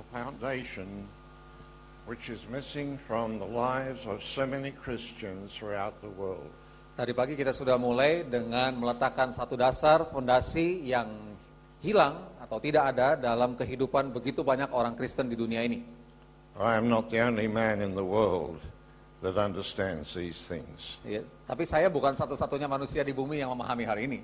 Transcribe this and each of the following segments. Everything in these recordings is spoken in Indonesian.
a foundation which is missing from the lives of so many Christians throughout the world. Tadi pagi kita sudah mulai dengan meletakkan satu dasar fondasi yang hilang atau tidak ada dalam kehidupan begitu banyak orang Kristen di dunia ini. I am not the only man in the world that understands these things. Ya, tapi saya bukan satu-satunya manusia di bumi yang memahami hal ini.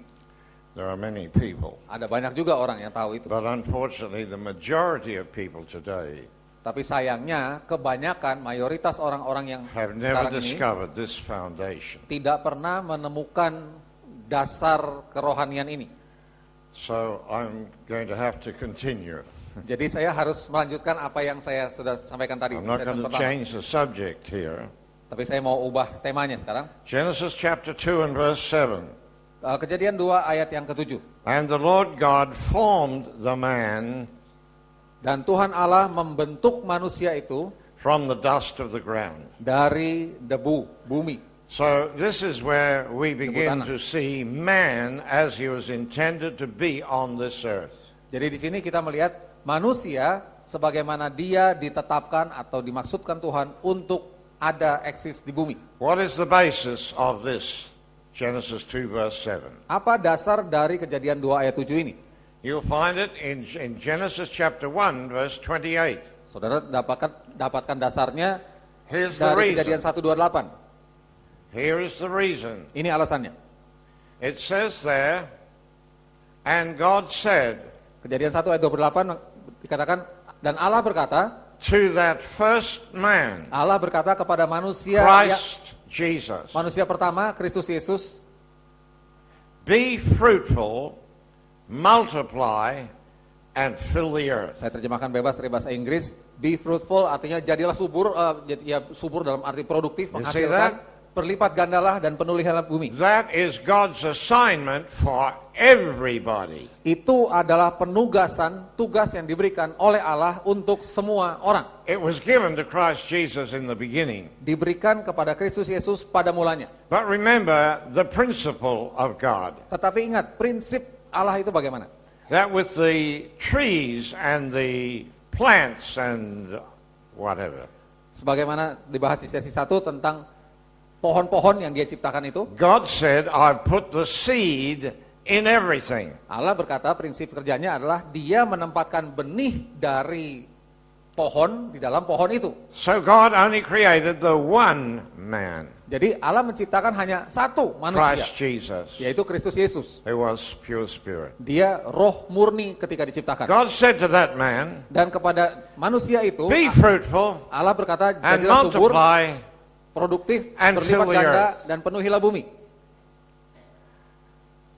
There are many people. Ada banyak juga orang yang tahu itu. But unfortunately, the majority of people today Tapi sayangnya kebanyakan mayoritas orang-orang yang have never sekarang ini discovered this foundation. tidak pernah menemukan dasar kerohanian ini. So I'm going to have to continue. Jadi saya harus melanjutkan apa yang saya sudah sampaikan tadi. I'm not Sesi going to pertama. change the subject here. Tapi saya mau ubah temanya sekarang. Genesis chapter 2 and verse 7. Kejadian 2 ayat yang ke-7. And the Lord God formed the man Dan Tuhan Allah membentuk manusia itu from the dust of the ground. dari debu bumi. So this is where we begin tanah. to see man as he was intended to be on this earth. Jadi di sini kita melihat manusia sebagaimana dia ditetapkan atau dimaksudkan Tuhan untuk ada eksis di bumi. What is the basis of this? Genesis 2 verse 7. Apa dasar dari Kejadian 2 ayat 7 ini? You'll find it in Genesis chapter 1 verse 28. Saudara dapatkan dasarnya Here's the dari Kejadian reason. 1:28. Here is the reason. Ini alasannya. It says there, and God said Kejadian 1 ayat 28 dikatakan, dan Allah berkata, to that first man, Allah berkata kepada manusia Christ Jesus, manusia pertama, Kristus Yesus, be fruitful, multiply, and fill the earth. saya terjemahkan bebas dari bahasa Inggris, be fruitful artinya jadilah subur, ya subur dalam arti produktif, You see menghasilkan, berlipat gandalah dan penuhilah bumi. That is God's assignment for everybody. Itu adalah penugasan, tugas yang diberikan oleh Allah untuk semua orang. It was given to Christ Jesus in the beginning. Diberikan kepada Kristus Yesus pada mulanya. But remember the principle of God. Tetapi ingat, prinsip Allah itu bagaimana? That with the trees and the plants and whatever, Sebagaimana dibahas di sesi 1 tentang pohon-pohon yang dia ciptakan itu, God said, I put the seed in everything. Allah berkata prinsip kerjanya adalah dia menempatkan benih dari pohon di dalam pohon itu. So God only created the one man, Jadi Allah menciptakan hanya satu manusia, Christ Jesus, yaitu Kristus Yesus. who was pure spirit. Dia roh murni ketika diciptakan. God said to that man, Dan kepada manusia itu, be fruitful Allah berkata, and jadilah subur, multiply. produktif, and berlipat fill the ganda, earth. dan penuhilah bumi.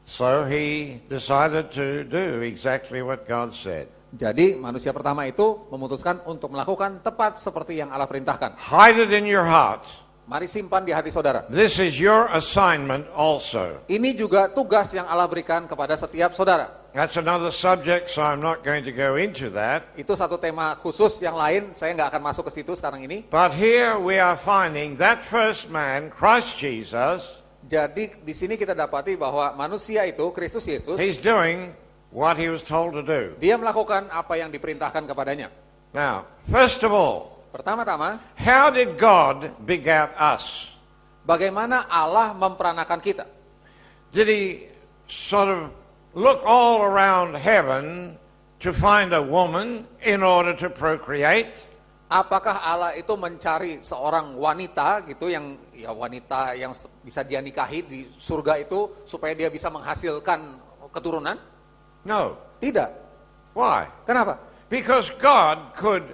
So he decided to do exactly what God said. Jadi manusia pertama itu memutuskan untuk melakukan tepat seperti yang Allah perintahkan. Hide it in your heart. Mari simpan di hati saudara. This is your assignment also. Ini juga tugas yang Allah berikan kepada setiap saudara. That's another subject, so I'm not going to go into that. Itu satu tema khusus yang lain, saya nggak akan masuk ke situ sekarang ini. But here we are finding that first man, Christ Jesus, Jadi di sini kita dapati bahwa manusia itu, Kristus Yesus, he's doing what he was told to do. dia melakukan apa yang diperintahkan kepadanya. Now, first of all, Pertama-tama, how did God beget us? bagaimana Allah memperanakan kita? Did he sort of look all around heaven to find a woman in order to procreate? Apakah Allah itu mencari seorang wanita gitu yang wanita yang bisa dia nikahi di surga itu supaya dia bisa menghasilkan keturunan? No. Tidak. Why? Kenapa? Because God could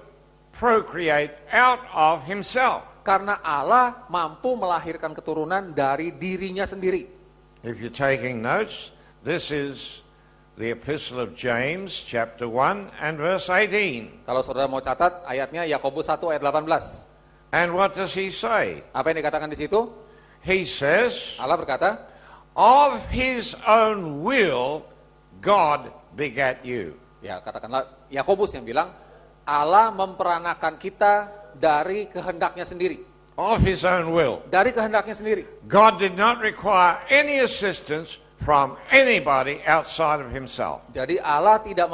procreate out of himself. Karena Allah mampu melahirkan keturunan dari dirinya sendiri. If you're taking notes, this is the Epistle of James, chapter 1 and verse 18. Kalau saudara mau catat, ayatnya Yakobus 1 ayat 18. And what does he say? Apa yang dikatakan di situ? He says, Allah berkata, of his own will, God begat you. ya katakanlah Yakobus yang bilang, Allah memperanakan kita dari kehendaknya sendiri. Of his own will. Dari kehendaknya sendiri. God did not require any assistance from anybody outside of himself. Jadi Allah tidak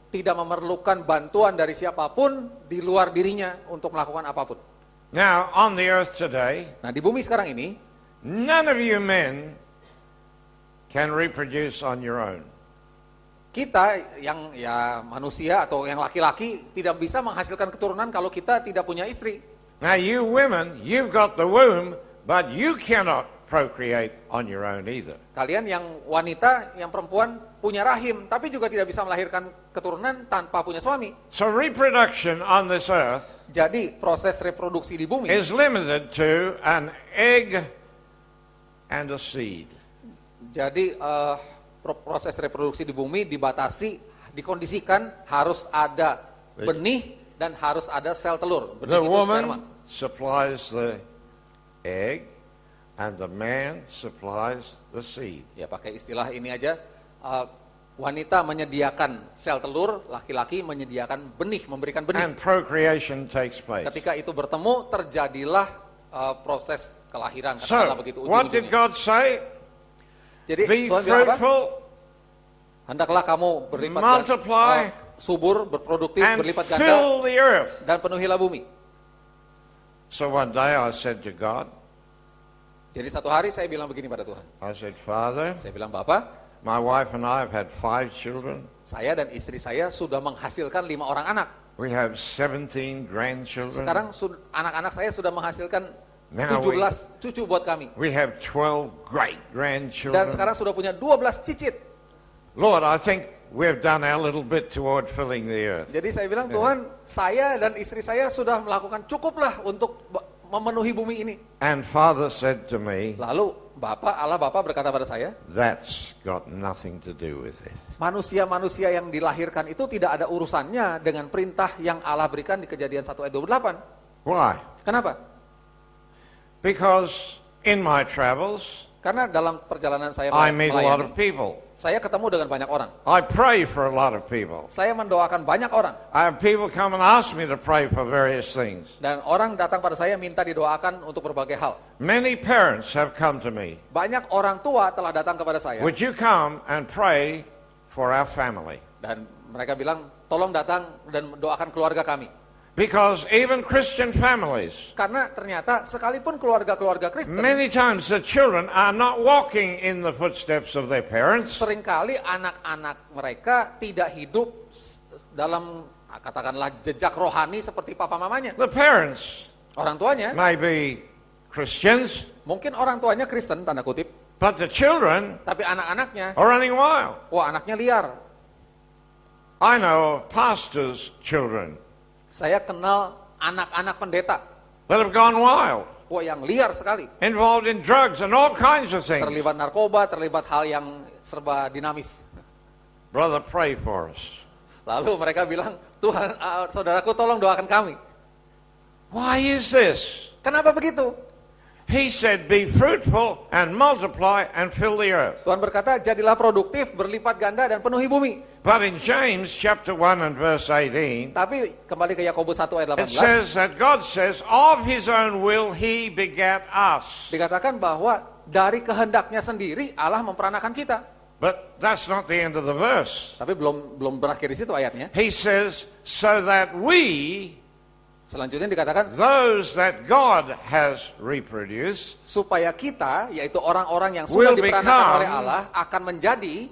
tidak memerlukan bantuan dari siapapun di luar dirinya untuk melakukan apapun. Now, on the earth today, Nah, di bumi sekarang ini, none of you men can reproduce on your own. kita yang ya manusia atau yang laki-laki tidak bisa menghasilkan keturunan kalau kita tidak punya istri. Now, you women, you've got the womb, but you cannot procreate on your own either. Kalian yang wanita, yang perempuan punya rahim, tapi juga tidak bisa melahirkan keturunan tanpa punya suami. So reproduction on this earth Jadi proses reproduksi di bumi is limited to an egg and a seed. Jadi proses reproduksi di bumi dibatasi, dikondisikan harus ada benih dan harus ada sel telur. Benih The itu sperma. woman supplies the egg and the man supplies the seed. Ya pakai istilah ini aja, wanita menyediakan sel telur, laki-laki menyediakan benih, memberikan benih. And procreation takes place. Ketika itu bertemu, terjadilah proses kelahiran. So, Katakanlah begitu what did ujung-ujungnya. God say? Jadi Be Tuhan bilang apa? fruitful Hendaklah kamu berlipat Multiply subur, berproduktif, and berlipat ganda, fill the earth. dan penuhilah bumi. So one day I said to God, Jadi satu hari saya bilang begini pada Tuhan. I said, Father, Saya bilang, Bapak, my wife and I have had 5 children. saya dan istri saya sudah menghasilkan 5 orang anak. We have 17 grandchildren. Sekarang anak-anak saya sudah menghasilkan Now 17 cucu buat kami. We have 12 great Dan grandchildren. sekarang sudah punya 12 cicit. Lord, I think we've done our little bit toward filling the earth. Jadi saya bilang, Tuhan, saya dan istri saya sudah melakukan cukuplah untuk memenuhi bumi ini. And Father said to me, Lalu Allah Bapa berkata pada saya, that's got nothing to do with it. manusia-manusia yang dilahirkan itu tidak ada urusannya dengan perintah yang Allah berikan di Kejadian 1 ayat 28. Why? Kenapa? Because in my travels, Karena dalam perjalanan saya I meet a lot melayani, of people. saya ketemu dengan banyak orang. I pray for a lot of people. Saya mendoakan banyak orang. I have people come and ask me to pray for various things. Dan orang datang pada saya minta didoakan untuk berbagai hal. Many parents have come to me. Banyak orang tua telah datang kepada saya. Would you come and pray for our family? Dan mereka bilang, tolong datang dan doakan keluarga kami. Because even Christian families, Karena ternyata sekalipun keluarga-keluarga Kristen, many times the children are not walking in the footsteps of their parents. seringkali anak-anak mereka tidak hidup dalam katakanlah jejak rohani seperti papa mamanya. The parents Orang tuanya, may be Christians, mungkin orang tuanya Kristen tanda kutip, but the children tapi anak-anaknya, are running wild. wah anaknya liar. I know of pastors' children Saya kenal anak-anak pendeta, that have gone wild, wah yang liar sekali. involved in drugs and all kinds of things. Terlibat narkoba, terlibat hal yang serba dinamis. Brother, pray for us. Lalu mereka bilang, Tuhan, saudaraku tolong doakan kami. Why is this? Kenapa begitu? He said, be fruitful and multiply and fill the earth. Tuhan berkata, jadilah produktif, berlipat ganda dan penuhi bumi. But in James chapter 1 and verse 18, Tapi kembali ke Yakobus 1 ayat it 18, says that God says, of his own will he begat us. dikatakan bahwa dari kehendaknya sendiri Allah memperanakan kita. But that's not the end of the verse. Tapi belum berakhir di situ ayatnya. He says, so that we, Selanjutnya dikatakan those that God has reproduced, supaya kita, yaitu orang-orang yang Will sudah diperanakan become oleh Allah, akan menjadi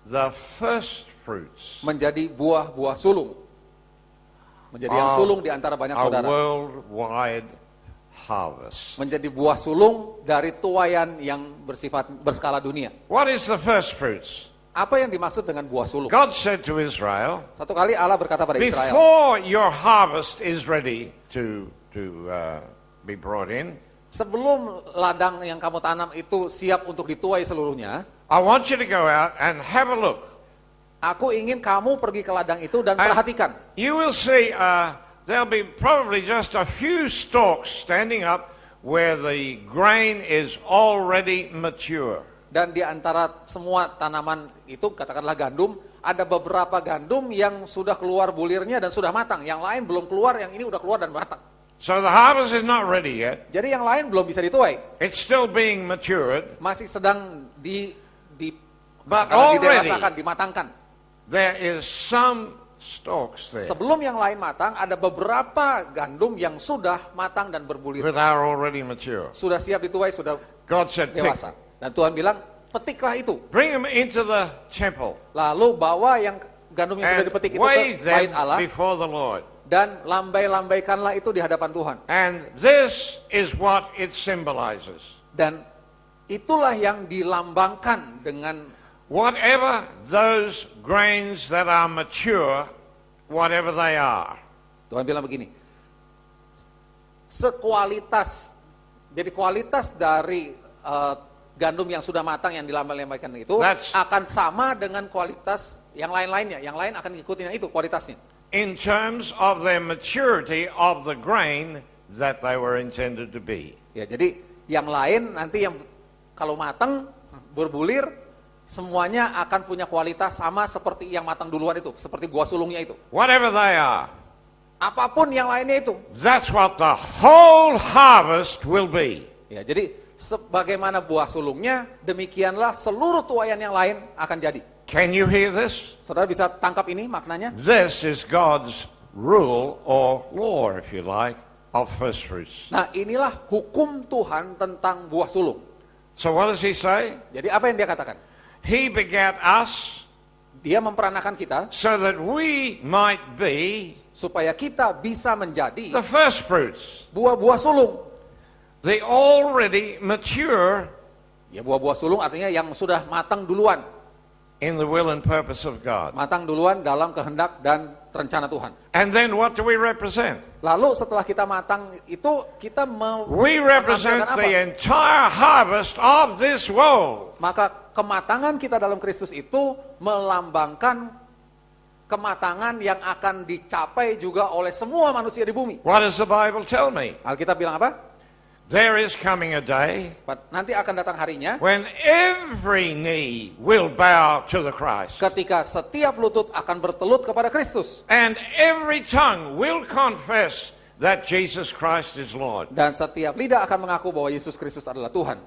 the first fruits menjadi buah-buah sulung. Menjadi yang of sulung di antara banyak a saudara. worldwide harvest. Menjadi buah sulung dari tuaian yang bersifat berskala dunia. What is the first fruits? Apa yang dimaksud dengan buah sulung? God said to Israel, Satu kali Allah berkata pada Israel, before your harvest is ready to be brought in, sebelum ladang yang kamu tanam itu siap untuk dituai seluruhnya, I want you to go out and have a look. aku ingin kamu pergi ke ladang itu dan And perhatikan. you will see there'll be probably just a few stalks standing up where the grain is already mature. Dan di antara semua tanaman itu, katakanlah gandum, ada beberapa gandum yang sudah keluar bulirnya dan sudah matang. Yang lain belum keluar, yang ini udah keluar dan matang. So the harvest is not ready yet. Jadi yang lain belum bisa dituai. It's still being matured. Masih sedang But already, didewaskan, dimatangkan. there is some stalks there Sebelum yang lain matang, ada beberapa gandum yang sudah matang dan berbulir. that are already mature. Sudah siap dituai, sudah God said, pick dewasa. them. Dan Tuhan bilang, petiklah itu. Bring them into the temple Lalu bawa yang gandum yang sudah and dipetik itu wave ke bait them Allah. before the Lord. Dan lambai-lambaikanlah itu di hadapan Tuhan. And this is what it symbolizes. Dan itulah yang dilambangkan dengan Whatever those grains that are mature, whatever they are, Tuhan bilang begini, sekualitas, jadi kualitas dari gandum yang sudah matang yang dilambai-lambaikan itu That's- akan sama dengan kualitas yang lain-lainnya. Yang lain akan ngikutin yang itu kualitasnya. in terms of their maturity of the grain that they were intended to be. Ya, jadi yang lain nanti yang kalau matang berbulir semuanya akan punya kualitas sama seperti yang matang duluan itu, seperti buah sulungnya itu. Whatever they are, Apapun yang lainnya itu. that's what the whole harvest will be. Ya, jadi sebagaimana buah sulungnya, demikianlah seluruh tuaian yang lain akan jadi. Can you hear this? Saudara bisa tangkap ini maknanya? This is God's rule or law, if you like, of first fruits. Nah, inilah hukum Tuhan tentang buah sulung. So what does he say? Jadi apa yang dia katakan? He begat us Dia memperanakan kita so that we might be supaya kita bisa menjadi the first fruits, buah-buah sulung. the already mature Ya, buah-buah sulung artinya yang sudah matang duluan. in the will and purpose of God. Matang duluan dalam kehendak dan rencana Tuhan. And then what do we represent? Lalu setelah kita matang itu kita We represent menampilkan the apa? entire harvest of this world. Maka kematangan kita dalam Kristus itu melambangkan kematangan yang akan dicapai juga oleh semua manusia di bumi. What does the Bible tell me? Alkitab bilang apa? There is coming a day Nanti akan datang harinya when every knee will bow to the Christ, ketika setiap lutut akan bertelut kepada Kristus and every tongue will confess that Jesus Christ is Lord. dan setiap lidah akan mengaku bahwa Yesus Kristus adalah Tuhan.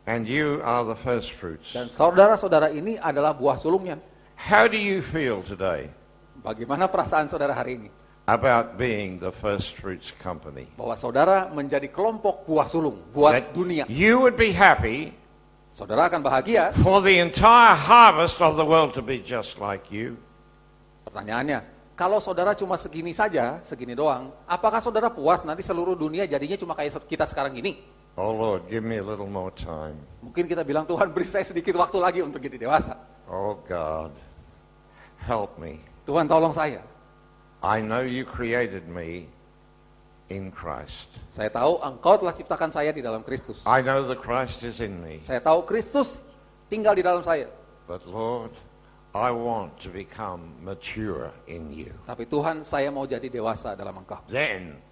And you are the first fruits. Dan saudara-saudara ini adalah buah sulungnya. How do you feel today Bagaimana perasaan saudara hari ini? about being the first fruits company? Bahwa saudara menjadi kelompok buah sulung buat That dunia. you would be happy Saudara akan bahagia. for the entire harvest of the world to be just like you. Pertanyaannya, kalau saudara cuma segini saja, segini doang, apakah saudara puas nanti seluruh dunia jadinya cuma kayak kita sekarang gini? Oh Lord, give me a little more time. Mungkin kita bilang, Tuhan beri saya sedikit waktu lagi untuk jadi dewasa. Oh God, help me. Tuhan tolong saya. I know you created me in Christ. Saya tahu engkau telah ciptakan saya di dalam Kristus. I know the Christ is in me. Saya tahu Kristus tinggal di dalam saya. But Lord, I want to become mature in you. Tapi Tuhan, saya mau jadi dewasa dalam engkau. Then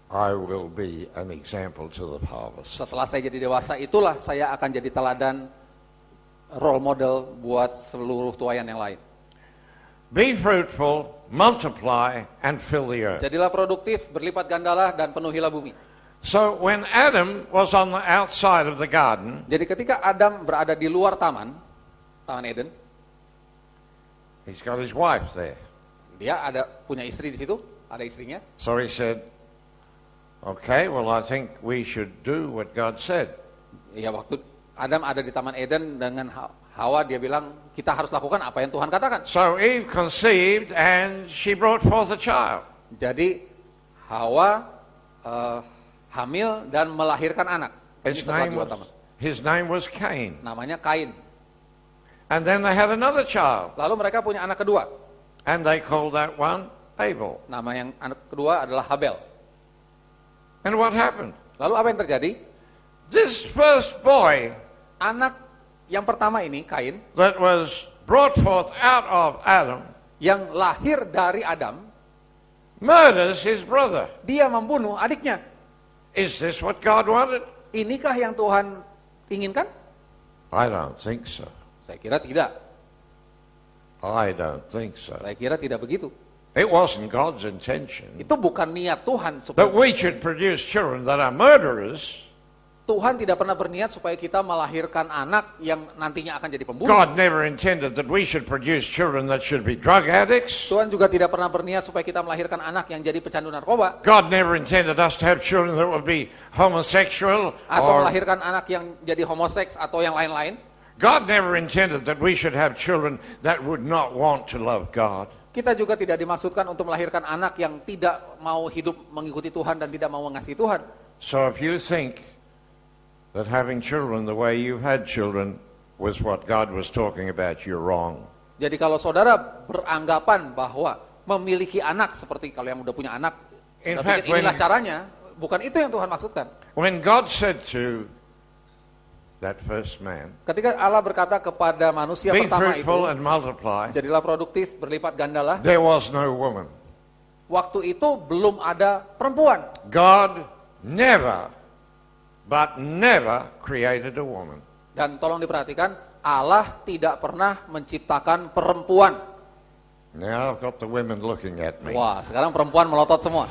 I will be an example to the harvest. Setelah saya jadi dewasa, itulah saya akan jadi teladan, role model buat seluruh tuaian yang lain. Be fruitful, multiply, and fill the earth. Jadilah produktif, berlipat gandalah, dan penuhilah bumi. So when Adam was on the outside of the garden, Jadi ketika Adam berada di luar Taman Eden, he's got his wife there. dia punya istri di situ, ada istrinya. So he said, okay, well, I think we should do what God said. Ya, waktu Adam ada di Taman Eden dengan Hawa, dia bilang kita harus lakukan apa yang Tuhan katakan. So Eve conceived and she brought forth a child. Jadi Hawa hamil dan melahirkan anak. Ini setelah di luar taman. His name was Cain. Namanya Kain. And then they had another child, Lalu mereka punya anak kedua. and they called that one Abel. Nama yang anak kedua adalah Habel. And what happened? Lalu apa yang terjadi? This first boy Anak yang pertama ini, Kain, that was brought forth out of Adam yang lahir dari Adam, murders his brother. dia membunuh adiknya. Is this what God wanted? Inikah yang Tuhan inginkan? I don't think so. Saya kira tidak. I don't think so. Saya kira tidak begitu. It wasn't God's intention Itu bukan niat Tuhan that supaya we should produce children that are murderers. Tuhan tidak pernah berniat supaya kita melahirkan anak yang nantinya akan jadi pembunuh. God never intended that we should produce children that should be drug addicts. Tuhan juga tidak pernah berniat supaya kita melahirkan anak yang jadi pecandu narkoba. God never intended us to have children that would be homosexual Atau or melahirkan anak yang jadi homoseks atau yang lain-lain. God never intended that we should have children that would not want to love God. Kita juga tidak dimaksudkan untuk melahirkan anak yang tidak mau hidup mengikuti Tuhan dan tidak mau mengasihi Tuhan. So if you think that having children the way you had children was what God was talking about, you're wrong. Jadi kalau saudara beranggapan bahwa memiliki anak seperti kalau yang udah punya anak, In saudara fact, pikir inilah caranya, bukan itu yang Tuhan maksudkan. When God said to that first man, Ketika Allah berkata kepada manusia be pertama itu, fruitful and multiply, jadilah produktif, berlipat gandalah. there was no woman. Waktu itu belum ada perempuan. God never, but never created a woman. Dan tolong diperhatikan, Allah tidak pernah menciptakan perempuan. Now I've got the women looking at me. Wah, sekarang perempuan melotot semua.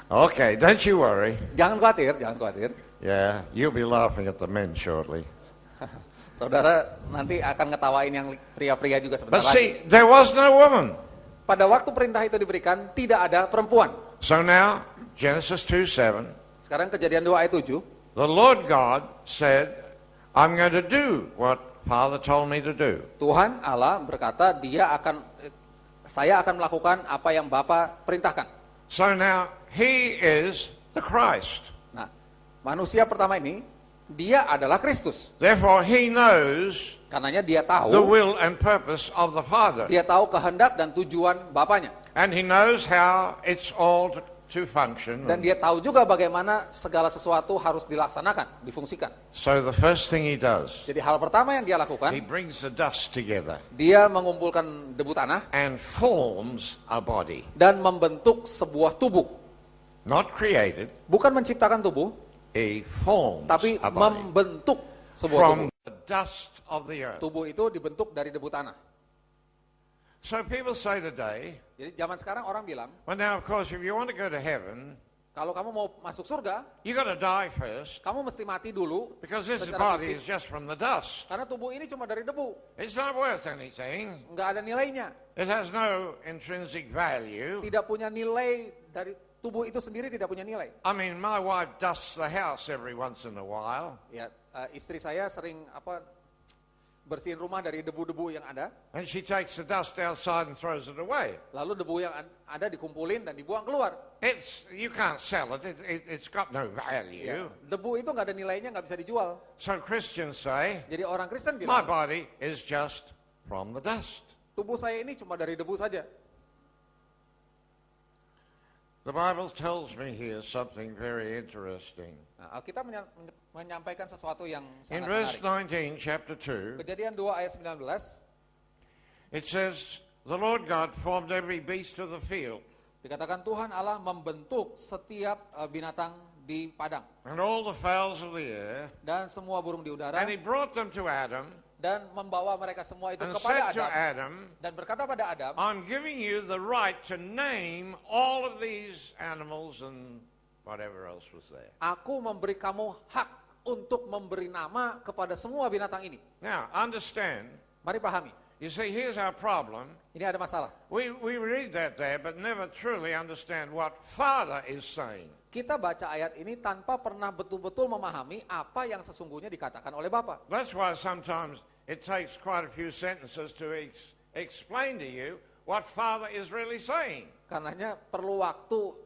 Okay, don't you worry. Jangan khawatir, jangan khawatir. Yeah, you'll be laughing at the men shortly. Saudara nanti akan ngetawain yang pria-pria juga sebentar But lagi. see, there was no woman. Pada waktu perintah itu diberikan, tidak ada perempuan. So now, Genesis 2:7, Sekarang Kejadian 2 ayat 7, the Lord God said, I'm going to do what Father told me to do. Tuhan Allah berkata, saya akan melakukan apa yang Bapa perintahkan. So now, he is the Christ. Nah, manusia pertama ini, dia adalah Kristus. Therefore, he knows Karenanya dia the tahu, will and purpose of the Father. dia tahu kehendak dan tujuan Bapanya. And he knows how it's all to function. Dan dia tahu juga bagaimana segala sesuatu harus dilaksanakan, difungsikan. So the first thing he does, Jadi hal pertama yang dia he lakukan, brings the dust together dia mengumpulkan debu tanah and forms a body. dan membentuk sebuah tubuh. Not created, Bukan menciptakan tubuh, he forms tapi a body membentuk sebuah from tubuh. the dust of the earth. Tubuh itu dibentuk dari debu tanah. So people say today, Jadi zaman sekarang orang bilang, well now of course if you want to go to heaven, kalau kamu mau masuk surga, you got to die first kamu mesti mati dulu. because this secara body fisik. is just from the dust. Karena tubuh ini cuma dari debu, It's not worth anything. nggak ada nilainya. It has no intrinsic value. Tidak punya nilai, dari tubuh itu sendiri tidak punya nilai. I mean, my wife dusts the house every once in a while. Ya, istri saya sering bersihin rumah dari debu-debu yang ada. And she takes the dust outside and throws it away. Lalu debu yang ada dikumpulin dan dibuang keluar. You can't sell it. It's got no value. Ya, debu itu nggak ada nilainya, nggak bisa dijual. So Christians say, Jadi orang Kristen my bilang, body is just from the dust. tubuh saya ini cuma dari debu saja. The Bible tells me here something very interesting. Nah, Alkitab menyampaikan sesuatu yang In sangat verse menarik. 19, chapter 2, Kejadian 2 ayat 19, it says, the Lord God formed every beast of the field dikatakan Tuhan Allah membentuk setiap binatang di padang and all the fowls of the air, dan semua burung di udara, and he brought them to Adam dan membawa mereka semua itu and kepada said to Adam Adam, dan berkata pada Adam, I'm giving you the right to name all of these animals and whatever else was there. aku memberi kamu hak untuk memberi nama kepada semua binatang ini. Now, understand, Mari pahami, you see, here's our problem. ini ada masalah. We read that there, but never truly understand what Father is saying. Kita baca ayat ini tanpa pernah betul-betul memahami apa yang sesungguhnya dikatakan oleh Bapa. That's why sometimes it takes quite a few sentences to explain to you what Father is really saying. Karenanya perlu waktu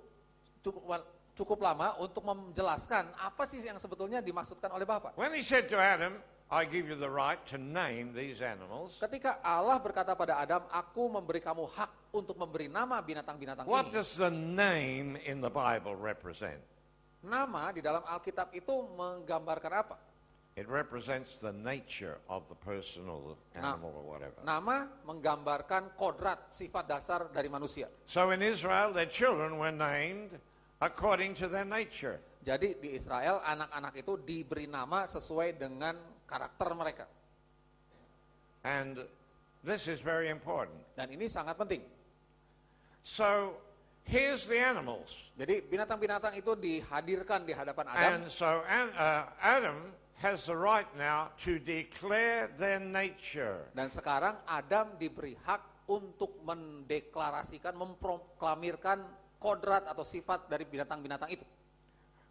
cukup lama untuk menjelaskan apa sih yang sebetulnya dimaksudkan oleh Bapa. When he said to Adam, I give you the right to name these animals, Ketika Allah berkata pada Adam, aku memberi kamu hak untuk memberi nama binatang-binatang what ini. does the name in the Bible represent? Nama di dalam Alkitab itu menggambarkan apa? It represents the nature of the person or the animal or whatever. Nama menggambarkan kodrat, sifat dasar dari manusia. So in Israel, their children were named according to their nature. Jadi di Israel anak-anak itu diberi nama sesuai dengan karakter mereka. And this is very important. Dan ini sangat penting. So here's the animals. Jadi binatang-binatang itu dihadirkan di hadapan Adam. And so Adam has the right now to declare their nature. Dan sekarang Adam diberi hak untuk mendeklarasikan, memproklamirkan kodrat atau sifat dari binatang-binatang itu.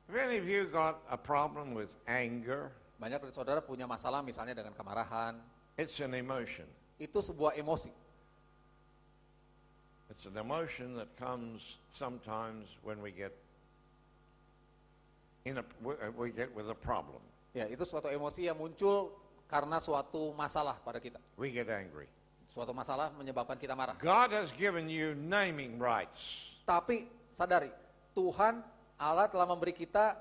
Have any of you got a problem with anger? Banyak dari saudara punya masalah misalnya dengan kemarahan. It's an emotion. Itu sebuah emosi. It's an emotion that comes sometimes when we get with a problem. Ya, itu suatu emosi yang muncul karena suatu masalah pada kita. We get angry. Suatu masalah menyebabkan kita marah. God has given you naming rights. Tapi sadari, Tuhan Allah telah memberi kita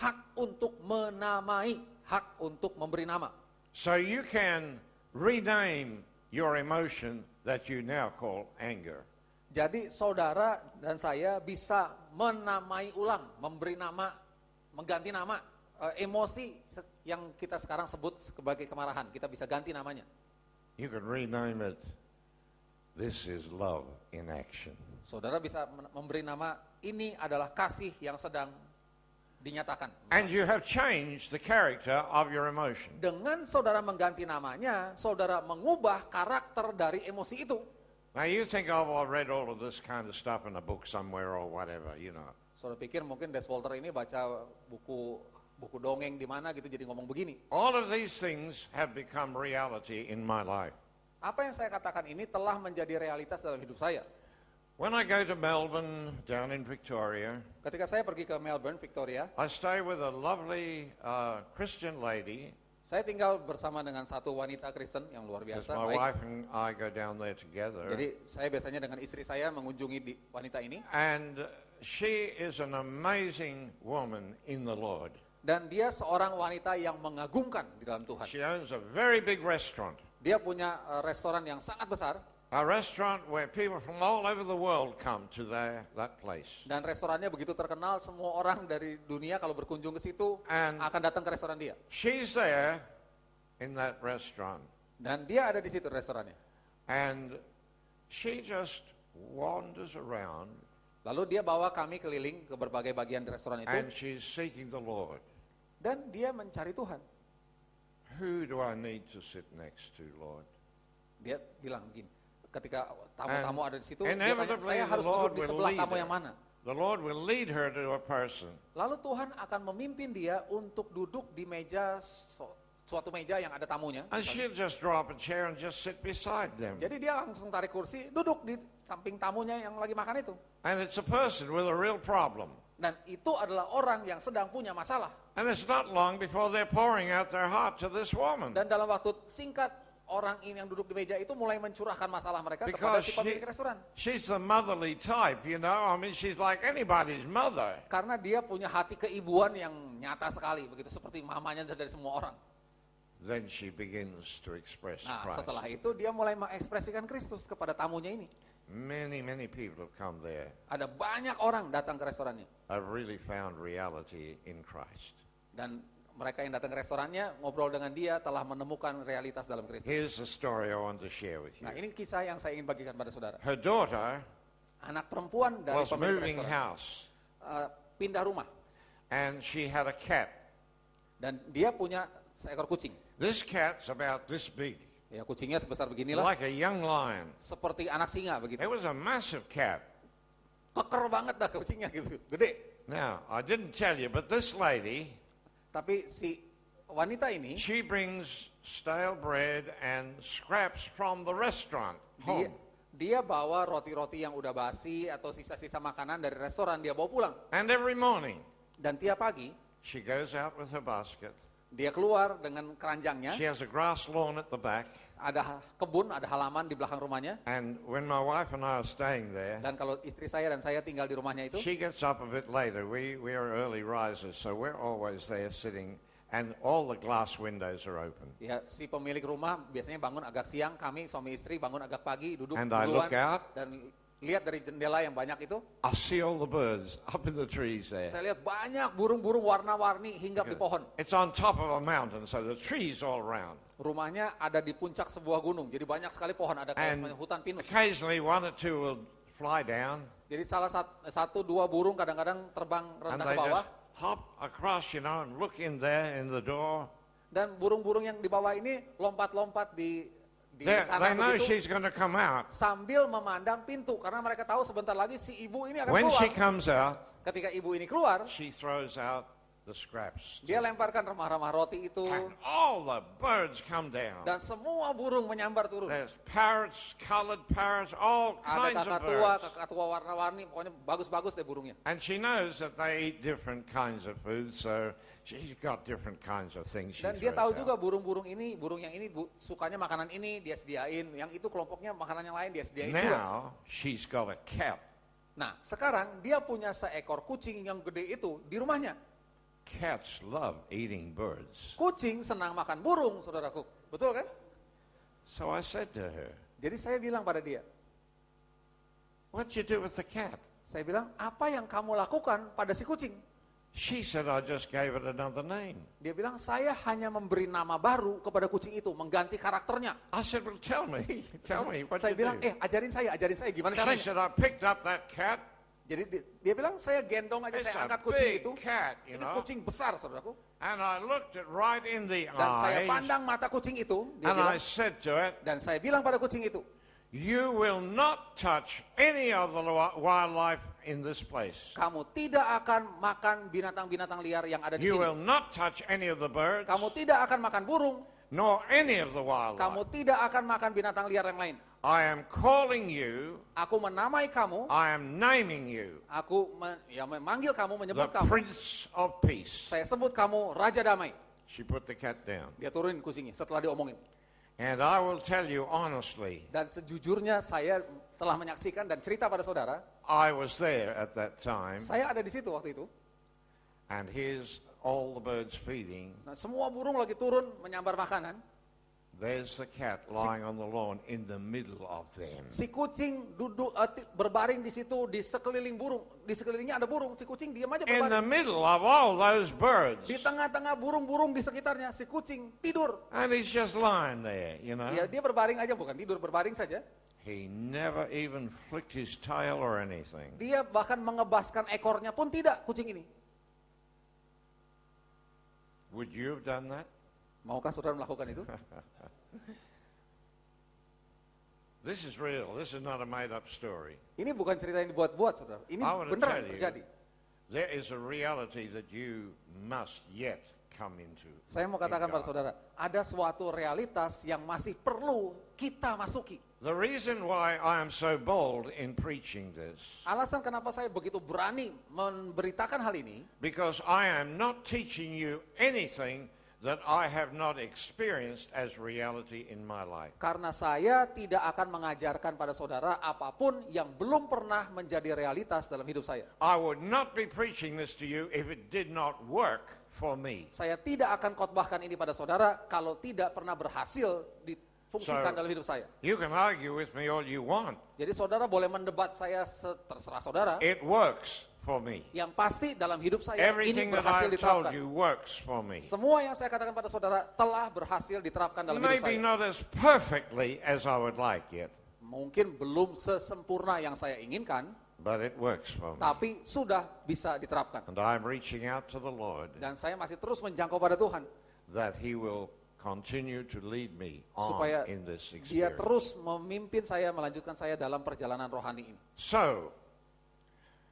hak untuk menamai, hak untuk memberi nama. So you can rename your emotion that you now call anger. Jadi saudara dan saya bisa menamai ulang, memberi nama, mengganti nama emosi yang kita sekarang sebut sebagai kemarahan. Kita bisa ganti namanya. You can rename it, this is love in action. Saudara bisa memberi nama, ini adalah kasih yang sedang dinyatakan. And you have changed the character of your emotion. Dengan saudara mengganti namanya, saudara mengubah karakter dari emosi itu. Now you think, oh, well, I've read all of this kind of stuff in a book somewhere or whatever, you know. Saudara pikir mungkin Des Walter ini baca buku dongeng di mana gitu jadi ngomong begini. All of these things have become reality in my life. Apa yang saya katakan ini telah menjadi realitas dalam hidup saya. When I go to Melbourne, down in Victoria, Ketika saya pergi ke Melbourne, Victoria, I stay with a lovely Christian lady. saya tinggal bersama dengan satu wanita Kristen yang luar Because biasa. my Baik. wife and I go down there together. Jadi saya biasanya dengan istri saya mengunjungi wanita ini. And she is an amazing woman in the Lord. Dan dia seorang wanita yang mengagumkan di dalam Tuhan. She owns a very big restaurant. Dia punya restoran yang sangat besar. A restaurant where people from all over the world come to that place. Dan restorannya begitu terkenal, semua orang dari dunia kalau berkunjung ke situ And akan datang ke restoran dia. she's there in that restaurant. Dan dia ada di situ restorannya. And she just wanders around Lalu dia bawa kami keliling ke berbagai bagian di restoran itu. and she's seeking the Lord. Dan dia mencari Tuhan. Who do I need to sit next to, Lord? Dia bilang begini, ketika tamu-tamu ada di situ, dia tanya, Inevitably saya the harus duduk Lord di will sebelah lead tamu yang her. mana. The Lord will lead her to a person. Lalu Tuhan akan memimpin dia untuk duduk di meja, suatu meja yang ada tamunya. And she'll just draw up a chair and just sit beside them. Jadi dia langsung tarik kursi, duduk di samping tamunya yang lagi makan itu. And it's a person with a real problem. Dan itu adalah orang yang sedang punya masalah. And it's not long before they're pouring out their heart to this woman. Dan dalam waktu singkat, orang ini yang duduk di meja itu mulai mencurahkan masalah mereka kepada Because si pemilik restoran. she's the motherly type, you know. I mean, she's like anybody's mother. Karena dia punya hati keibuan yang nyata sekali, begitu seperti mamanya dari semua orang. Then she begins to express Nah, Christ. setelah itu dia mulai mengekspresikan Kristus kepada tamunya ini. Many, many people have come there. Ada banyak orang datang ke restorannya. I've really found reality in Christ. Dan mereka yang datang ke restorannya ngobrol dengan dia telah menemukan realitas dalam Kristus. Here's the story I want to share with you. Nah, ini kisah yang saya ingin bagikan pada saudara. Her daughter Anak perempuan dari was pemilik moving restoran house, pindah rumah and she had a cat. dan dia punya seekor kucing. This cat's about this big, Ya, kucingnya sebesar beginilah, like a young lion. seperti anak singa begitu. It was a massive cat. Keker banget dah kucingnya gitu, gede. Now, I didn't tell you, but this lady, Tapi si wanita ini she brings stale bread and scraps from the restaurant dia, home. dia bawa roti-roti yang udah basi atau sisa-sisa makanan dari restoran dia bawa pulang. And every morning, Dan tiap pagi she goes out with her basket. dia keluar dengan keranjangnya. She has a grass lawn at the back. Ada kebun, ada halaman di belakang rumahnya. And when my wife and I are staying there, Dan kalau istri saya dan saya tinggal di rumahnya itu, she gets up a bit later. We are early risers, so we're always there sitting, and all the glass windows are open. ya si pemilik rumah biasanya bangun agak siang, kami suami istri bangun agak pagi, duduk And I duluan look out. dan lihat dari jendela yang banyak itu. I see all the birds up in the trees there. Saya lihat banyak burung-burung warna-warni hinggap di pohon. It's on top of a mountain, so the trees all around. Rumahnya ada di puncak sebuah gunung, jadi banyak sekali pohon, ada kayak And semacam hutan pinus. occasionally one or two will fly down. Jadi satu dua burung kadang-kadang terbang and rendah they ke bawah. just hop across, and look in there in the door. Dan burung-burung yang di bawah ini lompat-lompat di They tanah know begitu she's going to come out. sambil memandang pintu. Karena mereka tahu sebentar lagi si ibu ini akan When keluar. she comes out, Ketika ibu ini keluar, she throws out the scraps. dia lemparkan remah-remah roti itu. And all the birds come down. Dan semua burung menyambar turun. There's parrots, colored parrots, all Ada kinds of birds. kakak tua warna-warni, pokoknya bagus-bagus deh burungnya. And she knows that they eat different kinds of food, so she's got different kinds of things she Dan dia throws tahu juga out. burung yang ini sukanya makanan ini, dia sediain. Yang itu kelompoknya makanan yang lain dia sediain juga. Now, she's got a cat. Nah, sekarang dia punya seekor kucing yang gede itu di rumahnya. Cats love eating birds. Kucing senang makan burung, saudaraku. Betul kan? So I said to her, Jadi saya bilang pada dia, "What'd you do with the cat?" saya bilang, apa yang kamu lakukan pada si kucing? She said, "I just gave it another name." Dia bilang, saya hanya memberi nama baru kepada kucing itu, mengganti karakternya. I said, "Well, tell me what Saya you bilang, do." ajarin saya gimana She caranya. said, "I picked up that cat. Jadi dia bilang, saya gendong aja, It's saya a angkat kucing big itu. cat, you Ini know. kucing besar, saudaraku. And I looked it right in the Dan saya eyes, pandang mata kucing itu, dia and bilang, I said to it, dan saya bilang pada kucing itu, you will not touch any of the wildlife in this place. kamu tidak akan makan binatang-binatang liar yang ada di You sini. will not touch any of the birds, Kamu tidak akan makan burung, nor any of the wildlife. kamu tidak akan makan binatang liar yang lain. I am calling you, Aku menamai kamu, I am naming you, aku memanggil kamu, the menyebut kamu. Prince of Peace. Saya sebut kamu Raja Damai. She put the cat down. Dia turunin kucingnya setelah diomongin. And I will tell you honestly, Dan sejujurnya saya telah menyaksikan dan cerita pada saudara, I was there at that time, saya ada di situ waktu itu. and here's all the birds feeding. Nah, semua burung lagi turun menyambar makanan. There's the cat lying on the lawn in the middle of them. Si kucing duduk berbaring di situ di sekeliling burung. Di sekelilingnya ada burung. Si kucing diam aja In the berbaring. middle of all those birds. Di tengah-tengah burung-burung di sekitarnya si kucing tidur. And he's just lying there, Ya, dia berbaring aja, bukan tidur, berbaring saja. He never even flicked his tail or anything. Dia bahkan mengebaskan ekornya pun tidak, kucing ini. Would you have done that? Maukah saudara melakukan itu? This is real. This is not a made-up story. Ini bukan cerita yang dibuat-buat, saudara. Ini I want to beneran tell you, terjadi. there is a reality that you must yet come into. Saya mau in katakan pada God. saudara, ada suatu realitas yang masih perlu kita masuki. The reason why I am so bold in preaching this, Alasan kenapa saya begitu berani memberitakan hal ini, because I am not teaching you anything that I have not experienced as reality in my life. karena saya tidak akan mengajarkan pada saudara apapun yang belum pernah menjadi realitas dalam hidup saya. I would not be preaching this to you if it did not work for me. Saya tidak akan khotbahkan ini pada saudara kalau tidak pernah berhasil difungsikan So- dalam hidup saya. You can argue with me all you want. Jadi saudara boleh mendebat saya terserah saudara. It works for me. Yang pasti dalam hidup saya ini Everything that berhasil I've told diterapkan. you works for me. Semua yang saya katakan pada saudara telah berhasil diterapkan dalam hidup Maybe saya. not as perfectly as I would like yet, Mungkin belum sesempurna yang saya inginkan, but it works for me. tapi sudah bisa diterapkan. And I'm reaching out to the Lord Dan saya masih terus menjangkau pada Tuhan that He will continue to lead me on supaya in this Dia experience. terus memimpin saya, melanjutkan saya dalam perjalanan rohani ini. So,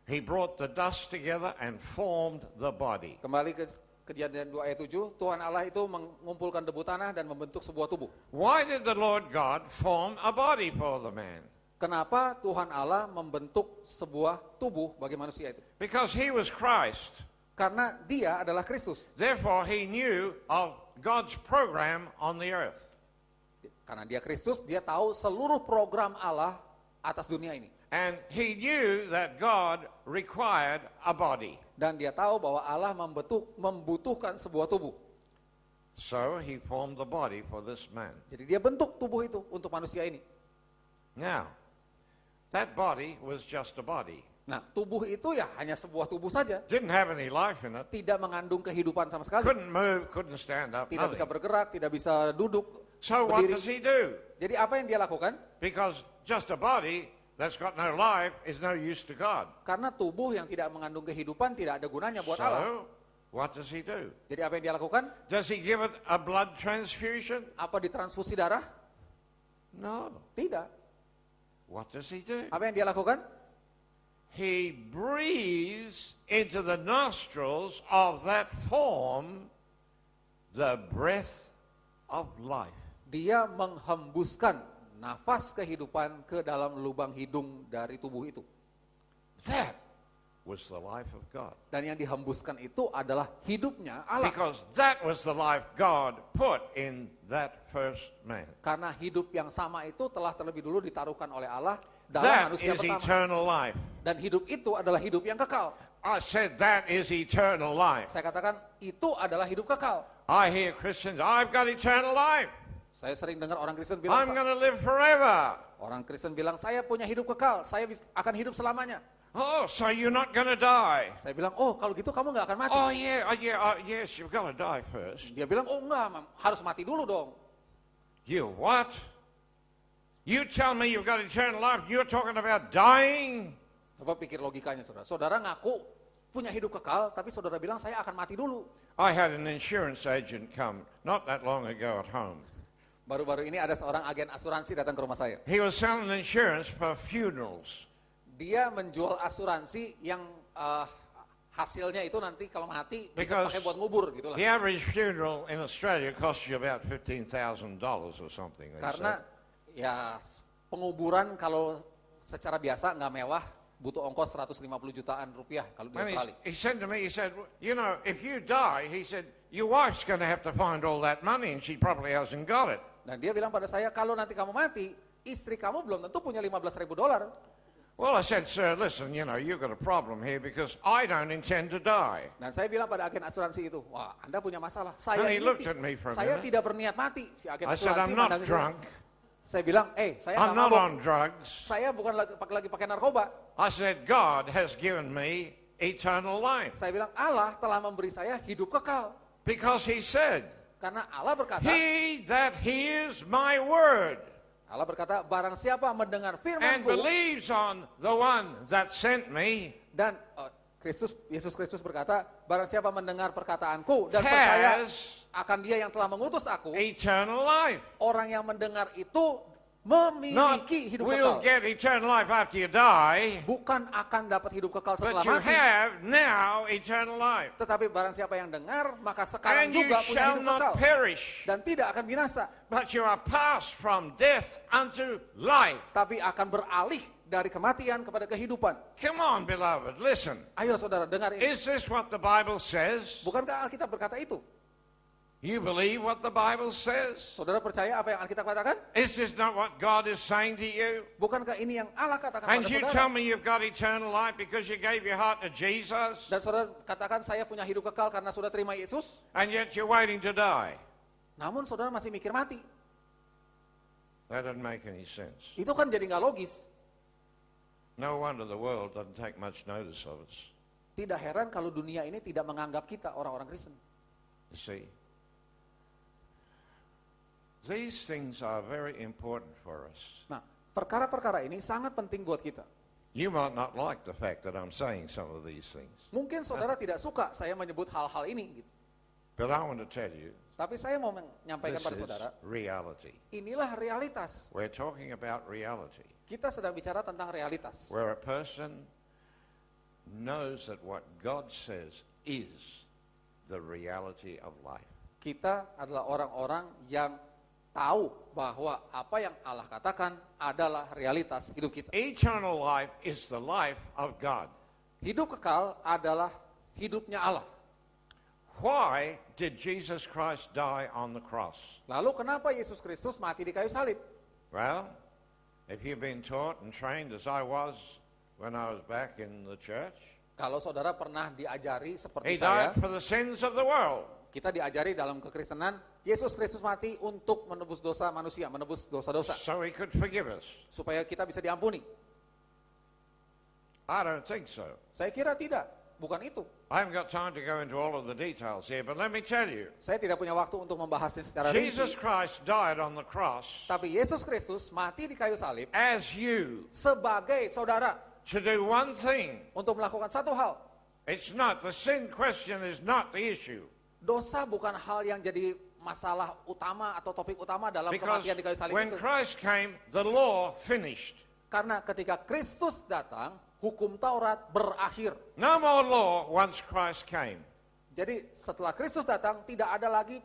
He brought the dust together and formed the body. Kembali ke Kejadian 2 ayat 7, Tuhan Allah itu mengumpulkan debu tanah dan membentuk sebuah tubuh. Why did the Lord God form a body for the man? Kenapa Tuhan Allah membentuk sebuah tubuh bagi manusia itu? Because He was Christ. Karena dia adalah Kristus. Therefore, He knew of God's program on the earth. Karena dia Kristus, dia tahu seluruh program Allah atas dunia ini. And He knew that God required a body. Dan dia tahu bahwa Allah membutuhkan sebuah tubuh. So He formed the body for this man. Jadi dia bentuk tubuh itu untuk manusia ini. Now, that body was just a body. Nah, tubuh itu ya hanya sebuah tubuh saja. Didn't have any life in it. Tidak mengandung kehidupan sama sekali. Couldn't move, couldn't stand up, Tidak bisa nothing. bergerak, tidak bisa duduk, So what berdiri. does He do? Jadi apa yang dia lakukan? Because just a body that's got no life is no use to God. Karena tubuh yang tidak mengandung kehidupan tidak ada gunanya buat Allah. So, what does he do? Jadi apa yang dia lakukan? Does he give it a blood transfusion? Apa ditransfusi darah? No. Tidak. What does he do? Apa yang dia lakukan? He breathes into the nostrils of that form the breath of life. Dia menghembuskan nafas kehidupan ke dalam lubang hidung dari tubuh itu. That was the life of God. Dan yang dihembuskan itu adalah hidupnya Allah. Because that was the life God put in that first man. Karena hidup yang sama itu telah terlebih dulu ditaruhkan oleh Allah dalam That manusia is pertama. eternal life. Dan hidup itu adalah hidup yang kekal. I said that is eternal life. Saya katakan itu adalah hidup kekal. I hear Christians, I've got eternal life. Saya sering dengar orang Kristen bilang, I'm going to live forever. orang Kristen bilang, saya punya hidup kekal, saya akan hidup selamanya. Oh, so you're not going to die. Saya bilang, oh kalau gitu kamu nggak akan mati. Oh, yes, you've got to die first. Dia bilang, oh enggak, harus mati dulu dong. You what? You tell me you've got eternal life, you're talking about dying? Coba pikir logikanya saudara. Saudara ngaku punya hidup kekal, tapi saudara bilang saya akan mati dulu. I had an insurance agent come not that long ago at home. Baru-baru ini ada seorang agen asuransi datang ke rumah saya. He was selling insurance for funerals. Dia menjual asuransi yang hasilnya itu nanti kalau mati bisa Because pakai buat ngubur gitu lah. The average funeral in Australia costs you about $15,000 or something. They Karena said. ya penguburan kalau secara biasa nggak mewah, butuh ongkos 150 jutaan rupiah kalau di And Australia. he said to me, he said, you know, if you die, he said, your wife's going to have to find all that money and she probably hasn't got it. Dan dia bilang pada saya, kalau nanti kamu mati, istri kamu belum tentu punya $15.000. Well, I said, sir, listen, you know, you've got a problem here because I don't intend to die. Dan saya bilang pada agen asuransi itu, wah Anda punya masalah. Saya, And he looked at me for a saya minute. tidak berniat mati. Si agen I said, I'm asuransi not mandangin saya. drunk. Saya bilang, saya I'm nggak not mabok. on drugs. Saya bukan lagi pakai narkoba. I said, God has given me eternal life. Saya bilang, Allah telah memberi saya hidup kekal. Because he said, Karena Allah berkata, he that hears my word Allah berkata, barang siapa mendengar and firman-Ku believes on the one that sent me dan Yesus Kristus berkata, barang siapa mendengar perkataanku dan percaya has akan Dia yang telah mengutus aku, eternal life. orang yang mendengar itu Not memiliki hidup will kekal. get eternal life after you die, Bukan akan dapat hidup kekal setelah but you mati. have now eternal life. Tetapi barang siapa yang dengar, maka sekarang And you juga punya shall hidup not kekal. perish, Dan tidak akan binasa, but you are passed from death unto life. tapi akan beralih dari kematian kepada kehidupan. Come on, beloved, listen. Ayo saudara, dengar ini. Is this what the Bible says? Bukankah Alkitab berkata itu? You believe what the Bible says? Saudara percaya apa yang Alkitab katakan? Is this not what God is saying to you? Bukankah ini yang Allah katakan And pada you saudara? tell me you've got eternal life because you gave your heart to Jesus, Dan saudara katakan saya punya hidup kekal karena sudah terima Yesus. and yet you're waiting to die. Namun saudara masih mikir mati. That doesn't make any sense. Itu kan jadi nggak logis. No wonder the world doesn't take much notice of us. Tidak heran kalau dunia ini tidak menganggap kita orang-orang Kristen. You see? These things are very important for us. Nah, perkara-perkara ini sangat penting buat kita. You might not like the fact that I'm saying some of these things, Mungkin saudara tidak suka saya menyebut hal-hal ini, gitu. but I want to tell you, Tapi saya mau menyampaikan this pada is saudara, reality. inilah realitas. We're talking about reality, Kita sedang bicara tentang realitas. where a person knows that what God says is the reality of life. Kita adalah orang-orang yang tahu bahwa apa yang Allah katakan adalah realitas hidup kita. Eternal life is the life of God. Hidup kekal adalah hidupnya Allah. Why did Jesus Christ die on the cross? Lalu kenapa Yesus Kristus mati di kayu salib? Well, if you've been taught and trained as I was when I was back in the church, Kalau saudara pernah diajari he seperti saya, died for the sins of the world. kita diajari dalam kekristenan, Yesus Kristus mati untuk menebus dosa manusia, menebus dosa-dosa, So he could forgive us. supaya kita bisa diampuni. I don't think so. Saya kira tidak. bukan itu. I haven't got time to go into all of the details here, but let me tell you, Saya tidak punya waktu untuk membahasnya secara Jesus rinci. Christ died on the cross Tapi Yesus Kristus mati di kayu salib as you sebagai saudara to do one thing. untuk melakukan satu hal. It's not, the sin question is not the issue. Dosa bukan hal yang jadi masalah utama atau topik utama dalam Because kematian di kayu salib when itu. Christ came, the law finished. Karena ketika Kristus datang, hukum Taurat berakhir. No more law once Christ came. Jadi setelah Kristus datang, tidak ada lagi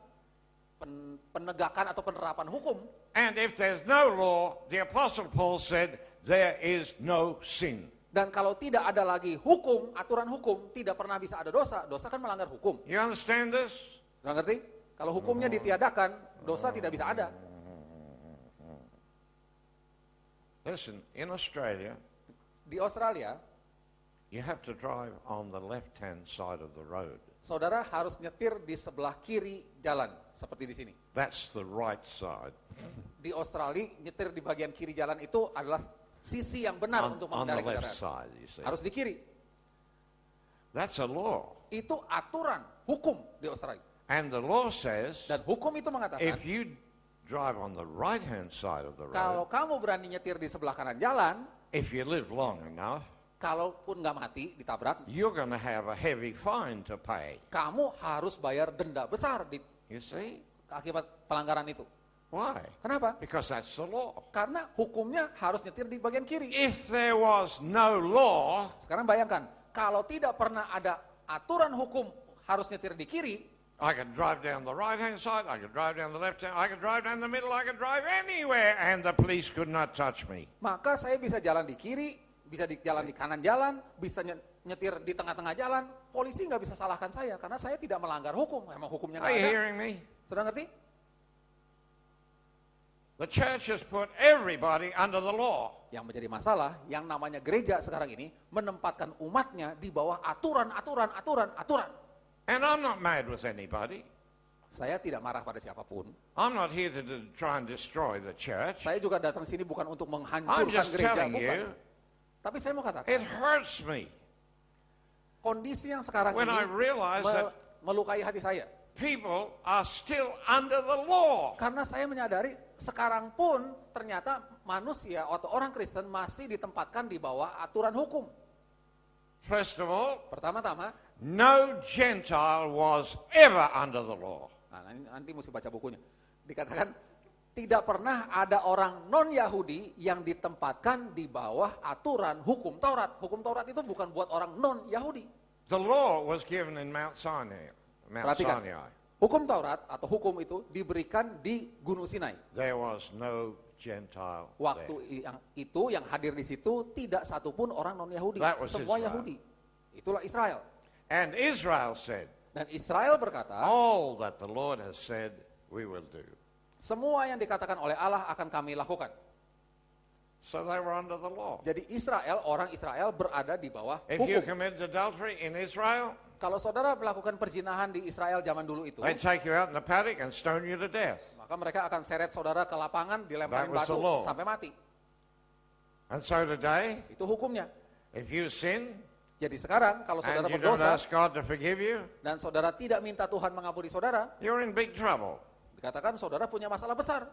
penegakan atau penerapan hukum. And if there's no law, the Apostle Paul said, there is no sin. Dan kalau tidak ada lagi hukum, aturan hukum, tidak pernah bisa ada dosa. Dosa kan melanggar hukum. You understand this? Sudah ngerti? Kalau hukumnya ditiadakan, dosa tidak bisa ada. Listen, in Australia, Di Australia, you have to drive on the left-hand side of the road. saudara harus nyetir di sebelah kiri jalan, seperti di sini. That's the right side. Di Australia, nyetir di bagian kiri jalan itu adalah sisi yang benar untuk On the mengendarai left kendaraan. side, you see. Harus di kiri. That's a law. Itu aturan hukum di Australia. And the law says, Dan hukum itu mengatakan, if you drive on the right-hand side of the kalau road, kamu berani nyetir di sebelah kanan jalan, if you live long enough, kalaupun nggak mati, ditabrak, you're going to have a heavy fine to pay. kamu harus bayar denda besar You see? akibat pelanggaran itu. Why? Kenapa? Because that's the law. Karena hukumnya harus nyetir di bagian kiri. If there was no law, Sekarang bayangkan, kalau tidak pernah ada aturan hukum harus nyetir di kiri, I could drive down the right-hand side, I could drive down the left-hand, I could drive down the middle, I could drive anywhere, and the police could not touch me. maka saya bisa jalan di kiri, bisa jalan di kanan jalan, bisa nyetir di tengah-tengah jalan, polisi nggak bisa salahkan saya karena saya tidak melanggar hukum. Emang hukumnya Are nggak you ada. hearing me? Sudah ngerti? The church has put everybody under the law. Yang menjadi masalah, yang namanya gereja sekarang ini menempatkan umatnya di bawah aturan. And I'm not mad with anybody. Saya tidak marah pada siapapun. I'm not here to try and destroy the church. Saya juga datang sini bukan untuk I'm menghancurkan just gereja, telling bukan. you, Tapi saya mau katakan, it hurts me kondisi yang sekarang when I ini realize that melukai hati saya. people are still under the law. Karena saya menyadari sekarang pun ternyata manusia atau orang Kristen masih ditempatkan di bawah aturan hukum. First of all, Pertama-tama, no Gentile was ever under the law. nah nanti mesti baca bukunya. Dikatakan tidak pernah ada orang non-Yahudi yang ditempatkan di bawah aturan hukum Taurat. Hukum Taurat itu bukan buat orang non-Yahudi. The law was given in Mount Sinai. Perhatikan, hukum Taurat atau hukum itu diberikan di Gunung Sinai. There was no Gentile there. Waktu yang hadir di situ tidak satupun orang non-Yahudi. That was Semua Israel. Yahudi. Itulah Israel. And Israel said, Dan Israel berkata, all that the Lord has said, we will do. semua yang dikatakan oleh Allah akan kami lakukan. So they were under the law. Jadi orang Israel berada di bawah If you hukum. committed adultery in Israel, Kalau saudara melakukan perzinahan di Israel zaman dulu itu, they'd take you out in the paddock and stone you to death. maka mereka akan seret saudara ke lapangan, dilemparin That was batu the law. sampai mati. And so today, Itu hukumnya. if you sin Jadi sekarang kalau saudara and you don't berdosa ask God to forgive you, dan saudara tidak minta Tuhan mengampuni saudara, you're in big trouble. dikatakan saudara punya masalah besar.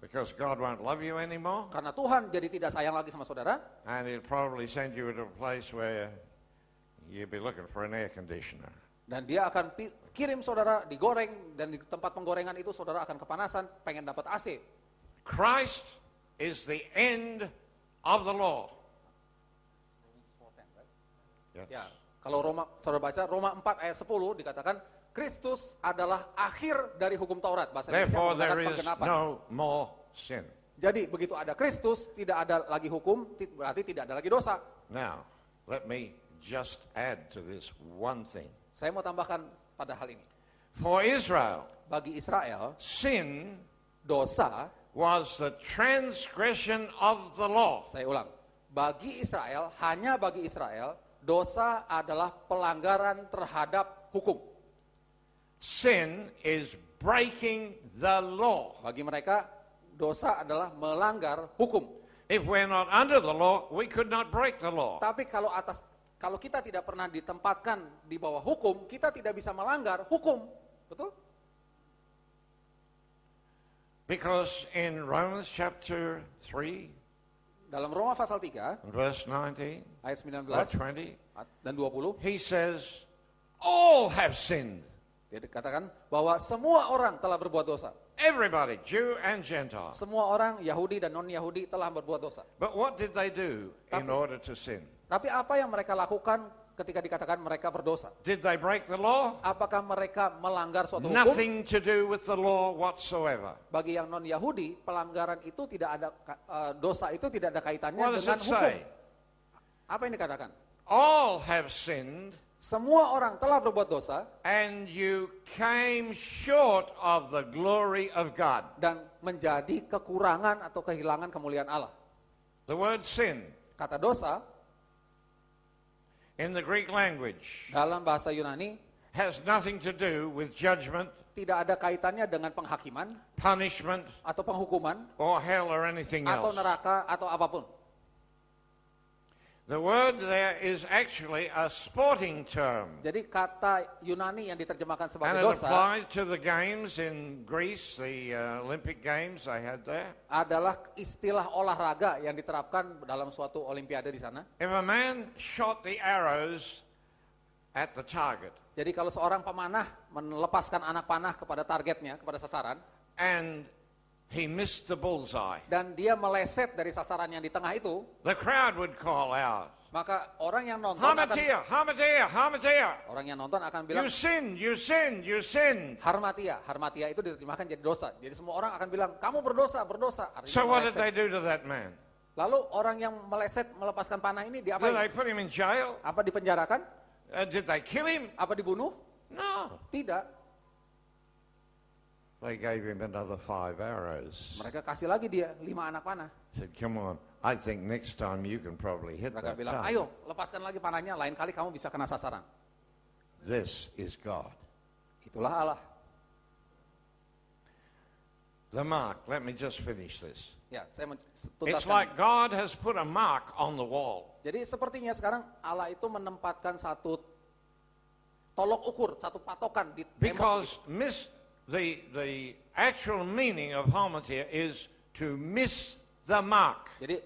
Because God won't love you anymore, Karena Tuhan jadi tidak sayang lagi sama saudara, and He'll probably send you to a place where you'll be looking for an air conditioner. dan dia akan kirim saudara digoreng, dan di tempat penggorengan itu saudara akan kepanasan, pengen dapat AC. Christ is the end of the law. Yes. Ya, kalau saudara baca Roma 4 ayat 10 dikatakan Kristus adalah akhir dari hukum Taurat. Bahasa Indonesia Therefore, there mengatakan is penggenapan. no more sin. Jadi begitu ada Kristus, tidak ada lagi hukum, berarti tidak ada lagi dosa. Now, let me just add to this one thing. Saya mau tambahkan pada hal ini. For Israel, Bagi Israel, sin dosa, was the transgression of the law. saya ulang, bagi Israel, hanya bagi Israel, dosa adalah pelanggaran terhadap hukum. Sin is breaking the law. Bagi mereka, dosa adalah melanggar hukum. If we're not under the law, we could not break the law. Tapi kalau Kalau kita tidak pernah ditempatkan di bawah hukum, kita tidak bisa melanggar hukum. Betul? Because in Romans chapter 3, Dalam Roma pasal 3, verse 19 ayat or 19 20, dan 20, he says, all have sinned. dia dikatakan bahwa semua orang telah berbuat dosa. Everybody, Jew and Gentile. Semua orang, Yahudi dan non-Yahudi telah berbuat dosa. But what did they do in order to sin? Tapi apa yang mereka lakukan ketika dikatakan mereka berdosa? Did they break the law? Apakah mereka melanggar suatu hukum? Nothing to do with the law whatsoever. Bagi yang non-Yahudi, pelanggaran itu tidak ada, dosa itu tidak ada kaitannya What does dengan it hukum. say? Apa yang dikatakan? All have sinned Semua orang telah berbuat dosa and you came short of the glory of God. dan menjadi kekurangan atau kehilangan kemuliaan Allah. The word sin Kata dosa in the Greek language dalam bahasa Yunani has nothing to do with judgment, tidak ada kaitannya dengan penghakiman punishment, atau penghukuman or hell or anything atau else. neraka atau apapun. The word there is actually a sporting term. Jadi kata Yunani yang diterjemahkan And sebagai it dosa applies to the games in Greece, the Olympic Games they had there. adalah istilah olahraga yang diterapkan dalam suatu olimpiade di sana. If a man shot the arrows at the target Jadi kalau seorang pemanah melepaskan anak panah kepada targetnya, kepada sasaran, and he missed the bullseye, dan dia meleset dari sasaran yang di tengah itu, the crowd would call out, maka orang yang nonton akan Hamatia, Hamatia, Hamatia. orang yang nonton akan bilang You sinned, you sinned, you sinned. harmatia. Harmatia itu diterjemahkan jadi dosa. Jadi semua orang akan bilang kamu berdosa, berdosa. Artinya So what did meleset. they do to that man? Lalu orang yang meleset melepaskan panah ini Did diapain? they put him in jail? Apa dipenjarakan? Did they kill him? Apa dibunuh? No. Tidak. They gave him another 5 arrows. Mereka kasih lagi dia 5 anak panah. Said, come on, I think next time you can probably hit Mereka that bilang, target. ayo lepaskan lagi panahnya, lain kali kamu bisa kena sasaran. This is God. Itulah Allah. The mark, let me just finish this. Ya, saya It's tuntaskan. like God has put a mark on the wall. Jadi sepertinya sekarang Allah itu menempatkan satu tolok ukur, satu patokan di tembok. Because the actual meaning of harmatia is to miss the mark. Jadi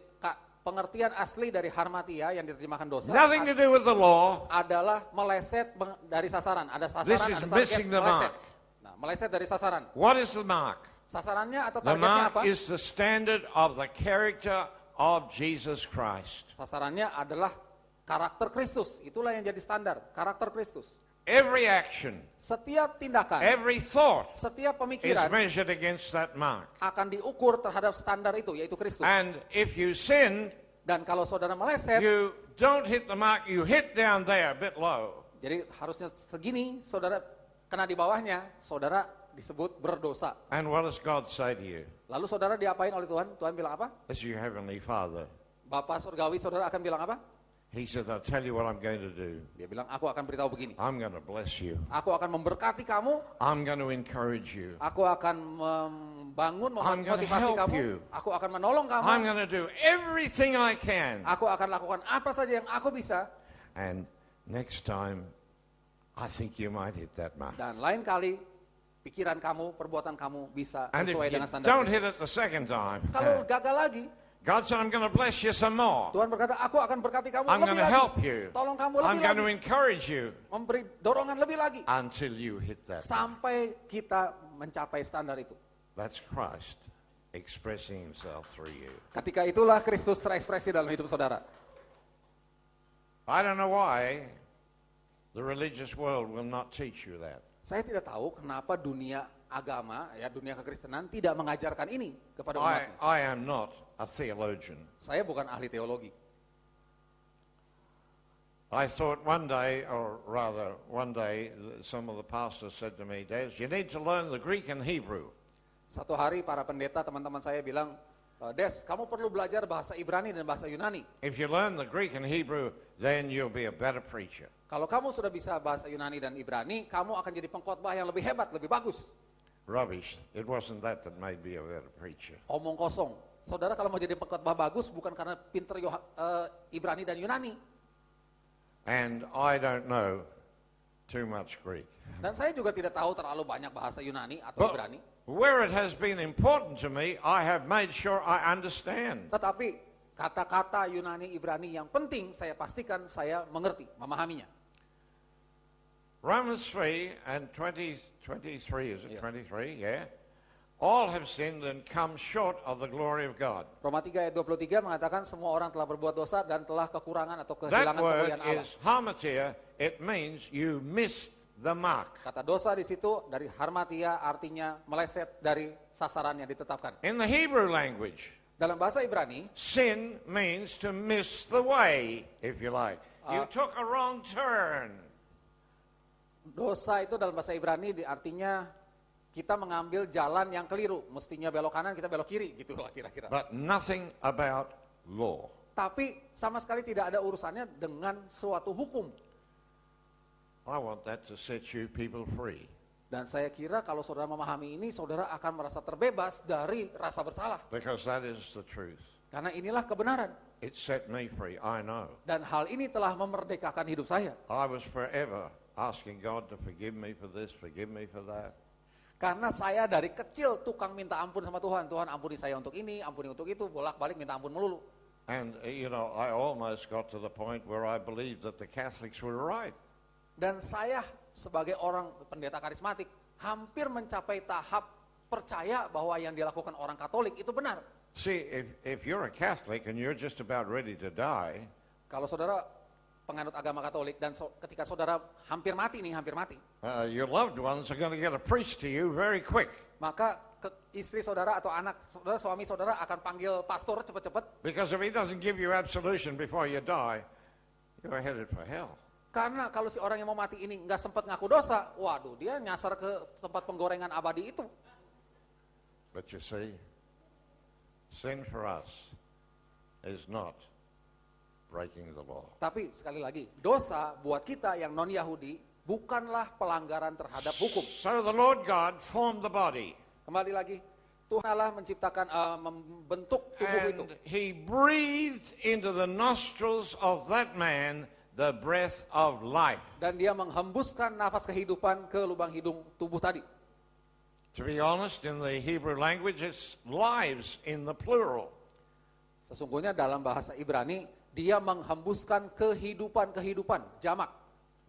pengertian asli dari harmatia yang diterjemahkan dosa Nothing to do with the law. adalah meleset dari sasaran. Ada sasaran, This is ada target, missing the meleset. mark. Nah, meleset dari sasaran. What is the mark? Sasarannya atau The targetnya apa? mark is the standard of the character of Jesus Christ. Sasarannya adalah karakter Kristus. Itulah yang jadi standar, karakter Kristus. Every action, Setiap tindakan, every thought setiap is pemikiran measured against that mark. akan diukur terhadap standar itu, yaitu Kristus. And if you sin, Dan kalau saudara meleset, you don't hit the mark, you hit down there a bit low. jadi harusnya segini, saudara kena di bawahnya, saudara disebut berdosa. And what does God say to you? Lalu saudara diapain oleh Tuhan? Tuhan bilang apa? As your heavenly Father. Bapak surgawi, saudara akan bilang apa? He said, I'll tell you what I'm going to do. Dia bilang, aku akan beritahu begini. I'm going to bless you. Aku akan memberkati kamu. I'm going to encourage you. Aku akan membangun, I'm gonna memotivasi help kamu. you. Aku akan menolong kamu. I'm going to do everything I can. Aku akan lakukan apa saja yang aku bisa. And next time, I think you might hit that mark. Dan lain kali, pikiran kamu, perbuatan kamu bisa And if sesuai you dengan standar don't Kristus. hit it the second time, Kalau gagal lagi, God said, I'm going to bless you some more. Tuhan berkata, aku akan berkati kamu I'm lebih going to lagi. help you. Tolong kamu I'm lebih going to lagi. encourage you Memberi dorongan lebih lagi. until you hit that. Sampai kita mencapai standar itu. That's Christ expressing himself through you. Ketika itulah Kristus terekspresi dalam hidup saudara. I don't know why the religious world will not teach you that. Saya tidak tahu kenapa dunia agama, ya dunia kekristenan tidak mengajarkan ini kepada umatnya. I am not a theologian. Saya bukan ahli teologi. I thought one day, or rather one day, some of the pastors said to me, Des, you need to learn the Greek and Hebrew. Satu hari para pendeta teman-teman saya bilang, Des, kamu perlu belajar bahasa Ibrani dan bahasa Yunani. If you learn the Greek and Hebrew, then you'll be a better preacher. Kalau kamu sudah bisa bahasa Yunani dan Ibrani, kamu akan jadi pengkhotbah yang lebih hebat, lebih bagus. Rubbish. It wasn't that made me a better preacher. Omong kosong. Saudara kalau mau jadi pengkhotbah bagus bukan karena pinter Ibrani dan Yunani. And I don't know too much Greek. Dan saya juga tidak tahu terlalu banyak bahasa Yunani atau But Ibrani. where it has been important to me, I have made sure I understand. Tetapi kata-kata Yunani Ibrani yang penting saya pastikan saya mengerti, memahaminya. Romans 3 and 23, is it Yeah. 23? Yeah. All have sinned and come short of the glory of God. Roma 3 ayat 23 mengatakan semua orang telah berbuat dosa dan telah kekurangan atau That kehilangan word kemuliaan Allah. is hamartia. It means you missed the mark. Kata dosa di situ dari harmatia artinya meleset dari sasaran yang ditetapkan. In the Hebrew language, Dalam bahasa Ibrani, sin means to miss the way, if you like. You took a wrong turn. dosa itu dalam bahasa Ibrani artinya kita mengambil jalan yang keliru. Mestinya belok kanan, kita belok kiri, gitulah kira-kira. But nothing about law. Tapi sama sekali tidak ada urusannya dengan suatu hukum. I want that to set you people free. Dan saya kira kalau saudara memahami ini, saudara akan merasa terbebas dari rasa bersalah. Because that is the truth. Karena inilah kebenaran. It set me free, I know. Dan hal ini telah memerdekakan hidup saya. I was forever asking God to forgive me for this, forgive me for that. Karena saya dari kecil tukang minta ampun sama Tuhan. Tuhan ampuni saya untuk ini, ampuni untuk itu, bolak-balik minta ampun melulu. And, I almost got to the point where I believed that the Catholics were right. Dan saya sebagai orang pendeta karismatik hampir mencapai tahap percaya bahwa yang dilakukan orang Katolik itu benar. See, if you're a Catholic and you're just about ready to die, Kalau saudara penganut agama Katolik dan ketika saudara hampir mati, your loved ones are going to get a priest to you very quick. maka istri saudara atau anak saudara, suami saudara akan panggil pastor cepat-cepat. Because if he doesn't give you absolution before you die, you're headed for hell. Karena kalau si orang yang mau mati ini nggak sempat ngaku dosa, waduh dia nyasar ke tempat penggorengan abadi itu. But you see, sin for us is not breaking the law. Tapi sekali lagi, dosa buat kita yang non-Yahudi bukanlah pelanggaran terhadap hukum. So the Lord God formed the body, Kembali lagi, Tuhan Allah menciptakan, membentuk tubuh itu. and he breathed into the nostrils of that man the breath of life. Dan dia menghembuskan nafas kehidupan ke lubang hidung tubuh tadi. To be honest, in the Hebrew language, it's lives in the plural. Sesungguhnya dalam bahasa Ibrani, dia menghembuskan kehidupan, jamak.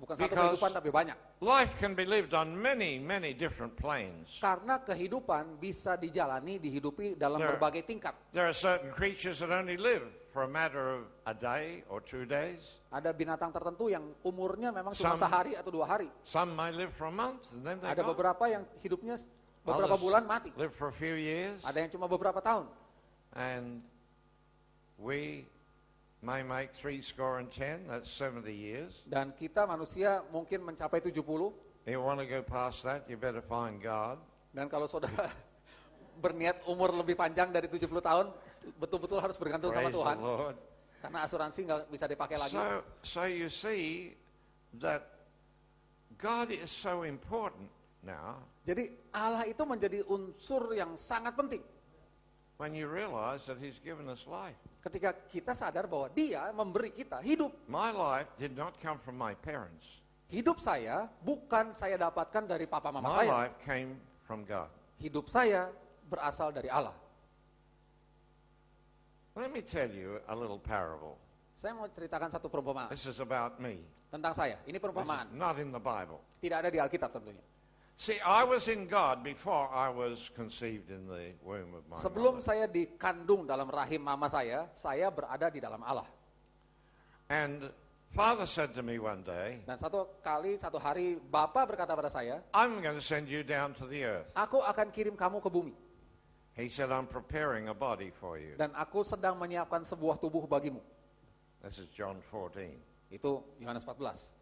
Bukan satu Because kehidupan tapi banyak. life can be lived on many, many different planes. Karena kehidupan bisa dijalani, dihidupi dalam There- berbagai tingkat. There are certain creatures that only live for a matter of a day or 2 days. Ada binatang tertentu yang umurnya memang cuma Some- sehari atau 2 hari. Some may live for a month and then they Ada go. beberapa yang hidupnya beberapa Others bulan mati. live for a few years. Ada yang cuma beberapa tahun. And we may make 70, that's 70 years. Dan kita manusia mungkin mencapai 70. If you want to go past that, you better find God. Dan kalau saudara berniat umur lebih panjang dari 70 tahun, betul-betul harus bergantung sama Praise Tuhan. the Lord. Karena asuransi nggak bisa dipakai lagi. So you see that God is so important now Jadi Allah itu menjadi unsur yang sangat penting. when you realize that He's given us life. Ketika kita sadar bahwa Dia memberi kita hidup. My life did not come from my parents. Hidup saya bukan saya dapatkan dari papa mama My saya. life came from God. Hidup saya berasal dari Allah. Let me tell you a little parable. Saya mau ceritakan satu perumpamaan This is about me. tentang saya. Ini This is perumpamaan, not in the Bible. tidak ada di Alkitab tentunya. See, I was in God before I was conceived in the womb of my Sebelum mother. saya dikandung dalam rahim mama saya berada di dalam Allah. And Father said to me one day, Dan satu hari Bapa berkata pada saya, I'm going to send you down to the earth. aku akan kirim kamu ke bumi. He said, I'm preparing a body for you. Dan aku sedang menyiapkan sebuah tubuh bagimu. This is John 14, Itu Yohanes 14.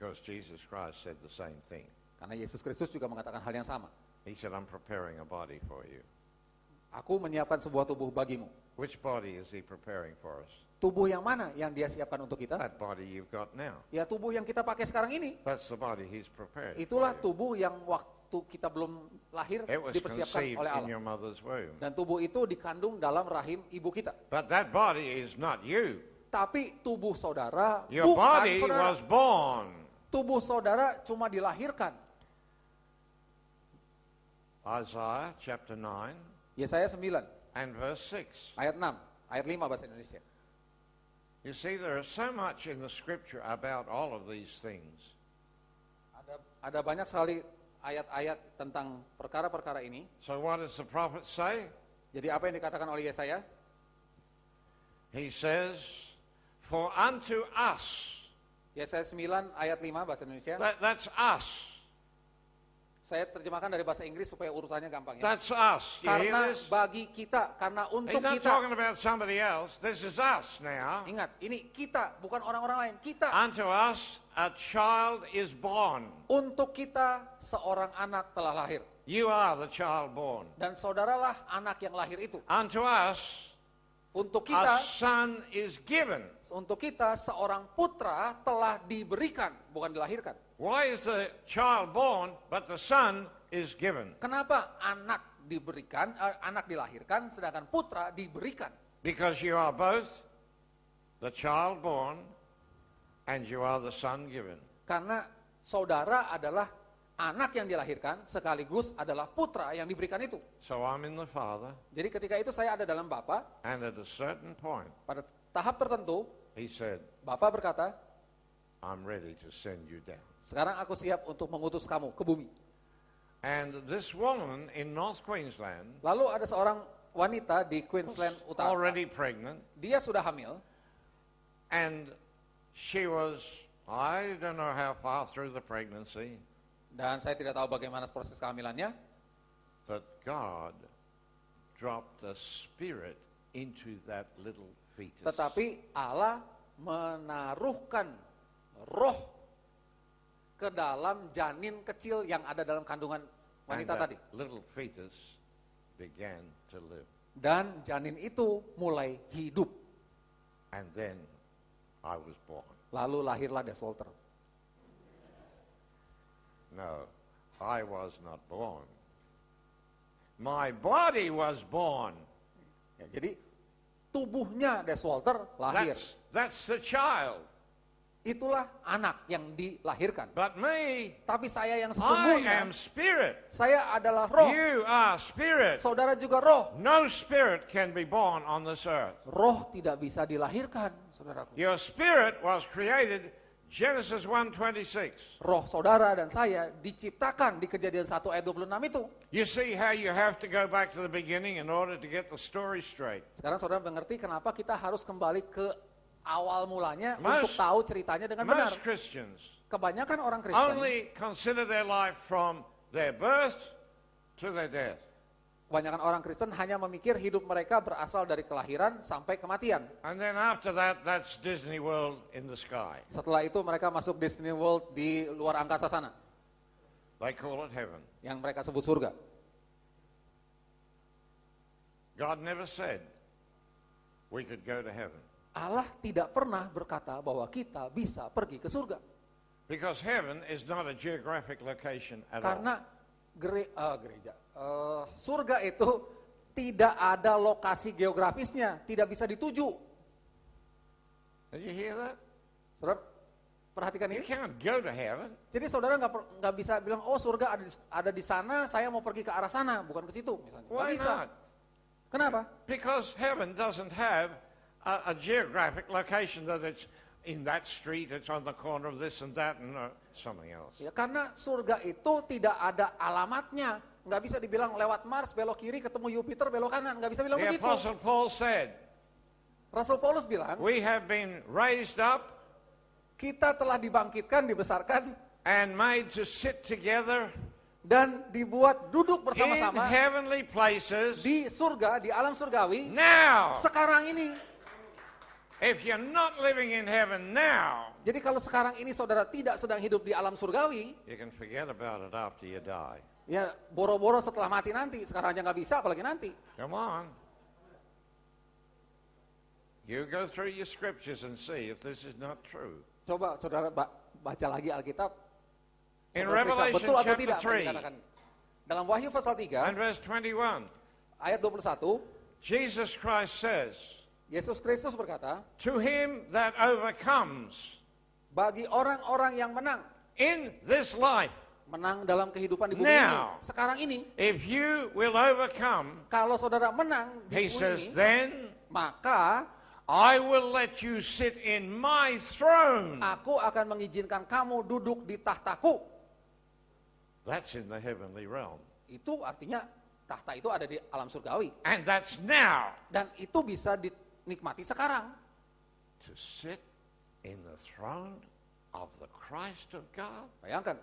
because Jesus Christ said the same thing. Karena Yesus Kristus juga mengatakan hal yang sama. He said, I'm preparing a body for you. Aku menyiapkan sebuah tubuh bagimu. Which body is He preparing for us? Tubuh yang mana yang dia siapkan untuk kita? That body you've got now. Ya tubuh yang kita pakai sekarang ini. That's the body He's prepared Itulah for you. tubuh yang waktu kita belum lahir It was dipersiapkan conceived oleh in Allah. your mother's womb. Dan tubuh itu dikandung dalam rahim ibu kita. But that body is not you. Tapi tubuh saudara Your bukan body saudara. was born. Tubuh saudara cuma dilahirkan. Isaiah chapter 9 Yesaya 9 and verse 6. ayat 6, ayat 5 bahasa Indonesia. You see, there is so much in the scripture about all of these things. Ada banyak sekali ayat-ayat tentang perkara-perkara ini. So what does the prophet say? Jadi apa yang dikatakan oleh Yesaya? He says, for unto us, Yesaya 9 ayat 5 bahasa Indonesia. that's us, Saya terjemahkan dari bahasa Inggris supaya urutannya gampang ya. that's us. You hear Karena this? bagi kita, karena He's untuk not kita. talking about somebody else. This is us now. Ingat, ini kita, bukan orang-orang lain. Kita. Unto us a child is born. Untuk kita seorang anak telah lahir. You are the child born. Dan saudaralah anak yang lahir itu. Unto us Untuk a kita, son is given. seorang putra telah diberikan, bukan dilahirkan. Why is the child born but the son is given? Kenapa anak diberikan, anak dilahirkan, sedangkan putra diberikan? Because you are both the child born and you are the son given. Karena saudara adalah anak yang dilahirkan, sekaligus adalah putra yang diberikan itu. So I'm in the Father, Jadi ketika itu saya ada dalam Bapa, and at a certain point, pada tahap tertentu, he said, Bapa berkata, I'm ready to send you down. sekarang aku siap untuk mengutus kamu ke bumi. And this woman in North Queensland Lalu ada seorang wanita di Queensland was Utara, already pregnant, dia sudah hamil, and she was, I don't know how far through the pregnancy, dan saya tidak tahu bagaimana proses kehamilannya, but God dropped a spirit into that little fetus. tetapi Allah menaruhkan roh ke dalam janin kecil yang ada dalam kandungan And wanita that tadi. little fetus began to live. Dan janin itu mulai hidup. And then I was born. Lalu lahirlah Des Walter. No, I was not born. My body was born. Ya, jadi tubuhnya Des Walter lahir. That's the child. Itulah anak yang dilahirkan. But me, Tapi saya yang I sesungguhnya, am spirit. saya adalah roh. You are spirit. Saudara juga roh. No spirit can be born on this earth. Roh tidak bisa dilahirkan, saudaraku. Your spirit was created, Genesis 1:26. Roh saudara dan saya diciptakan di Kejadian 1 ayat 26 itu. You see how you have to go back to the beginning in order to get the story straight. Sekarang saudara mengerti kenapa kita harus kembali ke awal mulanya Most- untuk tahu ceritanya dengan benar. Most Christians Kebanyakan orang Kristen, only consider their life from their birth to their death. kebanyakan orang Kristen hanya memikir hidup mereka berasal dari kelahiran sampai kematian. And then after that, that's Disney World in the sky. Setelah itu mereka masuk Disney World di luar angkasa sana, They call it heaven. yang mereka sebut surga. God never said we could go to heaven. Allah tidak pernah berkata bahwa kita bisa pergi ke surga. Because heaven is not a geographic location at all. Karena surga itu tidak ada lokasi geografisnya, tidak bisa dituju. Did you hear that? Saudara, perhatikan You ini. can't go to heaven. Jadi saudara nggak bisa bilang, oh surga ada di sana, saya mau pergi ke arah sana, bukan ke situ. Misalnya. Nggak Why bisa. not? Kenapa? Because heaven doesn't have a geographic location that it's in that street, it's on the corner of this and that and something else. Ya, karena surga itu tidak ada alamatnya. Nggak bisa dibilang lewat Mars, belok kiri, ketemu Jupiter, belok kanan. Nggak bisa bilang The begitu. Apostle Paul said, Rasul Paulus bilang, we have been raised up kita telah dibangkitkan, dibesarkan, and made to sit together dan dibuat duduk in bersama-sama heavenly places di surga, di alam surgawi, now. sekarang ini. If you're not living in heaven now, Jadi kalau sekarang ini saudara tidak sedang hidup di alam surgawi, you can forget about it after you die. ya boro-boro setelah mati nanti. Sekarang aja nggak bisa, apalagi nanti. Come on. You go through your scriptures and see if this is not true. Coba saudara baca lagi Alkitab. In Saudara periksa Revelation betul atau chapter tidak apa yang 3 dikatakan. Dalam Wahyu pasal 3 and verse 21, ayat 21, Jesus Christ says, Yesus Kristus berkata, to him that overcomes bagi orang-orang yang menang, in this life, menang dalam kehidupan di bumi Now. ini, sekarang ini, if you will overcome, kalau saudara menang he di bumi says, ini, then maka I will let you sit in my throne. aku akan mengizinkan kamu duduk di tahtaku. That's in the heavenly realm. Itu artinya tahta itu ada di alam surgawi. And that's now. Dan itu bisa dinikmati sekarang. To sit in the throne of the Christ of God. Bayangkan,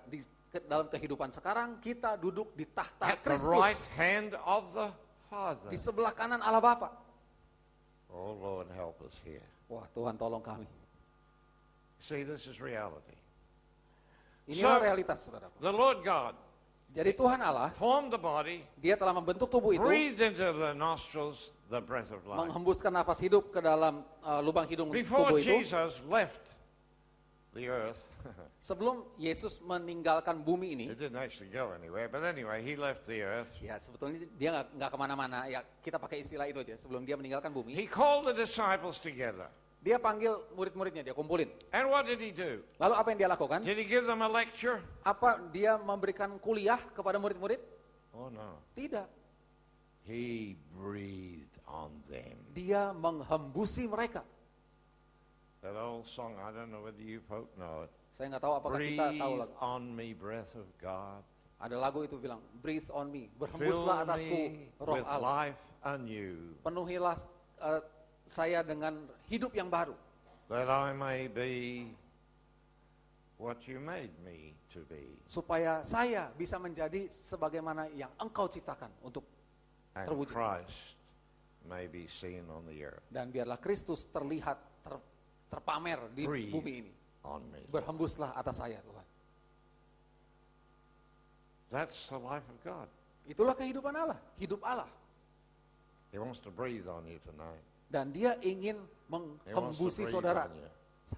dalam kehidupan sekarang kita duduk di tahta At the Kristus. right hand of the Father. Di sebelah kanan Allah Bapa. Oh Lord, help us here. Wah, Tuhan tolong kami. See, this is reality. Inilah So- realitas, saudara. The Lord God Jadi Tuhan Allah, formed the body, Dia telah membentuk tubuh itu, breathed into the nostrils the breath of life. menghembuskan nafas hidup ke dalam lubang hidung Before tubuh itu. Jesus left the earth, Sebelum Yesus meninggalkan bumi ini, he didn't actually go anywhere, but anyway, he left the earth. ya sebetulnya dia nggak kemana-mana. Ya kita pakai istilah itu aja. Sebelum dia meninggalkan bumi, He called the disciples together. dia panggil murid-muridnya, dia kumpulin. And what did he do? Lalu apa yang dia lakukan? Did he give them a lecture? Apa dia memberikan kuliah kepada murid-murid? Oh no. Tidak. He breathed on them. Dia menghembusi mereka. That old song, I don't know whether you folk know it. Saya nggak tahu apakah kita tahu Breathe lagu. on me, breath of God. Ada lagu itu bilang, breathe on me, Fill berhembuslah atasku me roh with Allah. life anew, Penuhilah saya dengan hidup yang baru. that I may be what you made me to be. Supaya saya bisa menjadi sebagaimana yang engkau ciptakan untuk And terwujud. Christ may be seen on the earth. Dan biarlah Kristus terlihat, terpamer di bumi Breathe ini. on me. Berhembuslah atas saya Tuhan. That's the life of God. Itulah kehidupan Allah, hidup Allah. He wants to breathe on you tonight. Dan dia ingin He wants to menghembusi breathe saudara on you.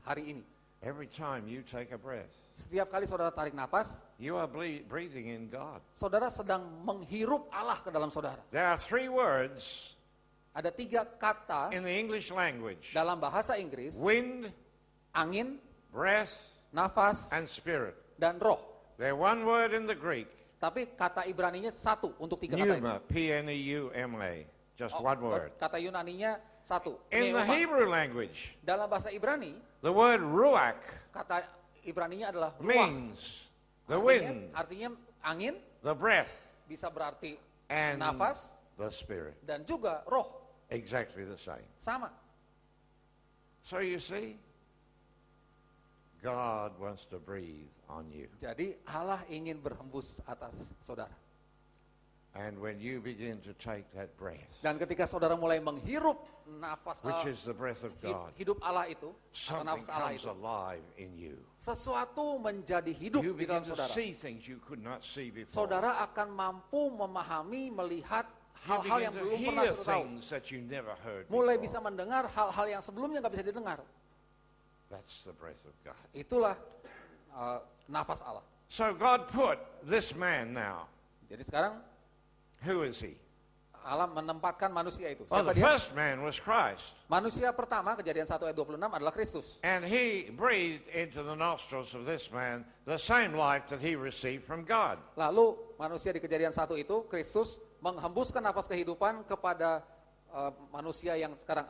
hari ini. Every time you take a breath, Setiap kali saudara tarik napas, you are breathing in God. saudara sedang menghirup Allah ke dalam saudara. There are three words Ada 3 kata in the English language: dalam bahasa Inggris, wind, angin, breath, nafas, and spirit. dan roh. They're one word in the Greek. Tapi kata Ibraninya satu untuk 3 kata itu. Pneuma, P-N-E-U-M-A. Just one word. Kata Yunaninya satu. In the Pneuma. Hebrew language, Dalam bahasa Ibrani, the word ruach kata Ibraninya adalah ruach. means the wind, Artinya angin, the breath, bisa berarti and nafas, the spirit. dan juga roh. Exactly the same. Sama. So you see, God wants to breathe on you. Jadi Allah ingin berhembus atas saudara. And when you begin to take that breath, Dan ketika saudara mulai menghirup nafas which is the breath of God, hidup Allah itu, atau something nafas Allah comes itu, alive in you. sesuatu menjadi hidup You di begin dalam to saudara. see things you could not see before. Saudara akan mampu memahami, melihat You hal-hal begin yang to belum pernah hear saudara tahu. things that you never heard Mulai before. bisa mendengar hal-hal yang sebelumnya nggak bisa didengar. That's the breath of God. Itulah nafas Allah. So God put this man now. Jadi sekarang Who is he? Allah menempatkan manusia itu. Well, Siapa the dia? first man was Christ. Manusia pertama, Kejadian 1 ayat 26 adalah Kristus. And he breathed into the nostrils of this man the same life that he received from God. Lalu manusia di Kejadian 1 itu, Kristus menghembuskan nafas kehidupan kepada manusia yang sekarang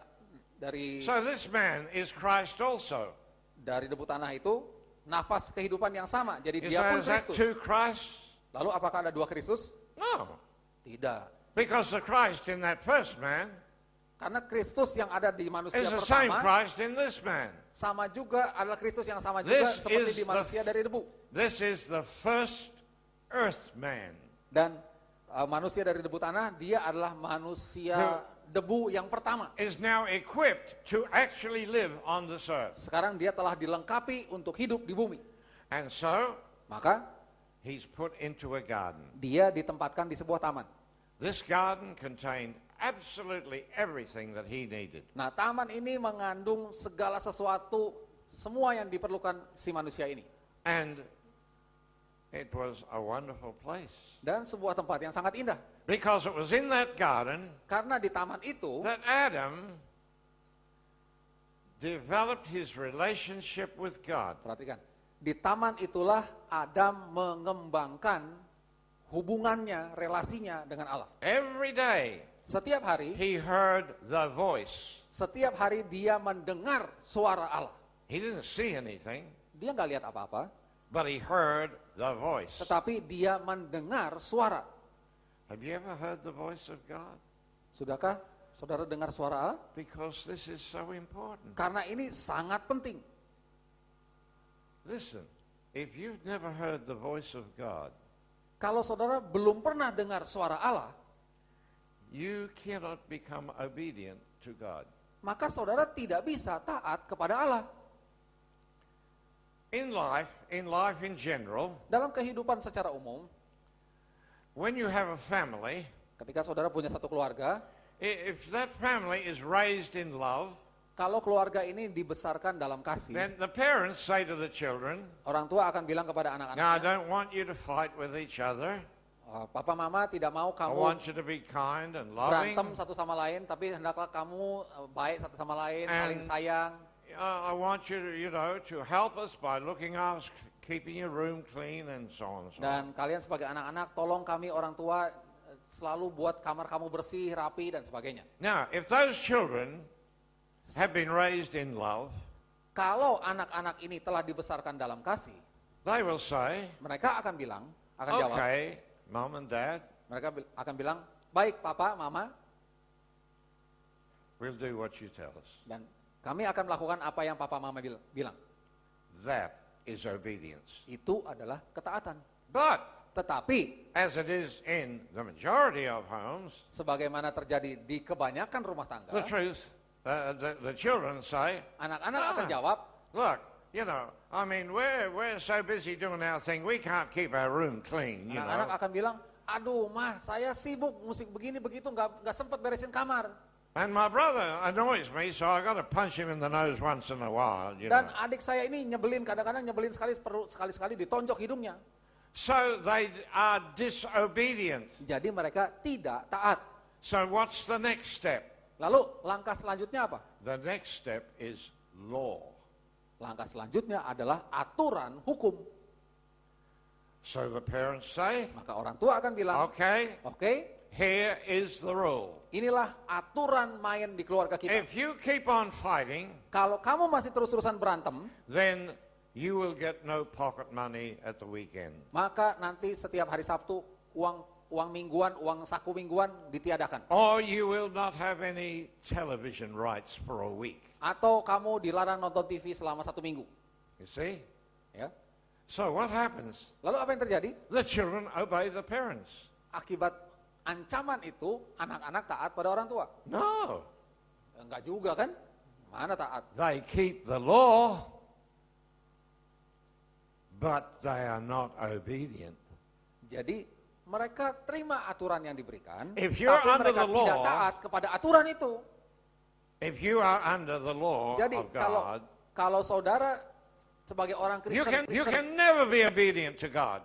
dari So this man is Christ also. debu tanah itu, nafas kehidupan yang sama. Jadi You dia say, pun is that Kristus. two Christs? Lalu apakah ada 2 Kristus? No. Tidak. Because the Christ in that first man Karena Kristus yang ada di manusia is the same pertama, Christ in this man. sama juga adalah Kristus yang sama juga This seperti is di manusia dari debu. This is the first earth man. Dan manusia dari debu tanah, dia adalah manusia debu yang pertama. Is now equipped to actually live on this earth. Sekarang dia telah dilengkapi untuk hidup di bumi. And so Maka he's put into a garden. dia ditempatkan di sebuah taman. This garden contained absolutely everything that he needed. Nah, taman ini mengandung segala sesuatu, semua yang diperlukan si manusia ini. And it was a wonderful place. Dan sebuah tempat yang sangat indah. Because it was in that garden Karena di taman itu, that Adam developed his relationship with God. Perhatikan, di taman itulah Adam mengembangkan hubungannya, relasinya dengan Allah. Every day Setiap hari, he heard the voice. setiap hari dia mendengar suara Allah. He didn't see anything, Dia nggak lihat apa-apa, but he heard the voice. tetapi dia mendengar suara. Have you ever heard the voice of God? Sudahkah saudara dengar suara Allah? Because this is so important. Karena ini sangat penting. Listen, if you've never heard the voice of God, Kalau saudara belum pernah dengar suara Allah, you cannot become obedient to God. maka saudara tidak bisa taat kepada Allah. In life in general, Dalam kehidupan secara umum, when you have a family, ketika saudara punya satu keluarga, if that family is raised in love, kalau keluarga ini dibesarkan dalam kasih, then the parents say to the children, orang tua akan bilang kepada "Now I anak-anaknya, don't want you to fight with each other. Papa mama tidak mau I kamu want you to be kind and loving. berantem satu sama lain, tapi hendaklah kamu baik satu sama lain, saling And- sayang. I want you to help us by looking after keeping your room clean and so on and so on." Dan kalian sebagai anak-anak, tolong kami orang tua selalu buat kamar kamu bersih, rapi, dan sebagainya. Now, if those children have been raised in love, Kalau anak-anak ini telah dibesarkan dalam kasih, they will say, mereka akan bilang, akan jawab, "Okay, Mom and Dad, mereka akan bilang, baik papa, mama, we'll do what you tell us." dan kami akan melakukan apa yang papa mama bilang. That is obedience. Itu adalah ketaatan. But Tetapi, as it is in the majority of homes, sebagaimana terjadi di kebanyakan rumah tangga, the truth, the children say, anak-anak "Ah, akan jawab, look, I mean, we're so busy doing our thing, we can't keep our room clean, anak-anak akan bilang, aduh mah saya sibuk musik begini begitu nggak sempat beresin kamar. And my brother annoys me, so I got to punch him in the nose once in a while, Dan adik saya ini nyebelin, kadang-kadang nyebelin perlu sekali-sekali ditonjok hidungnya. So they are disobedient. Jadi mereka tidak taat. So what's the next step? Lalu langkah selanjutnya apa? The next step is law. Langkah selanjutnya adalah aturan hukum. So the parents say, Maka orang tua akan bilang, okay, oke, here is the rule. inilah aturan main di keluarga kita. If you keep on fighting, Kalau kamu masih terus-terusan berantem, then you will get no pocket money at the weekend. maka nanti setiap hari Sabtu uang mingguan, uang saku mingguan ditiadakan. Or you will not have any television rights for a week. Atau kamu dilarang nonton TV selama 1 minggu. You see? Ya. So what happens? Lalu apa yang terjadi? The children obey the parents. Akibat ancaman itu, anak-anak taat pada orang tua. No, Enggak juga kan? Mana taat? they keep the law, but they are not obedient. Jadi mereka terima aturan yang diberikan, If you're tapi under mereka the tidak law, taat kepada aturan itu. If you are under the law Jadi of God, kalau saudara sebagai orang you Kristen can never be obedient to God.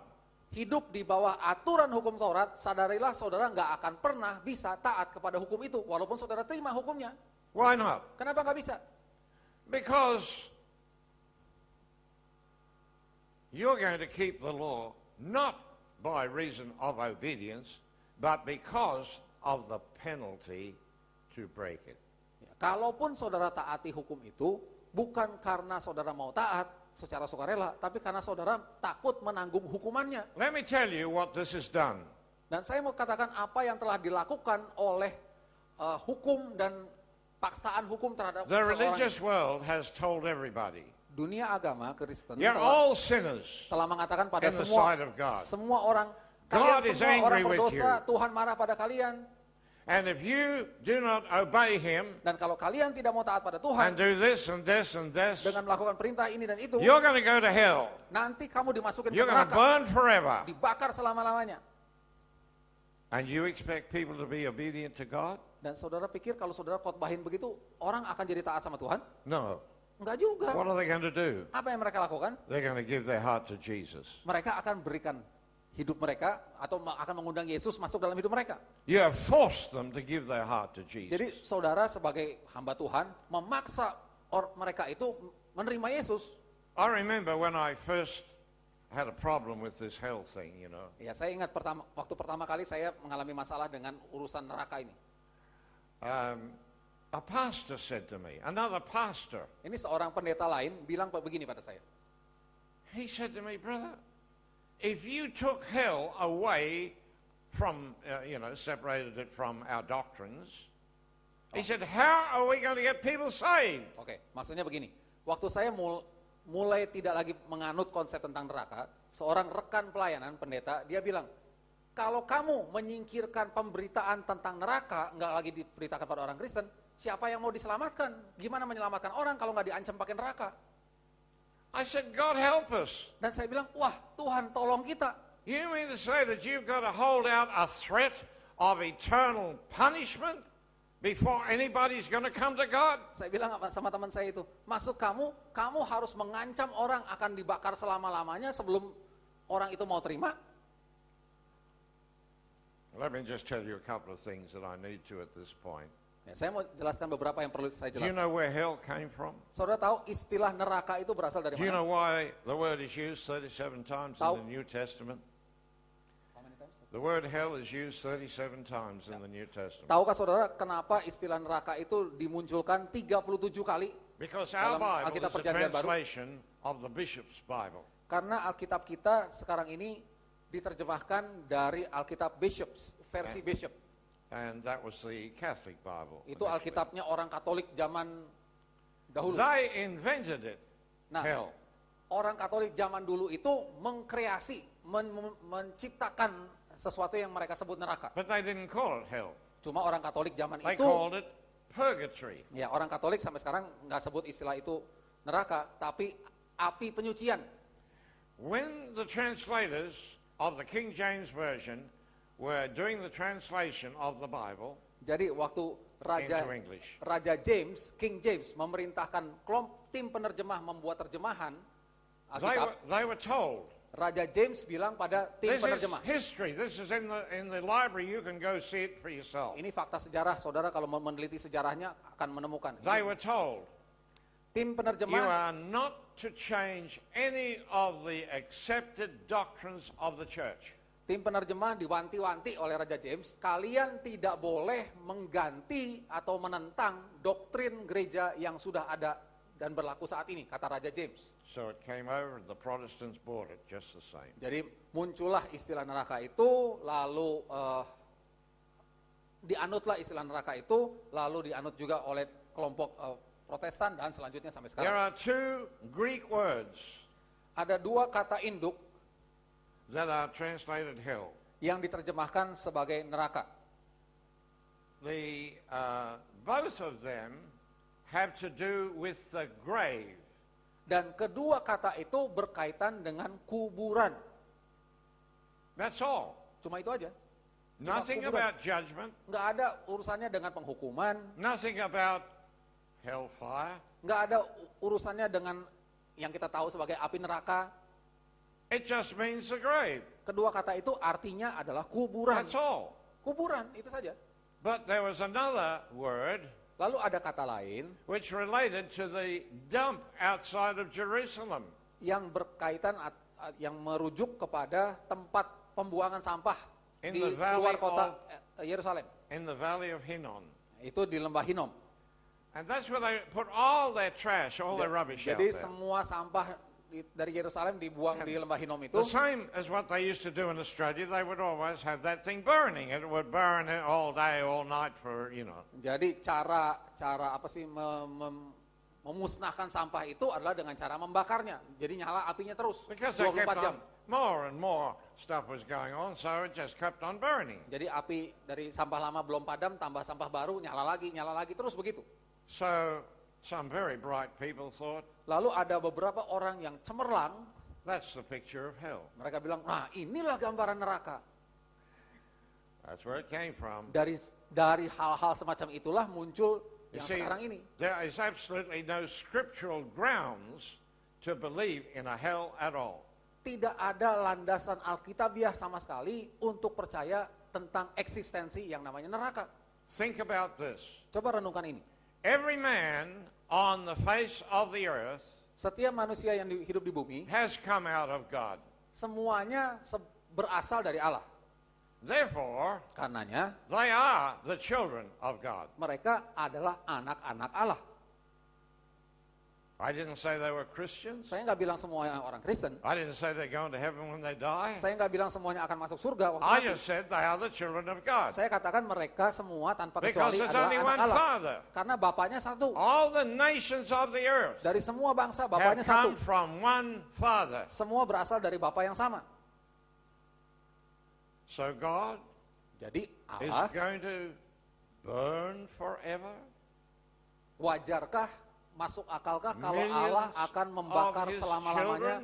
hidup di bawah aturan hukum Taurat, sadarilah saudara nggak akan pernah bisa taat kepada hukum itu, walaupun saudara terima hukumnya. Why not? Kenapa nggak bisa? Because you're going to keep the law not by reason of obedience, but because of the penalty to break it. Ya, kalaupun saudara taati hukum itu, bukan karena saudara mau taat secara sukarela, tapi karena saudara takut menanggung hukumannya. Let me tell you what this has done. Dan saya mau katakan apa yang telah dilakukan oleh hukum dan paksaan hukum terhadap The seorang. religious world has told everybody, Dunia agama Kristen you're all sinners. telah mengatakan pada in the semua sight of God. semua orang, God kalian is semua orang angry with berdosa, you. Tuhan marah pada kalian. And if you do not obey him Dan kalau kalian tidak mau taat pada and Tuhan do this and this and this, dengan melakukan perintah ini dan itu, you're going to go to hell. nanti kamu dimasukin ke You're going to neraka, burn forever. dibakar selama-lamanya. And you expect people to be obedient to God? Dan saudara pikir kalau saudara khotbahin begitu, orang akan jadi taat sama Tuhan? No. Enggak juga. What are they going to do? Apa yang mereka lakukan? They're going to give their heart to Jesus. Mereka akan berikan hidup mereka atau akan mengundang Yesus masuk dalam hidup mereka. You have forced them to give their heart to Jadi Jesus. saudara sebagai hamba Tuhan memaksa mereka itu menerima Yesus. I remember when I first had a problem with this hell thing, you know. Ya, saya ingat waktu pertama kali saya mengalami masalah dengan urusan neraka ini. A pastor said to me, another pastor, Ini seorang pendeta lain bilang begini pada saya. he said to me, brother, if you took hell away from, separated it from our doctrines, he said, how are we going to get people saved? Oke, maksudnya begini. Waktu saya mulai tidak lagi menganut konsep tentang neraka, seorang rekan pelayanan pendeta, dia bilang, kalau kamu menyingkirkan pemberitaan tentang neraka, nggak lagi diberitakan pada orang Kristen, siapa yang mau diselamatkan? Gimana menyelamatkan orang kalau nggak diancam pakai neraka? I said, God help us. Dan saya bilang, wah Tuhan tolong kita. You mean to say that you've got to hold out a threat of eternal punishment before anybody's going to come to God? Saya bilang sama teman saya itu, maksud kamu harus mengancam orang akan dibakar selama-lamanya sebelum orang itu mau terima? Let me just tell you a couple of things that I need to at this point. Ya, saya mau jelaskan beberapa yang perlu saya Do you jelaskan. know where hell came from? Saudara tahu istilah neraka itu berasal dari Do you mana? know why the word is used 37 times Tahu. in the New Testament? How many times? The word hell is used 37 times in the New Testament. Tahukah saudara kenapa istilah neraka itu dimunculkan 37 kali? Because our Dalam Bible Alkitab is a Perjanjian Baru. translation of the Bishop's Bible. Karena Alkitab kita sekarang ini diterjemahkan dari Alkitab Bishops, versi Bishop. And that was the Catholic Bible. Itu initially. Alkitabnya orang Katolik zaman dahulu. They invented it, Nah, hell. orang Katolik zaman dulu itu mengkreasi, menciptakan sesuatu yang mereka sebut neraka. But they didn't call it hell. Cuma orang Katolik zaman They itu, called it purgatory. ya orang Katolik sampai sekarang nggak sebut istilah itu neraka, tapi api penyucian. When the translators of the King James Version were doing the translation of the Bible Jadi waktu into English, Raja James, King James memerintahkan tim penerjemah membuat terjemahan Alkitab, they were told, Raja James bilang pada tim this is penerjemah, history, this is in the library, you can go see it for yourself. ini fakta sejarah, saudara kalau meneliti sejarahnya akan menemukan. They were told, Tim you penerjemah, are not to change any of the accepted doctrines of the church. tim penerjemah diwanti-wanti oleh Raja James, kalian tidak boleh mengganti atau menentang doktrin gereja yang sudah ada dan berlaku saat ini, kata Raja James. So it came over and the Protestants bought it just the same. Jadi muncullah istilah neraka itu, lalu dianutlah istilah neraka itu, lalu dianut juga oleh kelompok Protestan dan selanjutnya sampai There sekarang. are two Greek words Ada dua kata induk that are translated hell. yang diterjemahkan sebagai neraka. Both of them have to do with the grave. Dan kedua kata itu berkaitan dengan kuburan. That's all. Cuma itu aja. Nothing kuburan. about judgment, Nggak ada urusannya dengan penghukuman, nothing about hellfire. nggak ada urusannya dengan yang kita tahu sebagai api neraka. It just means the grave. Kedua kata itu artinya adalah kuburan. That's all. Kuburan, itu saja. But there was another word Lalu ada kata lain which related to the dump outside of Jerusalem. yang berkaitan, yang merujuk kepada tempat pembuangan sampah In di the valley luar kota Yerusalem. In the valley of Hinnom. Itu di lembah Hinnom. And that's where they put all their trash, all their rubbish out Jadi there. semua sampah dari Yerusalem dibuang di lembah Hinnom itu. The same as what they used to do in Australia, they would always have that thing burning. It would burn it all day, all night for, Jadi cara apa sih memusnahkan sampah itu adalah dengan cara membakarnya. Jadi nyala apinya terus because they 24 kept jam. on, more and more stuff was going on, so it just kept on burning. Jadi api dari sampah lama belum padam, tambah sampah baru, nyala lagi terus begitu. So some very bright people thought, Lalu ada beberapa orang yang cemerlang, that's the picture of hell. mereka bilang, nah inilah gambaran neraka. That's where it came from. Dari hal-hal semacam itulah muncul You yang see, sekarang ini. there is absolutely no scriptural grounds to believe in a hell at all. Tidak ada landasan Alkitabiah sama sekali untuk percaya tentang eksistensi yang namanya neraka. Think about this. Coba renungkan ini. Every man on the face of the earth Setiap manusia yang hidup di bumi, has come out of God. semuanya berasal dari Allah. Therefore, Karenanya, they are the children of God. mereka adalah anak-anak Allah. I didn't say they were Christians. Saya nggak bilang semuanya orang Kristen. I didn't say they're going to heaven when they die. Saya nggak bilang semuanya akan masuk surga waktu I mati. just said they are the children of God. Saya katakan mereka semua tanpa Because kecuali there's adalah only anak one Allah. Father. Karena bapaknya satu. All the nations of the earth Dari semua bangsa, have bapaknya satu. come from one Father. Semua berasal dari bapa yang sama. So God Jadi is Allah, going to burn forever. wajarkah, masuk akalkah kalau Millions Allah akan membakar of his selama-lamanya children?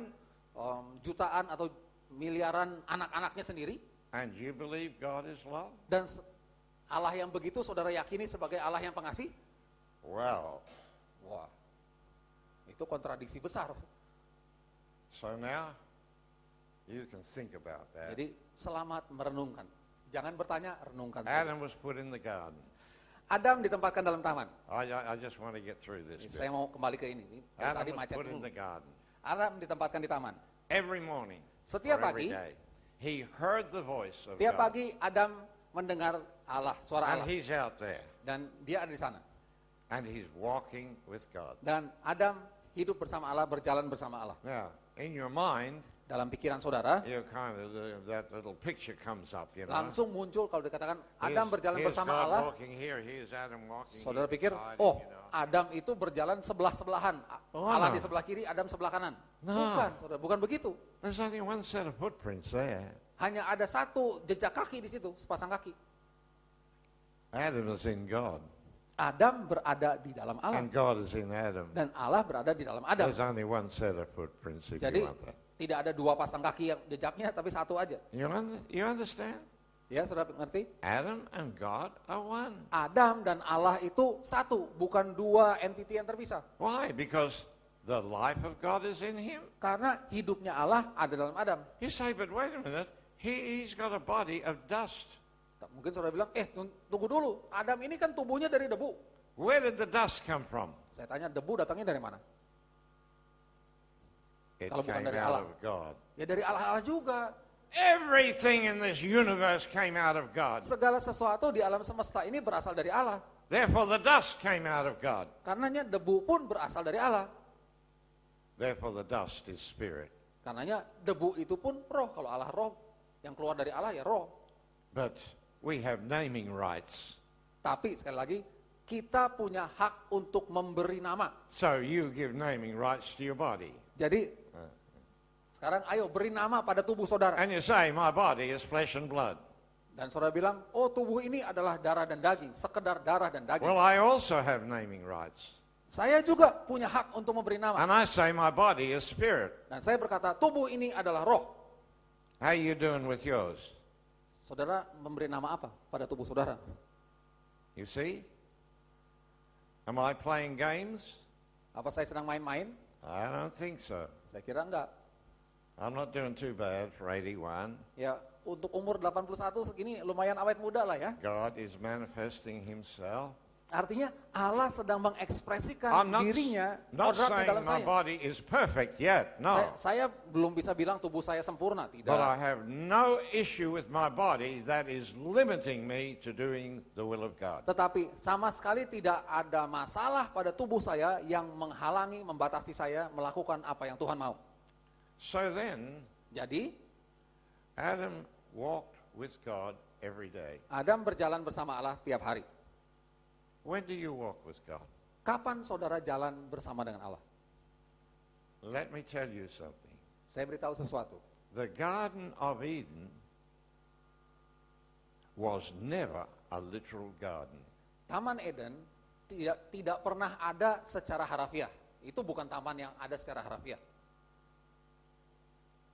jutaan atau miliaran anak-anaknya sendiri? And you believe God is love? Dan Allah yang begitu saudara yakini sebagai Allah yang pengasih? Well, Wah, itu kontradiksi besar. so now you can think about that. Jadi selamat merenungkan. Jangan bertanya, renungkan. Adam was put in the garden. Adam ditempatkan dalam taman. I just want to get through this Saya bit. mau kembali ke ini. Dari tadi Adam was macet put in dulu. the garden. Adam ditempatkan di taman. Every morning, Setiap or every pagi, day, he heard the voice of tiap God. pagi Adam mendengar Allah, suara And Allah. he's out there. Dan dia ada di sana. And he's walking with God. Dan Adam hidup bersama Allah, berjalan bersama Allah. Now, in your mind, Dalam pikiran saudara, you're kind of, that little picture comes up, you know. langsung muncul kalau dikatakan Adam berjalan Here's bersama God Allah. walking here, here's Adam walking Saudara here pikir, beside oh him, you know. Adam itu berjalan sebelah-sebelahan. Oh, Allah no. di sebelah kiri, Adam sebelah kanan. No. Bukan, saudara, bukan begitu. There's only one set of footprints there. Hanya ada satu jejak kaki di situ, sepasang kaki. Adam is in God, Adam berada di dalam Allah. and God is in Adam. Dan Allah berada di dalam Adam. There's only one set of footprints if Jadi you want that. tidak ada dua pasang kaki yang jejaknya, tapi satu aja. You understand? Ya, saudara ngerti? Adam and God are one. Adam dan Allah itu satu, bukan dua entiti yang terpisah. Why? Because the life of God is in him. Karena hidupnya Allah ada dalam Adam. You say, but wait a minute, he's got a body of dust. Mungkin saudara bilang, tunggu dulu, Adam ini kan tubuhnya dari debu. Where did the dust come from? Saya tanya, debu datangnya dari mana? It Kalau bukan came dari out Allah. of God. Ya dari Allah juga. Everything in this universe came out of God. Segala sesuatu di alam semesta ini berasal dari Allah. Therefore, the dust came out of God. Karenanya debu pun berasal dari Allah. Therefore, the dust is spirit. Karenanya debu itu pun roh. Kalau Allah roh, yang keluar dari Allah ya roh. But we have naming rights. Tapi sekali lagi, kita punya hak untuk memberi nama. So you give naming rights to your body. Jadi, sekarang ayo beri nama pada tubuh saudara. And you say, my body is flesh and blood. Dan saudara bilang, oh tubuh ini adalah darah dan daging. Sekedar darah dan daging. Well, I also have naming rights. Saya juga punya hak untuk memberi nama. And I say my body is spirit. Dan saya berkata, tubuh ini adalah roh. How you doing with yours? Saudara memberi nama apa pada tubuh saudara? You see? Am I playing games? Apa saya sedang main-main? I don't think so. Saya kira enggak. I'm not doing too bad for 81. Ya, untuk umur 81 segini lumayan awet muda lah ya. God is manifesting himself. Artinya Allah sedang mengekspresikan I'm not dirinya not kodratnya saying dalam my saya. body is perfect yet. No. Saya belum bisa bilang tubuh saya sempurna, tidak. But I have no issue with my body that is limiting me to doing the will of God. Tetapi sama sekali tidak ada masalah pada tubuh saya yang menghalangi, membatasi saya melakukan apa yang Tuhan mau. So then, Jadi, Adam walked with God every day. Adam berjalan bersama Allah tiap hari. When do you walk with God? Kapan saudara jalan bersama dengan Allah? Let me tell you something. Saya beritahu sesuatu. The Garden of Eden was never a literal garden. Taman Eden tidak pernah ada secara harafiah. Itu bukan taman yang ada secara harafiah.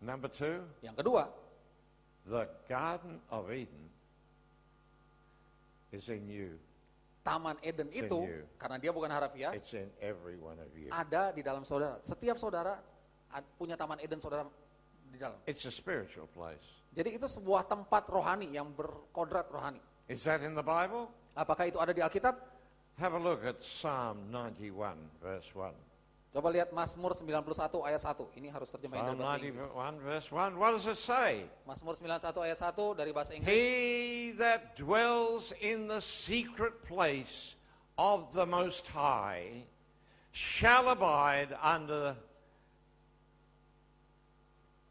Number two, Yang kedua, the Garden of Eden is in you. Taman Eden It's in itu, you. karena dia bukan harafiah, It's in every one of you. ada di dalam saudara. Setiap saudara punya Taman Eden saudara di dalam. It's a spiritual place. Jadi itu sebuah tempat rohani yang berkodrat rohani. Is that in the Bible? Apakah itu ada di Alkitab? Have a look at Psalm 91, verse 1. Coba lihat Mazmur 91 ayat 1. Ini harus terjemahin Psalm dari bahasa Inggris. 91, verse 1. What does it say? Mazmur 91 ayat 1 dari bahasa Inggris. He that dwells in the secret place of the Most High shall abide under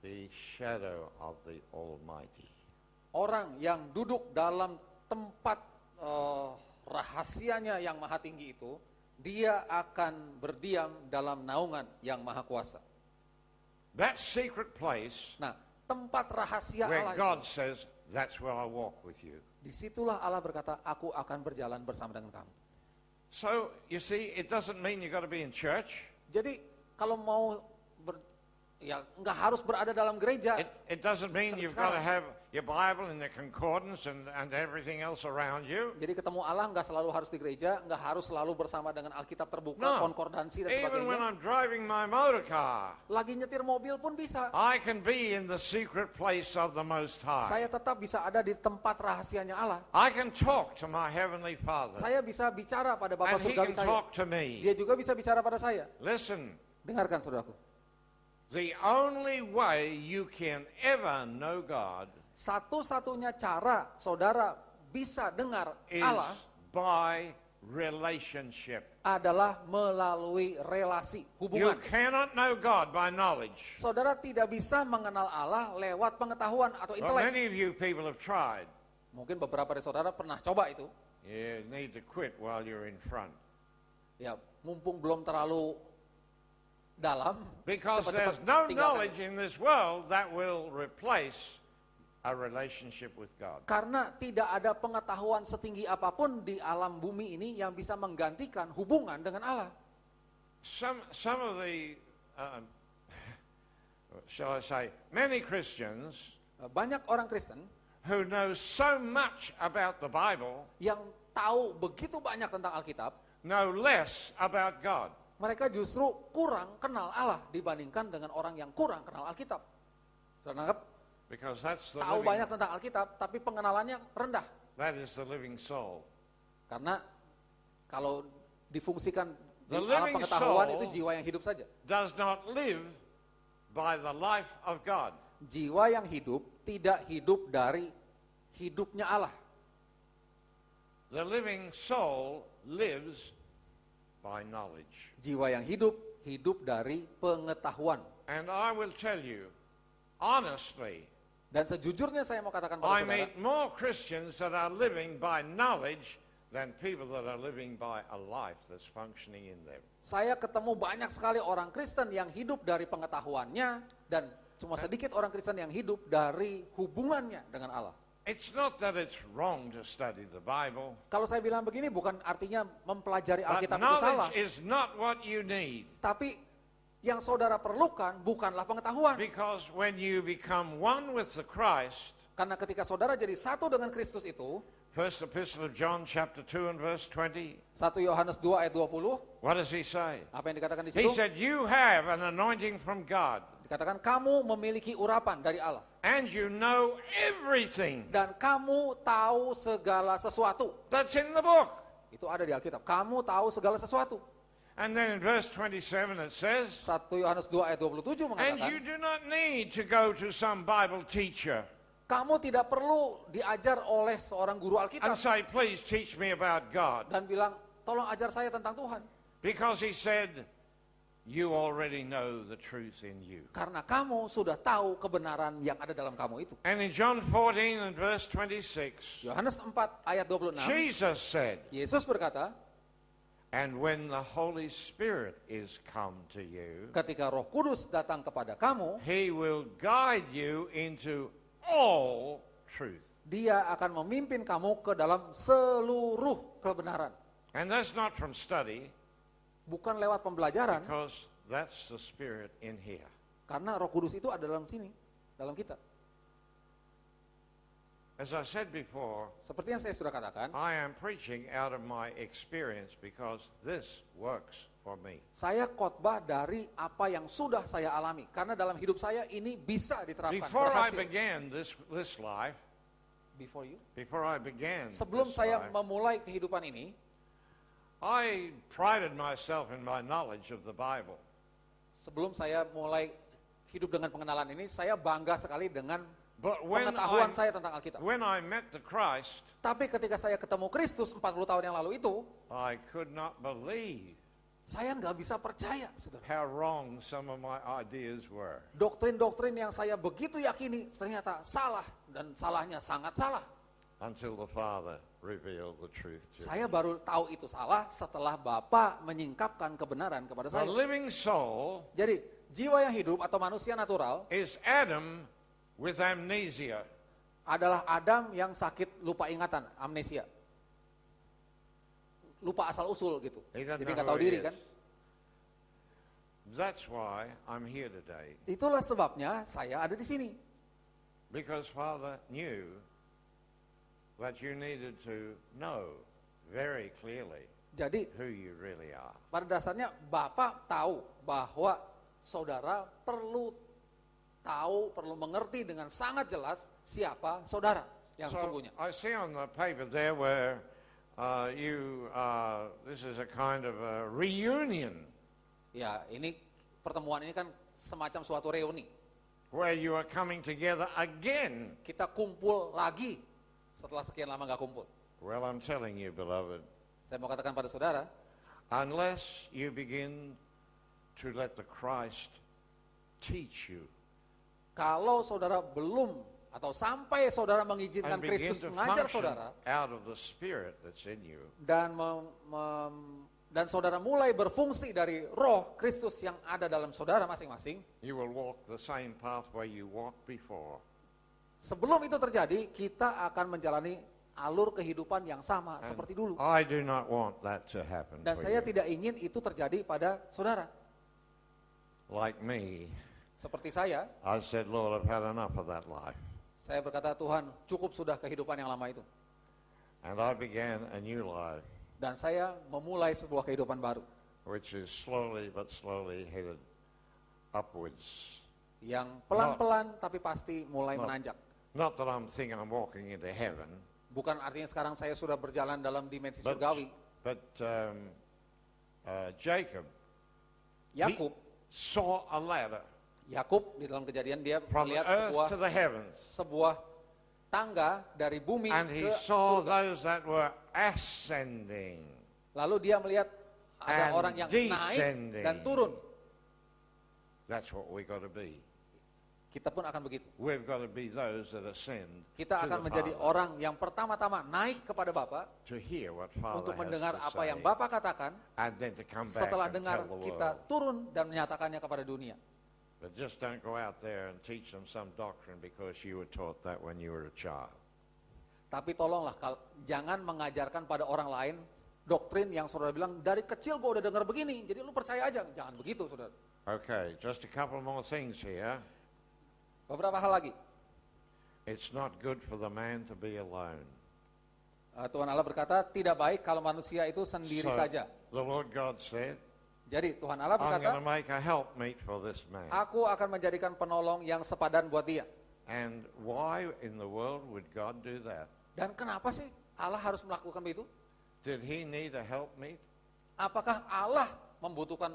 the shadow of the Almighty. Orang yang duduk dalam tempat rahasianya yang maha tinggi itu, dia akan berdiam dalam naungan yang maha kuasa. That secret place Nah, tempat rahasia where Allah God itu, says, that's where I walk with you. disitulah Allah berkata, aku akan berjalan bersama dengan kamu. So, you see, it doesn't mean you've got to be in church. Jadi kalau mau ya nggak harus berada dalam gereja. It doesn't mean you've got to have your Bible and the concordance and everything else around you. Jadi ketemu Allah nggak selalu harus di gereja, nggak harus selalu bersama dengan Alkitab terbuka, No. konkordansi dan Even when sebagainya. I'm driving my motor car, Lagi nyetir mobil pun bisa. I can be in the secret place of the Most High. Saya tetap bisa ada di tempat rahasianya Allah. I can talk to my Heavenly Father, Saya bisa bicara pada Bapa and He surgawi can saya. talk to me. Dia juga bisa bicara pada saya. Listen, Dengarkan saudaraku. the only way you can ever know God Satu-satunya cara saudara bisa dengar is Allah by relationship. adalah melalui relasi, You hubungan. cannot know God by knowledge. Saudara tidak bisa mengenal Allah lewat pengetahuan atau Well, intelek. many of you people have tried. Mungkin beberapa dari saudara pernah coba itu. You need to quit while you're in front. Ya, mumpung belum terlalu dalam, Because cepat-cepat there's no tinggalkan knowledge itu. in this world that will replace a relationship with God. Karena tidak ada pengetahuan setinggi apapun di alam bumi ini yang bisa menggantikan hubungan dengan Allah. Some of the, shall I say, many Christians Banyak orang Kristen who know so much about the Bible yang tahu begitu banyak tentang Alkitab, know less about God. mereka justru kurang kenal Allah dibandingkan dengan orang yang kurang kenal Alkitab. Sudah nangkep? Because that's the Tahu living, banyak tentang Alkitab, tapi pengenalannya rendah. that is the living soul. Karena kalau difungsikan di The alam living pengetahuan soul itu jiwa yang hidup saja. Does not live by the life of God. Jiwa yang hidup tidak hidup dari hidupnya Allah. The living soul lives by knowledge. Jiwa yang hidup, hidup dari pengetahuan. And I will tell you, honestly, Dan sejujurnya saya mau katakan pada I saudara, meet more Christians that are living by knowledge than people that are living by a life that's functioning in them. saya ketemu banyak sekali orang Kristen yang hidup dari pengetahuannya dan cuma sedikit orang Kristen yang hidup dari hubungannya dengan Allah. It's not that it's wrong to study the Bible, Kalau saya bilang begini bukan artinya mempelajari but Alkitab itu salah, knowledge is not what you need. tapi yang saudara perlukan bukanlah pengetahuan. Because when you become one with the Christ, Karena ketika saudara jadi satu dengan Kristus itu, First Epistle of John chapter 2 and verse 20, 1 Yohanes 2 ayat 20, what does he say? apa yang dikatakan di He situ? said, you have an anointing from God, Dikatakan kamu memiliki urapan dari Allah. and you know everything Dan kamu tahu segala sesuatu. that's in the book. Itu ada di Alkitab. Kamu tahu segala sesuatu. And then in verse 27 it says, 1 Yohanes 2 ayat 27 and you mengatakan, do not need to go to some Bible teacher kamu tidak perlu diajar oleh seorang guru and Alkitab. say, please teach me about God. Dan bilang, tolong ajar saya tentang Tuhan. Because he said, you already know the truth in you. Karena kamu sudah tahu kebenaran yang ada dalam kamu itu. And in John 14 and verse 26, Yohanes 4 ayat 26, Jesus said, Yesus berkata, and when the Holy Spirit is come to you, ketika Roh Kudus datang kepada kamu, he will guide you into all truth. Dia akan memimpin kamu ke dalam seluruh kebenaran. And that's not from study, Bukan lewat pembelajaran, because that's the Spirit in here. karena Roh Kudus itu ada dalam sini, dalam kita. As I said before, Seperti yang saya sudah katakan, I am preaching out of my experience because this works for me. saya khotbah dari apa yang sudah saya alami. Karena dalam hidup saya ini bisa diterapkan. Before I berhasil. began this life, Before you? before I began Sebelum this saya life, memulai kehidupan ini, I prided myself in my knowledge of the Bible. Sebelum saya mulai hidup dengan pengenalan ini, saya bangga sekali dengan But when pengetahuan saya tentang Alkitab. I met the Christ, Tapi ketika saya ketemu Kristus 40 tahun yang lalu itu, I could not believe saya nggak bisa percaya, saudara. how wrong some of my ideas were. Doktrin-doktrin yang saya begitu yakini ternyata salah, dan salahnya sangat salah. Until the Father revealed the truth to me. Saya baru tahu itu salah setelah Bapa menyingkapkan kebenaran kepada The saya. living soul Jadi jiwa yang hidup atau manusia natural is Adam with amnesia. adalah Adam yang sakit lupa ingatan, amnesia. Lupa asal usul gitu. He doesn't Jadi know nggak who tahu he diri is. kan. That's why I'm here today. Itulah sebabnya saya ada di sini. Because Father knew that you needed to know very clearly Jadi who you really are. pada dasarnya Bapak tahu bahwa saudara perlu tahu, perlu mengerti dengan sangat jelas siapa saudara yang So sesungguhnya. I see on the paper there where this is a kind of a reunion Ya, ini pertemuan ini kan semacam suatu reuni. where you are coming together again. Kita kumpul lagi setelah sekian lama nggak kumpul. Well, I'm telling you, beloved, Saya mau katakan pada saudara, unless you begin to let the Christ teach you kalau saudara belum atau sampai saudara mengizinkan and begin Kristus to mengajar function saudara out of the Spirit that's in you, dan dan saudara mulai berfungsi dari roh Kristus yang ada dalam saudara masing-masing, you will walk the same pathway you walked before. sebelum itu terjadi, kita akan menjalani alur kehidupan yang sama seperti dulu. I do not want that to happen Dan for saya you. tidak ingin itu terjadi pada saudara. Like me, Seperti saya said, Lord, I've had enough of that life. berkata, Tuhan, cukup sudah kehidupan yang lama itu. And I began a new life, Dan saya memulai sebuah kehidupan baru which is slowly but slowly headed upwards. yang pelan-pelan tapi pasti mulai Not- menanjak. Not that I'm thinking I'm walking into heaven, Bukan artinya sekarang saya sudah berjalan dalam dimensi but, surgawi. but Jacob Yakub, saw a ladder Yakub di dalam Kejadian dia from the melihat earth to the heavens, sebuah tangga dari bumi and he ke saw surga. those that were ascending. Lalu dia melihat ada and orang yang naik descending. dan turun. That's what we got to be. Kita pun akan begitu. We've got to be those that ascend Kita to akan the menjadi Father, orang yang pertama-tama naik kepada Bapa to hear what Father untuk has mendengar to apa say, yang Bapa katakan. and then to come back Setelah and dengar, tell the kita world. turun dan menyatakannya kepada dunia. But just don't go out there and teach them some doctrine because you were taught that when you were a child. Tapi tolonglah, jangan mengajarkan pada orang lain doktrin yang saudara bilang, dari kecil gue udah dengar begini, jadi lu percaya aja. Jangan begitu, saudara. Okay, just a couple more things here. Beberapa hal lagi. It's not good for the man to be alone. Tuhan Allah berkata, tidak baik kalau manusia itu sendiri So, saja. the Lord God said, Jadi Tuhan Allah I'm going to berkata, make a helpmeet for this man. aku akan menjadikan penolong yang sepadan buat dia. And why in the world would God do that? Dan kenapa sih Allah harus melakukan itu? Did he need a helpmeet? Apakah Allah membutuhkan,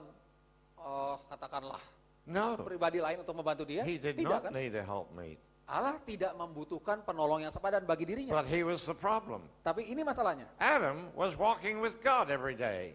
katakanlah, No, pribadi lain untuk membantu dia? he did Tidak not kan? need a helpmeet. Allah tidak membutuhkan penolong yang sepadan bagi dirinya. But he was the problem. Tapi ini masalahnya. Adam was walking with God every day.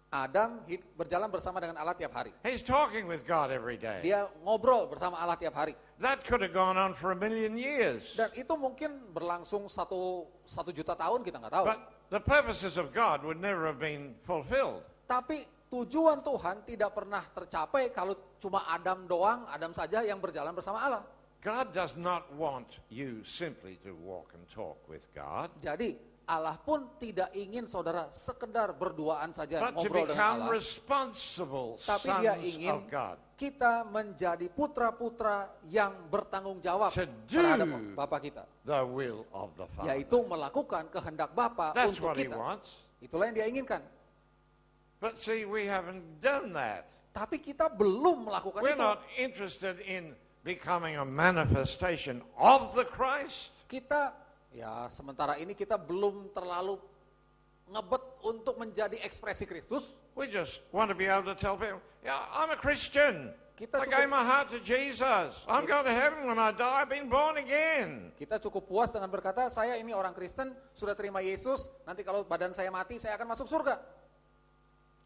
Adam berjalan bersama dengan Allah tiap hari. He's talking with God every day. Dia ngobrol bersama Allah tiap hari. That could have gone on for 1,000,000 years. Dan itu mungkin berlangsung satu juta tahun, kita nggak tahu. But the purposes of God would never have been fulfilled. Tapi tujuan Tuhan tidak pernah tercapai kalau cuma Adam doang, Adam saja yang berjalan bersama Allah. God does not want you simply to walk and talk with God, Jadi Allah pun tidak ingin saudara sekedar berduaan saja but to ngobrol dengan become Allah. responsible Tapi dia sons ingin of God. kita menjadi putra-putra yang bertanggung jawab To terhadap do Bapa kita. The will of the Father. Yaitu melakukan kehendak Bapa That's untuk what he kita. wants. Itulah yang dia inginkan. But see, we haven't done that. Tapi kita belum melakukan We're itu. not interested in becoming a manifestation of the Christ. Kita, ya sementara ini kita belum terlalu ngebet untuk menjadi ekspresi Kristus. We just want to be able to tell people, yeah, I'm a Christian. Kita I cukup- gave my heart to Jesus. I'm going to heaven when I die. I've been born again. Kita cukup puas dengan berkata, saya ini orang Kristen, sudah terima Yesus, nanti kalau badan saya mati, saya akan masuk surga.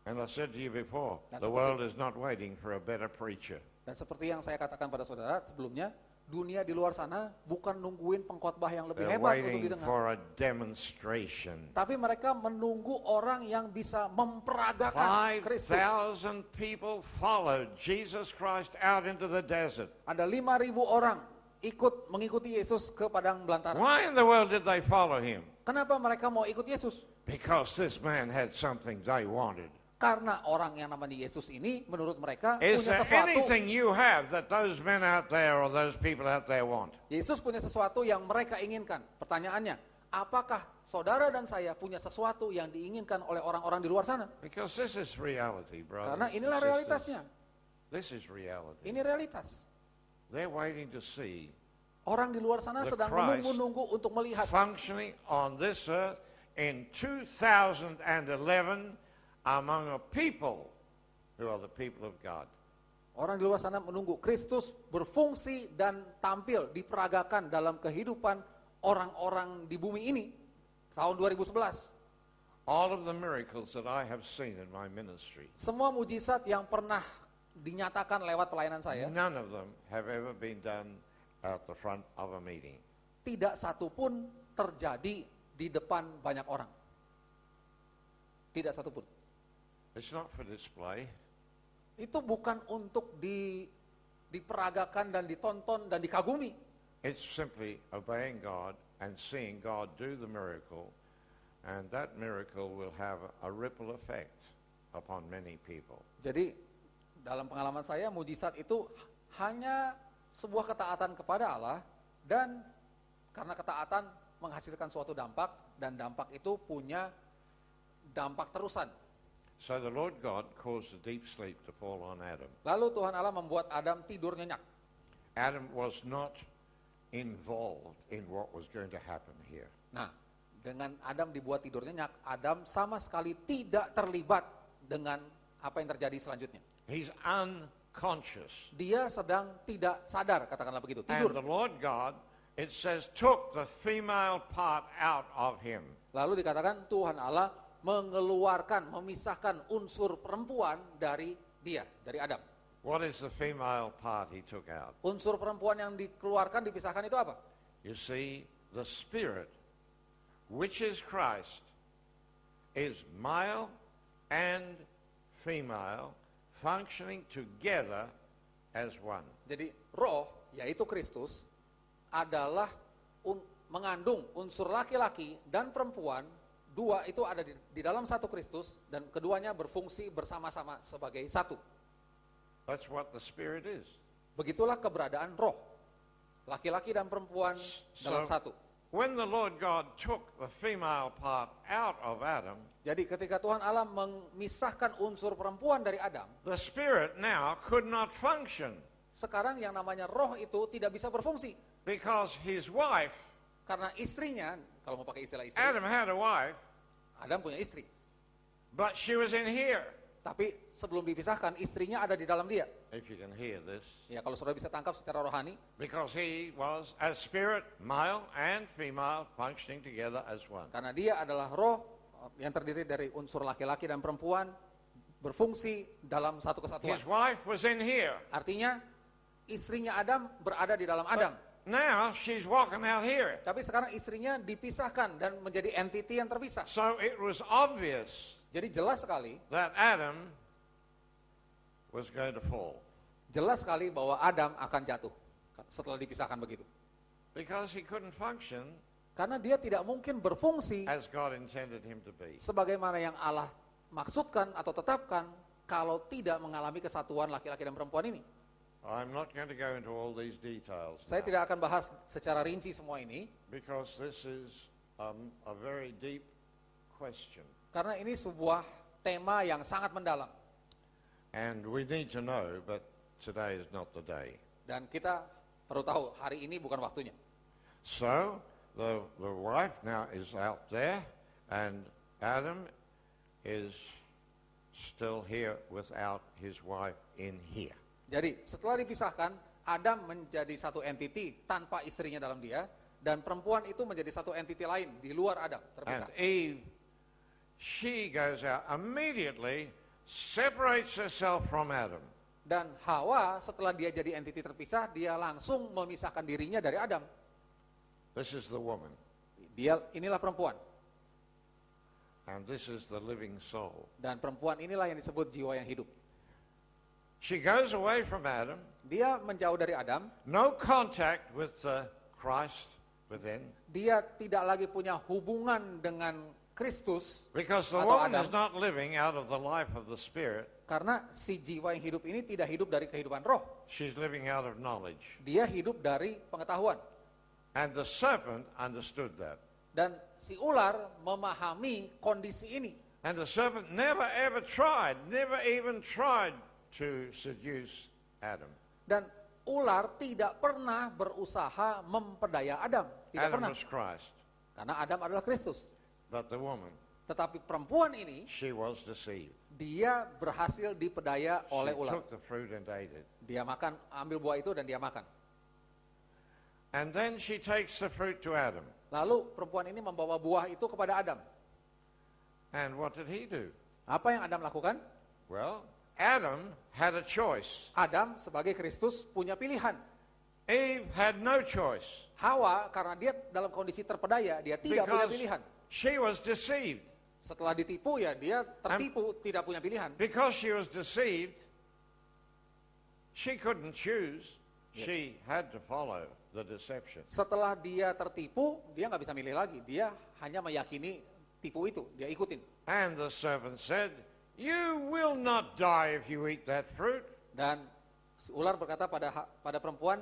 And I said to you before, That's the what world is not waiting for a better preacher. Dan seperti yang saya katakan pada saudara sebelumnya, dunia di luar sana bukan nungguin pengkhotbah yang lebih They're hebat untuk waiting didengar. for a demonstration. Tapi mereka menunggu orang yang bisa memperagakan Kristus. 5,000 people followed Jesus Christ out into the desert. Ada 5.000 orang mengikuti Yesus ke padang belantara. Why in the world did they follow him? Kenapa mereka mau ikut Yesus? Because this man had something they wanted. Karena orang yang namanya Yesus ini menurut mereka Is punya there sesuatu. anything you have that those men out there or those people out there want? Yesus punya sesuatu yang mereka inginkan. Pertanyaannya, apakah saudara dan saya punya sesuatu yang diinginkan oleh orang-orang di luar sana? Because this is reality, brother. Karena inilah realitasnya. This is reality. Ini realitas. They're waiting to see Orang di luar sana The sedang Christ menunggu-nunggu untuk melihat functioning on this earth in 2011 among a people who are the people of God. orang di luar sana menunggu Kristus berfungsi dan tampil diperagakan dalam kehidupan orang-orang di bumi ini tahun 2011. All of the miracles that I have seen in my ministry, Semua mujizat yang pernah dinyatakan lewat pelayanan saya, none of them have ever been done at the front of a meeting. tidak satu pun terjadi di depan banyak orang. Tidak satu pun. It's not for display. Itu bukan untuk diperagakan dan ditonton dan dikagumi. It's simply obeying God and seeing God do the miracle, and that miracle will have a ripple effect upon many people. Jadi dalam pengalaman saya mujizat itu hanya sebuah ketaatan kepada Allah, dan karena ketaatan menghasilkan suatu dampak, dan dampak itu punya dampak terusan. So the Lord God caused a deep sleep to fall on Adam. Lalu Tuhan Allah membuat Adam tidur nyenyak. Adam was not involved in what was going to happen here. Nah, dengan Adam dibuat tidur nyenyak, Adam sama sekali tidak terlibat dengan apa yang terjadi selanjutnya. He's unconscious. Dia sedang tidak sadar, katakanlah begitu, And tidur. the Lord God, it says, took the female part out of him. Lalu dikatakan Tuhan Allah mengeluarkan, memisahkan unsur perempuan dari dia, dari Adam. What is the female part he took out? Unsur perempuan yang dikeluarkan, dipisahkan itu apa? You see, the Spirit, which is Christ, is male and female functioning together as one. Jadi roh, yaitu Kristus, adalah mengandung unsur laki-laki dan perempuan. Dua itu ada di dalam satu Kristus, dan keduanya berfungsi bersama-sama sebagai satu. That's what the Spirit is. Begitulah keberadaan roh. Laki-laki dan perempuan dalam satu. When the Lord God took the female part out of Adam, Jadi ketika Tuhan Allah memisahkan unsur perempuan dari Adam, the Spirit now could not function sekarang yang namanya roh itu tidak bisa berfungsi. because his wife, Karena istrinya, kalau mau pakai istilah istri, Adam had a wife, Adam punya istri. but she was in here. Tapi sebelum dipisahkan, istrinya ada di dalam dia. If you can hear this. Ya, kalau saudara bisa tangkap secara rohani, Because he was a spirit, male and female, functioning together as one. karena dia adalah roh yang terdiri dari unsur laki-laki dan perempuan, berfungsi dalam satu kesatuan. His wife was in here. Artinya, istrinya Adam berada di dalam Adam. Now she's walking out here. Tapi sekarang istrinya dipisahkan dan menjadi entity yang terpisah. So it was obvious Jadi jelas sekali, that Adam was going to fall. jelas sekali bahwa Adam akan jatuh setelah dipisahkan begitu. Because he couldn't function Karena dia tidak mungkin berfungsi as God intended him to be. sebagaimana yang Allah maksudkan atau tetapkan kalau tidak mengalami kesatuan laki-laki dan perempuan ini. I'm not going to go into all these details Saya now, tidak akan bahas secara rinci semua ini, because this is a very deep question. karena ini sebuah tema yang sangat mendalam. And we need to know, but today is not the day. Dan kita perlu tahu, hari ini bukan waktunya. So the wife now is out there, and Adam is still here without his wife in here. Jadi setelah dipisahkan, Adam menjadi satu entiti tanpa istrinya dalam dia, dan perempuan itu menjadi satu entiti lain di luar Adam, And terpisah. Eve, she goes out immediately, separates herself from Adam. Dan Hawa setelah dia jadi entiti terpisah, dia langsung memisahkan dirinya dari Adam. This is the woman, Inilah perempuan. and this is the living soul. Dan perempuan inilah yang disebut jiwa yang hidup. She goes away from Adam, Dia menjauh dari Adam, no contact with Christ within, dia tidak lagi punya hubungan dengan Kristus, because the atau woman Adam. is not living out of the life of the Spirit, Karena si jiwa yang hidup ini tidak hidup dari kehidupan roh. she's living out of knowledge. Dia hidup dari pengetahuan. And the serpent understood that. Dan si ular memahami kondisi ini. And the serpent never even tried to seduce Adam. Dan ular tidak pernah berusaha memperdaya Adam. Tidak Adam pernah. was Christ, Karena Adam adalah Kristus. but the woman, Tetapi perempuan ini, she was deceived. dia berhasil diperdaya She oleh ular. took the fruit and ate it. Dia makan, ambil buah itu dan dia makan. And then she takes the fruit to Adam. Lalu perempuan ini membawa buah itu kepada Adam. And what did he do? Apa yang Adam lakukan? Well, Adam had a choice. Adam sebagai Kristus punya pilihan. Eve had no choice Hawa karena dia dalam kondisi terpedaya, dia tidak punya because pilihan. she was deceived. Setelah ditipu ya dia tertipu, tidak punya pilihan. Because she was deceived, she couldn't choose. She had to follow the deception. Setelah dia tertipu, dia nggak bisa milih lagi. Dia hanya meyakini tipu itu, dia ikutin. And the serpent said, "You will not die if you eat that fruit." Dan si ular berkata pada perempuan,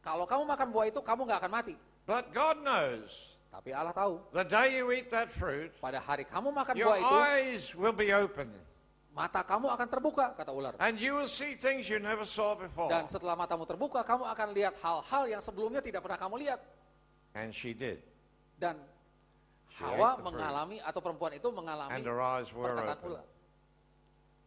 kalau kamu makan buah itu, kamu nggak akan mati. But God knows, Tapi Allah tahu, the day you eat that fruit, pada hari kamu makan your buah itu, eyes will be open, mata kamu akan terbuka, kata ular. and you will see things you never saw before. Dan setelah matamu terbuka, kamu akan lihat hal-hal yang sebelumnya tidak pernah kamu lihat. And she did. Dan She Hawa ate the fruit. mengalami, atau perempuan itu mengalami And her eyes were perkataan open ular.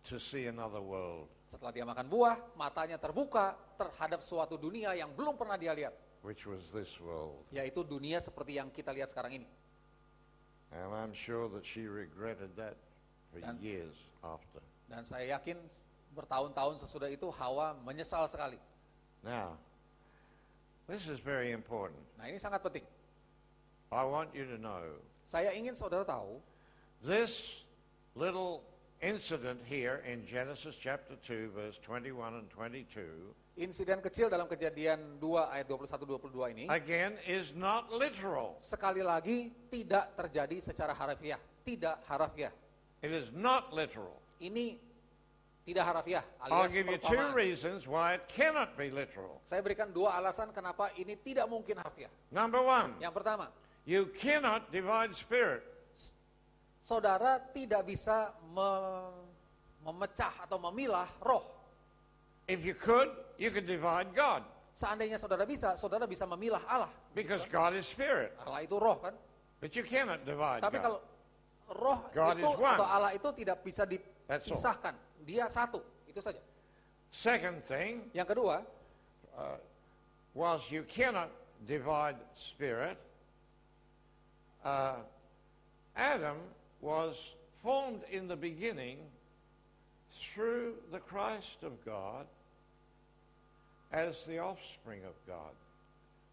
to see another world, Setelah dia makan buah, matanya terbuka terhadap suatu dunia yang belum pernah dia lihat. which was this world. Yaitu dunia seperti yang kita lihat sekarang ini. And I'm sure that she regretted that for Dan- years after. Dan saya yakin bertahun-tahun sesudah itu Hawa menyesal sekali. Now, this is very important. Nah ini sangat penting. I want you to know Saya ingin saudara tahu, this little incident here in Genesis chapter 2, verse 21 and 22, insiden kecil dalam Kejadian 2 ayat 21-22 ini, again, is not literal. sekali lagi tidak terjadi secara harafiah. Tidak harafiah. It is not literal. Ini tidak harafiah, I'll alias give you two perumpamaan. reasons why it cannot be literal. Saya berikan dua alasan kenapa ini tidak mungkin harafiah. Number one, Yang pertama, you cannot divide spirit. saudara tidak bisa memecah atau memilah roh. If you could divide God, Seandainya saudara bisa memilah Allah. because God is spirit. Allah itu roh kan? But you cannot divide Tapi God. kalau roh God itu is one. atau Allah itu tidak bisa That's all. dipisahkan. Dia satu, itu saja. Second thing, Yang kedua, whilst you cannot divide spirit, Adam was formed in the beginning through the Christ of God as the offspring of God.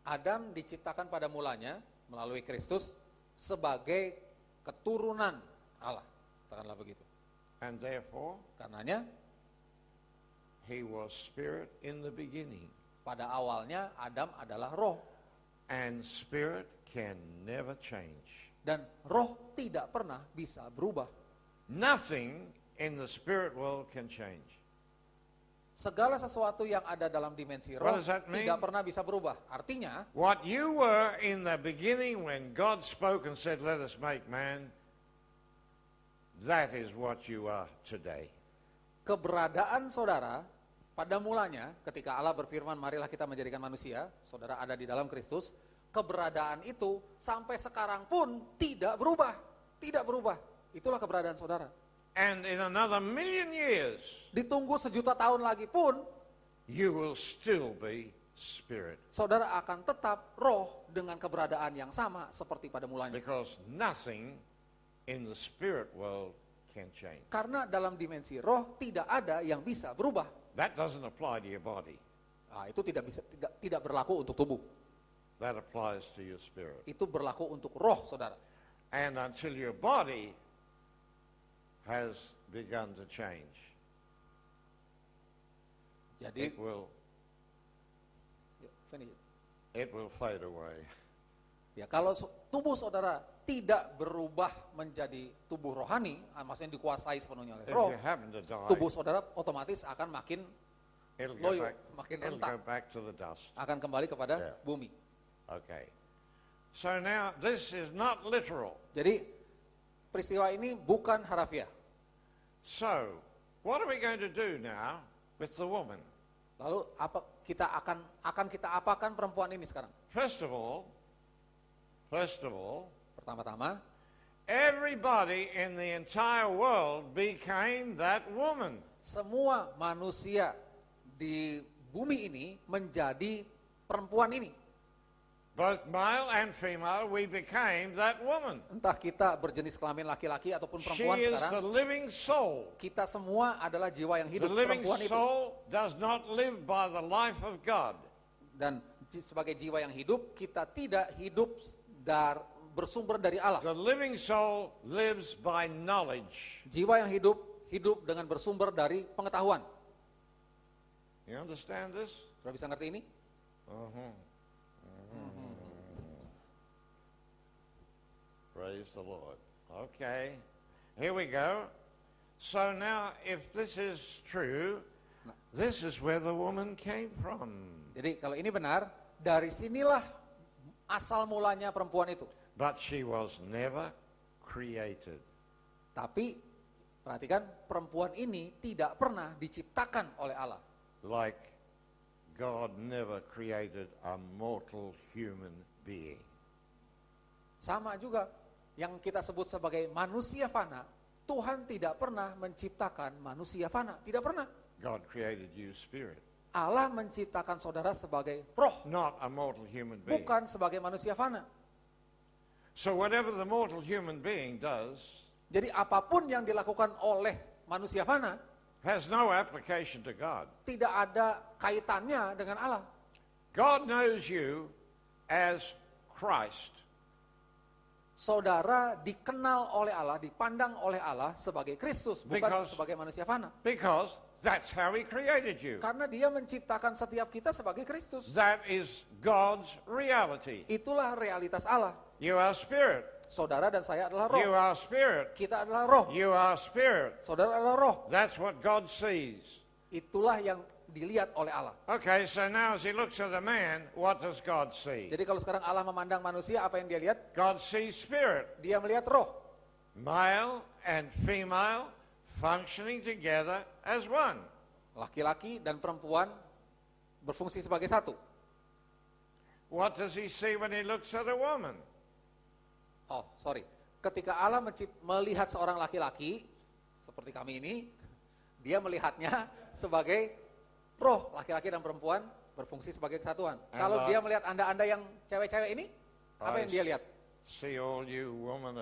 Adam diciptakan pada mulanya melalui Kristus sebagai keturunan Allah. Katakanlah begitu. And therefore, Karenanya he was spirit in the beginning. pada awalnya Adam adalah roh. And spirit can never change. Dan roh tidak pernah bisa berubah. Nothing in the spirit world can change. Segala sesuatu yang ada dalam dimensi roh What does that mean? tidak pernah bisa berubah. Artinya, What you were in the beginning when God spoke and said, "Let us make man," that is what you are today. keberadaan saudara pada mulanya ketika Allah berfirman, marilah kita menjadikan manusia, saudara ada di dalam Kristus, keberadaan itu sampai sekarang pun tidak berubah. tidak berubah. Itulah keberadaan saudara. And in another 1,000,000 years, Ditunggu 1.000.000 tahun lagi pun, you will still be spirit. saudara akan tetap roh dengan keberadaan yang sama seperti pada mulanya. Because nothing in the spirit world can change. Karena dalam dimensi roh tidak ada yang bisa berubah. That doesn't apply to your body. Nah, itu tidak berlaku untuk tubuh. That applies to your spirit. Itu berlaku untuk roh, saudara. And until your body has begun to change, Jadi, it will fade away. ya kalau tubuh saudara tidak berubah menjadi tubuh rohani, maksudnya dikuasai sepenuhnya oleh If roh, you happen to die, tubuh saudara otomatis akan makin it'll go loyo, back, makin it'll rentak, go back to the dust. akan kembali kepada Yeah. bumi. Okay. So now this is not literal. Jadi peristiwa ini bukan harafiah. So what are we going to do now with the woman? Lalu apa akan kita apakan perempuan ini sekarang? First of all, Pertama-tama, everybody in the entire world became that woman. semua manusia di bumi ini menjadi perempuan ini. Both male and female, we became that woman. Entah kita berjenis kelamin laki-laki ataupun She perempuan is sekarang, the living soul. kita semua adalah jiwa yang The hidup. living Perempuan itu, soul does not live by the life of God. dan sebagai jiwa yang hidup, kita tidak hidup bersumber dari Allah. The living soul lives by knowledge. Jiwa yang hidup dengan bersumber dari pengetahuan. You understand this? Sudah bisa ngerti ini? Praise the Lord. Okay, here we go. So now, if this is true, this is where the woman came from. Jadi kalau ini benar, dari sinilah asal mulanya perempuan itu. But she was never created. Tapi perhatikan, perempuan ini tidak pernah diciptakan oleh Allah. Like God never created a mortal human being. Sama juga yang kita sebut sebagai manusia fana, Tuhan tidak pernah menciptakan manusia fana, tidak pernah. God created you spirit, Allah menciptakan saudara sebagai roh, not a mortal human being. bukan sebagai manusia fana. So whatever the mortal human being does Jadi apapun yang dilakukan oleh manusia fana has no application to God. tidak ada kaitannya dengan Allah. God knows you as Christ. Saudara dikenal oleh Allah, dipandang oleh Allah sebagai Kristus, bukan sebagai manusia fana. Because that's how He created you. Karena Dia menciptakan setiap kita sebagai Kristus. That is God's reality. Itulah realitas Allah. You are spirit. Saudara dan saya adalah You roh. are spirit. Kita adalah roh. You are spirit. Saudara adalah roh. That's what God sees. Itulah yang dilihat oleh Allah. Okay, so now as He looks at a man, what does God see? Jadi kalau sekarang Allah memandang manusia, apa yang dia lihat? God sees spirit. Dia melihat roh. Male and female functioning together as one. Laki-laki dan perempuan berfungsi sebagai satu. What does He see when He looks at a woman? Oh, sorry. Ketika Allah melihat seorang laki-laki, seperti kami ini, Dia melihatnya sebagai roh. Laki-laki dan perempuan berfungsi sebagai kesatuan. Kalau Dia melihat Anda yang cewek-cewek ini, apa yang Dia lihat? See all you women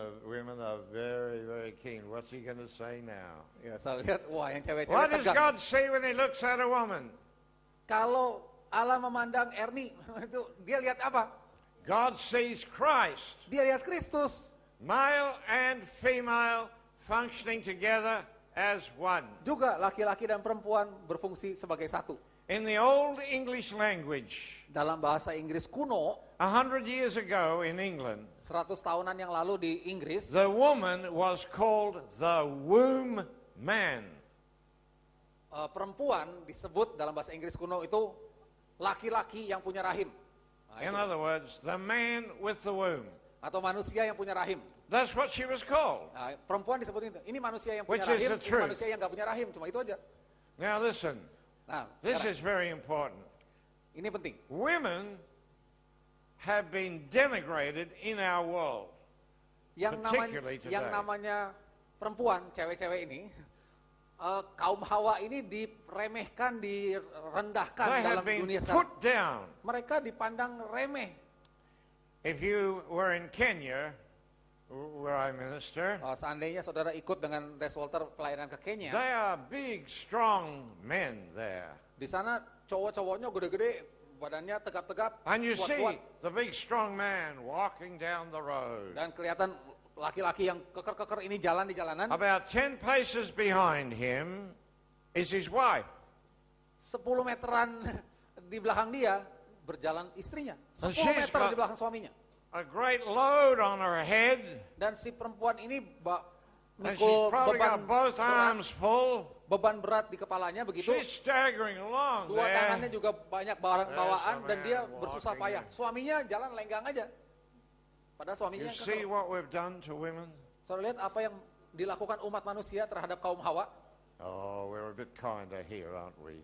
are very, very keen. What's He going to say now? Ya, saya lihat, wah yang cewek-cewek What does tegang. God see when He looks at a woman? Kalau Allah memandang Ernie, itu Dia lihat apa? God sees Christ. Dia lihat Kristus. Male and female functioning together as one. Juga laki-laki dan perempuan berfungsi sebagai satu. In the old English language, Dalam bahasa Inggris kuno, 100 years ago in England, 100 tahunan yang lalu di Inggris, the woman was called the womb man. Perempuan disebut dalam bahasa Inggris kuno itu laki-laki yang punya rahim. Nah, In itu. other words, the man with the womb. Atau manusia yang punya rahim. That's what she was called. Nah, perempuan disebut itu. Ini manusia yang punya Which is rahim, the ini truth. manusia yang gak punya rahim. Cuma itu aja. Now listen, Nah, this sekarang, is very important. ini penting. Women have been denigrated in our world. particularly today. yang namanya perempuan, cewek-cewek ini, kaum Hawa ini diremehkan, direndahkan They dalam have been dunia put sekarang. down. Mereka dipandang remeh. If you were in Kenya, where I minister, Seandainya saudara ikut dengan Des Walter pelayanan ke Kenya, they are big, strong men there. di sana cowok-cowoknya gede-gede, badannya tegap-tegap, And you see kuat-kuat, the big, strong man walking down the road. dan kelihatan laki-laki yang keker-keker ini jalan di jalanan. About 10 paces behind him is his wife. 10 meteran di belakang dia berjalan istrinya. 10 she's meter got- di belakang suaminya. A great load on her head. Dan si perempuan ini And she's mikul probably got both arms full. beban berat di kepalanya begitu. She's staggering along Dua tangannya there. juga banyak barang There's bawaan a dan dia man bersusah walking payah. Suaminya jalan lenggang aja. Padahal suaminya You yang see keker. what we've done to women? Saudara lihat apa yang dilakukan umat manusia terhadap kaum Hawa? Oh, we're a bit kinder here, aren't we?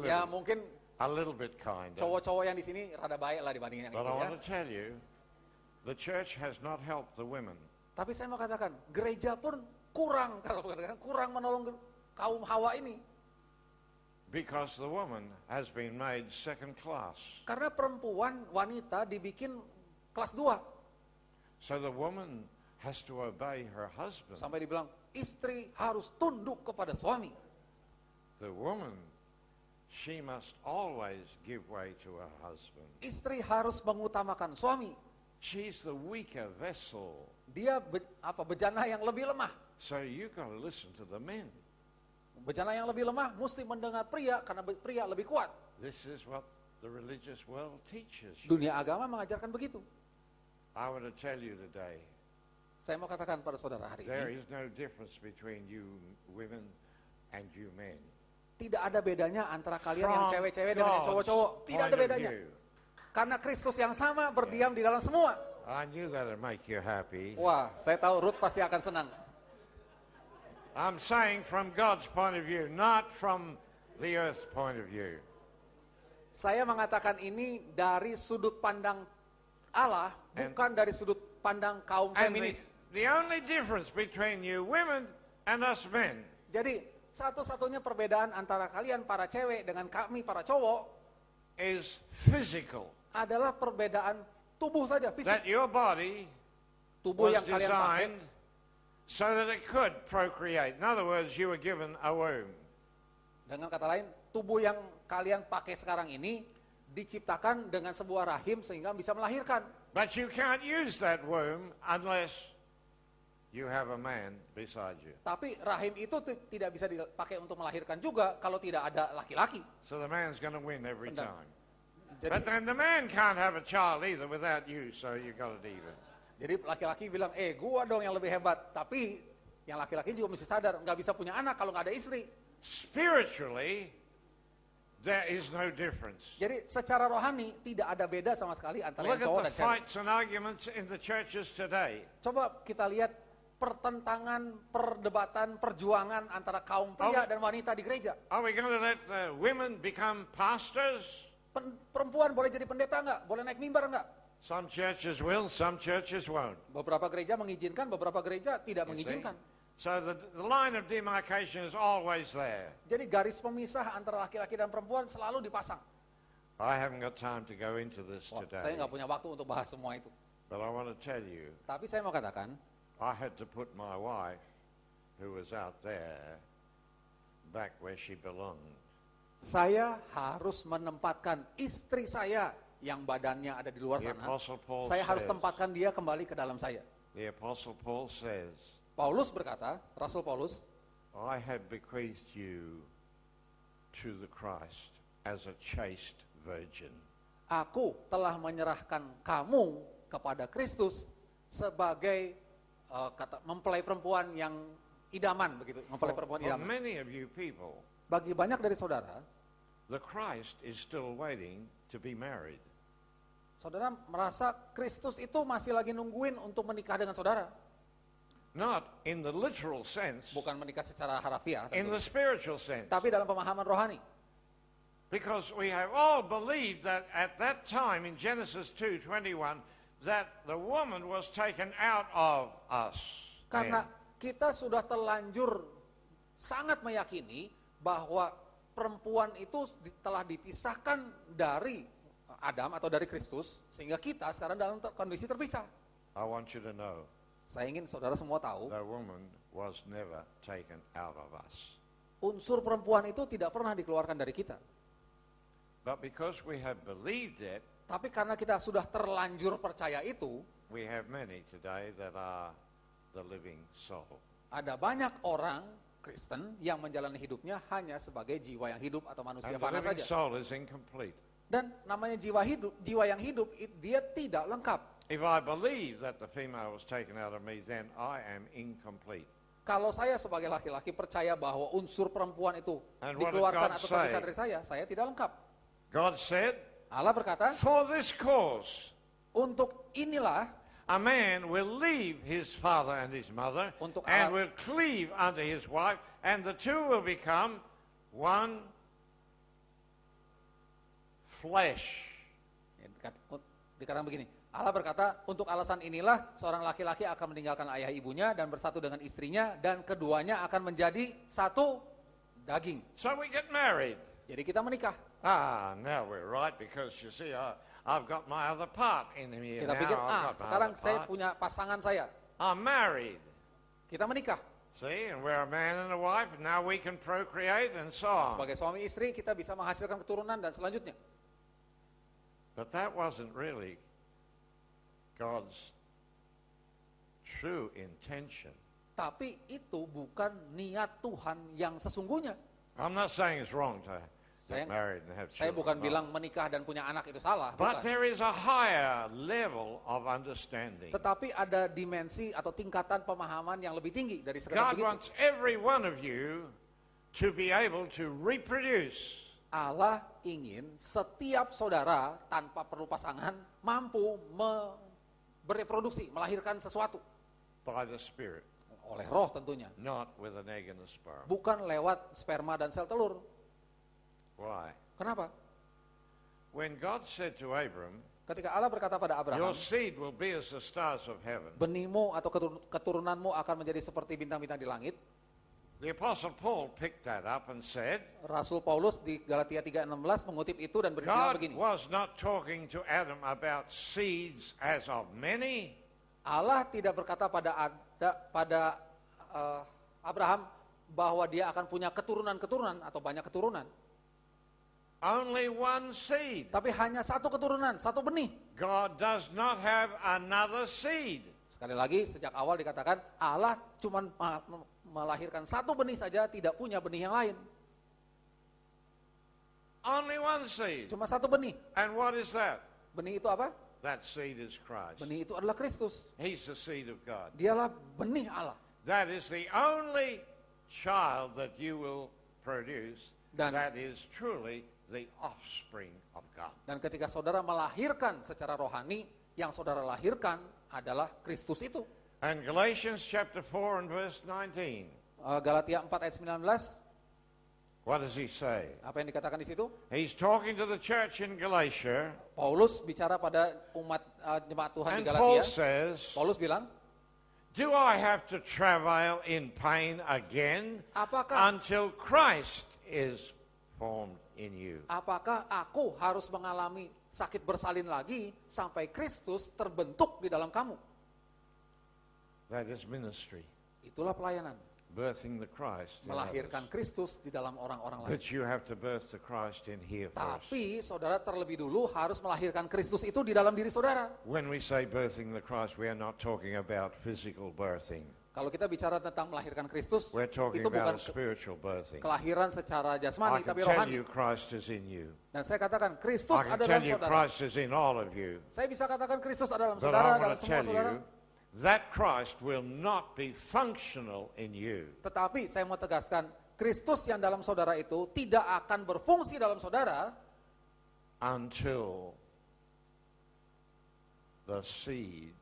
Ya mungkin A little bit kinder. cowok-cowok yang di sini rada baik lah dibandingin yang But itu I ya. want to tell you, the church has not helped the women. Tapi saya mau katakan, gereja pun kurang, kalau katakan kurang menolong kaum Hawa ini. Because the woman has been made second class. Karena perempuan, wanita dibikin kelas 2. So the woman has to obey her husband. Sampai dibilang, istri harus tunduk kepada suami. The woman, she must always give way to her husband. Istri harus mengutamakan suami. She's the weaker vessel. Dia bejana yang lebih lemah. So you got to listen to the men. Bejana yang lebih lemah mesti mendengar pria karena pria lebih kuat. This is what the religious world teaches you. Dunia agama mengajarkan begitu. I want to tell you today, Saya mau katakan pada saudara hari there ini, is no difference between you women and you men. tidak ada bedanya antara kalian yang From cewek-cewek dengan yang God's cowok-cowok. Tidak point ada of bedanya. view. Karena Kristus yang sama berdiam di dalam semua. I knew that'd make you happy. Wah, saya tahu Ruth pasti akan senang. I'm saying from God's point of view, not from the earth's point of view. Saya mengatakan ini dari sudut pandang Allah, bukan dari sudut pandang kaum And feminis. the only difference between you women and us men Jadi satu-satunya perbedaan antara kalian para cewek dengan kami para cowok is physical. adalah perbedaan tubuh saja, That fisik. your body Tubuh was yang kalian pakai. designed so that it could procreate. In other words, you were given a womb. Dengan kata lain, tubuh yang kalian pakai sekarang ini diciptakan dengan sebuah rahim sehingga bisa melahirkan. But you can't use that womb unless you have a man beside you. Tapi rahim itu tidak bisa dipakai untuk melahirkan juga kalau tidak ada laki-laki. So the man's going to win every Benar. time. Jadi, But then the man can't have a child either without you, so you got it even. jadi laki-laki bilang, gua dong yang lebih hebat. Tapi yang laki-laki juga mesti sadar, nggak bisa punya anak kalau nggak ada istri. Spiritually, there is no difference. Jadi secara rohani tidak ada beda sama sekali antara Look yang at cowok the dan cewek. fights and arguments in the churches today. Coba kita lihat pertentangan, perdebatan, perjuangan antara kaum pria Oh. dan wanita di gereja. Are we going to let the women become pastors? Perempuan boleh jadi pendeta nggak? Boleh naik mimbar nggak? Some churches will, some churches won't. Beberapa gereja mengizinkan, beberapa gereja tidak You see? mengizinkan. So the line of demarcation is always there. Jadi garis pemisah antara laki-laki dan perempuan selalu dipasang. I haven't got time to go into this Wah, today. saya nggak punya waktu untuk bahas semua itu. But I want to tell you, Tapi saya mau katakan, I had to put my wife, who was out there, back where she belonged. saya harus menempatkan istri saya yang badannya ada di luar The sana. Apostle Paul Saya harus says- tempatkan dia kembali ke dalam saya. The Apostle Paul says, Paulus berkata, Rasul Paulus, I have bequeathed you to the Christ as a chaste virgin. aku telah menyerahkan kamu kepada Kristus sebagai mempelai perempuan yang idaman begitu, mempelai perempuan For idaman. many of you people, Bagi banyak dari saudara, the Christ is still waiting to be married. saudara merasa Kristus itu masih lagi nungguin untuk menikah dengan saudara. Not in the literal sense, Bukan menikah secara harafiah, in tentu. the spiritual sense. Tapi dalam pemahaman rohani. Because we have all believed that at that time in Genesis 2:21, that the woman was taken out of us. Karena kita sudah terlanjur sangat meyakini bahwa perempuan itu telah dipisahkan dari Adam atau dari Kristus, sehingga kita sekarang dalam kondisi terpisah. I want you to know Saya ingin saudara semua tahu, the woman was never taken out of us. unsur perempuan itu tidak pernah dikeluarkan dari kita. But because we have believed it, Tapi karena kita sudah terlanjur percaya itu, we have many today that are the living soul. ada banyak orang Kristen yang menjalani hidupnya hanya sebagai jiwa yang hidup atau manusia And the fana living saja. soul is incomplete. Dan namanya jiwa yang hidup, dia tidak lengkap. If I believe that the female was taken out of me, then I am incomplete. Kalau saya sebagai laki-laki percaya bahwa unsur perempuan itu And what did dikeluarkan God atau say? terpisah dari saya tidak lengkap. God said, Allah berkata, for this cause, untuk inilah a man will leave his father and his mother Untuk and alat- will cleave unto his wife, and the two will become one flesh. ya, dikatakan begini, Allah berkata, untuk alasan inilah seorang laki-laki akan meninggalkan ayah ibunya dan bersatu dengan istrinya, dan keduanya akan menjadi satu daging. So we get married. Jadi kita menikah. Now we're right, because you see, I've got my other part in here Kita now. pikir, I've got my sekarang other saya part. punya pasangan saya. I'm married. Kita menikah. See, and we're a man and a wife, and now we can procreate and so on. Sebagai suami istri, kita bisa menghasilkan keturunan dan selanjutnya. But that wasn't really God's true intention. Tapi itu bukan niat Tuhan yang sesungguhnya. I'm not saying it's wrong to Saya- get married and have Saya children. bukan no. bilang menikah dan punya anak itu salah. But Bukan. there is a higher level of understanding. Tetapi ada dimensi atau tingkatan pemahaman yang lebih tinggi dari sekedar God begitu. wants every one of you to be able to reproduce. Allah ingin setiap saudara tanpa perlu pasangan mampu bereproduksi, melahirkan sesuatu By the Spirit, oleh roh tentunya, not with an egg and a sperm. bukan lewat sperma dan sel telur. Why? Kenapa? When God said to Abram, Ketika Allah berkata pada Abraham, your seed will be as the stars of heaven, benihmu atau keturunanmu akan menjadi seperti bintang-bintang di langit. the Apostle Paul picked that up and said, Rasul Paulus di Galatia 3:16 mengutip itu dan berbicara God begini. was not talking to Adam about seeds as of many, Allah tidak berkata pada Abraham bahwa dia akan punya keturunan-keturunan atau banyak keturunan. only one seed. Tapi hanya satu keturunan, satu benih. God does not have another seed. Sekali lagi, sejak awal dikatakan Allah cuma melahirkan satu benih saja, tidak punya benih yang lain. Only one seed. Cuma satu benih. And what is that? Benih itu apa? That seed is Christ. Benih itu adalah Kristus. He's the seed of God. Dialah benih Allah. That is the only child that you will produce Dan- that is truly the offspring of God. Dan ketika saudara melahirkan secara rohani, yang saudara lahirkan adalah Kristus itu. And Galatians chapter 4 and verse 19, Galatia 4 ayat 19, what does he say? apa yang dikatakan di situ? He's talking to the church in Galatia, Paulus bicara pada umat jemaat Tuhan di and Paul Galatia. says, Paulus bilang, do I have to travail in pain again apakah until Christ is formed in you? apakah aku harus mengalami sakit bersalin lagi sampai Kristus terbentuk di dalam kamu? That is ministry, Itulah pelayanan, birthing the Christ in melahirkan others. Kristus di dalam orang-orang lain. But you have to birth the Christ in here first. Tapi saudara terlebih dulu harus melahirkan Kristus itu di dalam diri saudara. When we say birthing the Christ, we are not talking about physical birthing. Kalau kita bicara tentang melahirkan Kristus, We're talking itu bukan about a spiritual birthing. kelahiran secara I jasmani, can tapi tell rohani. you Christ is in you. Dan saya katakan Kristus I can ada tell dalam you saudara. Christ is in all of you. Saya bisa katakan Kristus ada dalam But saudara, I dalam want to semua tell saudara. you that Christ will not be functional in you Tetapi saya mau tegaskan, Kristus yang dalam saudara itu tidak akan berfungsi dalam saudara until the seed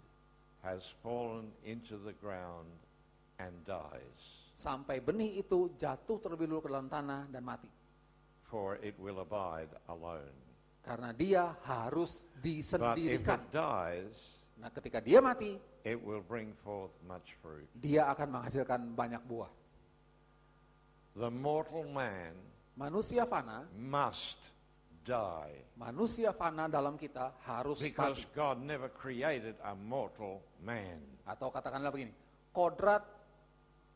has fallen into the ground and dies. sampai benih itu jatuh terlebih dulu ke dalam tanah dan mati. For it will abide alone. Karena dia harus But if disendirikan. it dies, Nah, ketika dia mati, it will bring forth much fruit. dia akan menghasilkan banyak buah. The mortal man Manusia fana, must die manusia fana dalam kita harus because mati. God never created a mortal man. Atau katakanlah begini, kodrat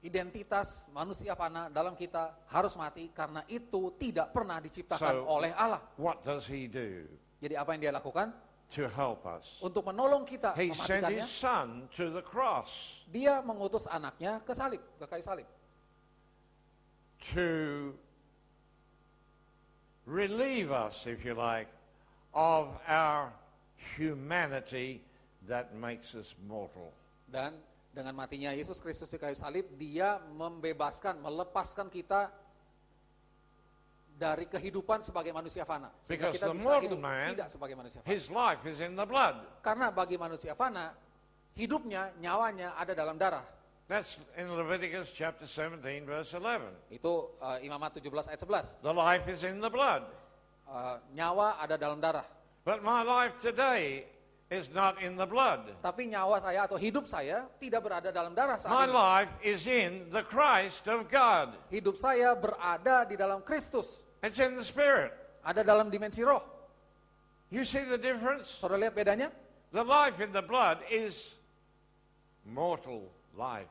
identitas manusia fana dalam kita harus mati karena itu tidak pernah diciptakan So- oleh Allah. What does he do Jadi apa yang dia lakukan? to help us? Untuk menolong kita He sent mematikannya, his son to the cross dia mengutus anaknya ke salib, ke kayu salib. to relieve us, if you like, of our humanity that makes us mortal. Dan dengan matinya Yesus Kristus di kayu salib, dia membebaskan, melepaskan kita dari kehidupan sebagai manusia fana. Sehingga Because kita the bisa mortal hidup man, tidak sebagai manusia fana. his life is in the blood. Karena bagi manusia fana, hidupnya, nyawanya ada dalam darah. That's in Leviticus chapter 17, verse 11. Itu Imamat 17 ayat 11. The life is in the blood. Nyawa ada dalam darah. But my life today is not in the blood. Tapi nyawa saya atau hidup saya tidak berada dalam darah saat My ini. life is in the Christ of God. Hidup saya berada di dalam Kristus. It's in the Spirit. Ada dalam dimensi roh. You see the difference? Saudara lihat bedanya? The life in the blood is mortal life.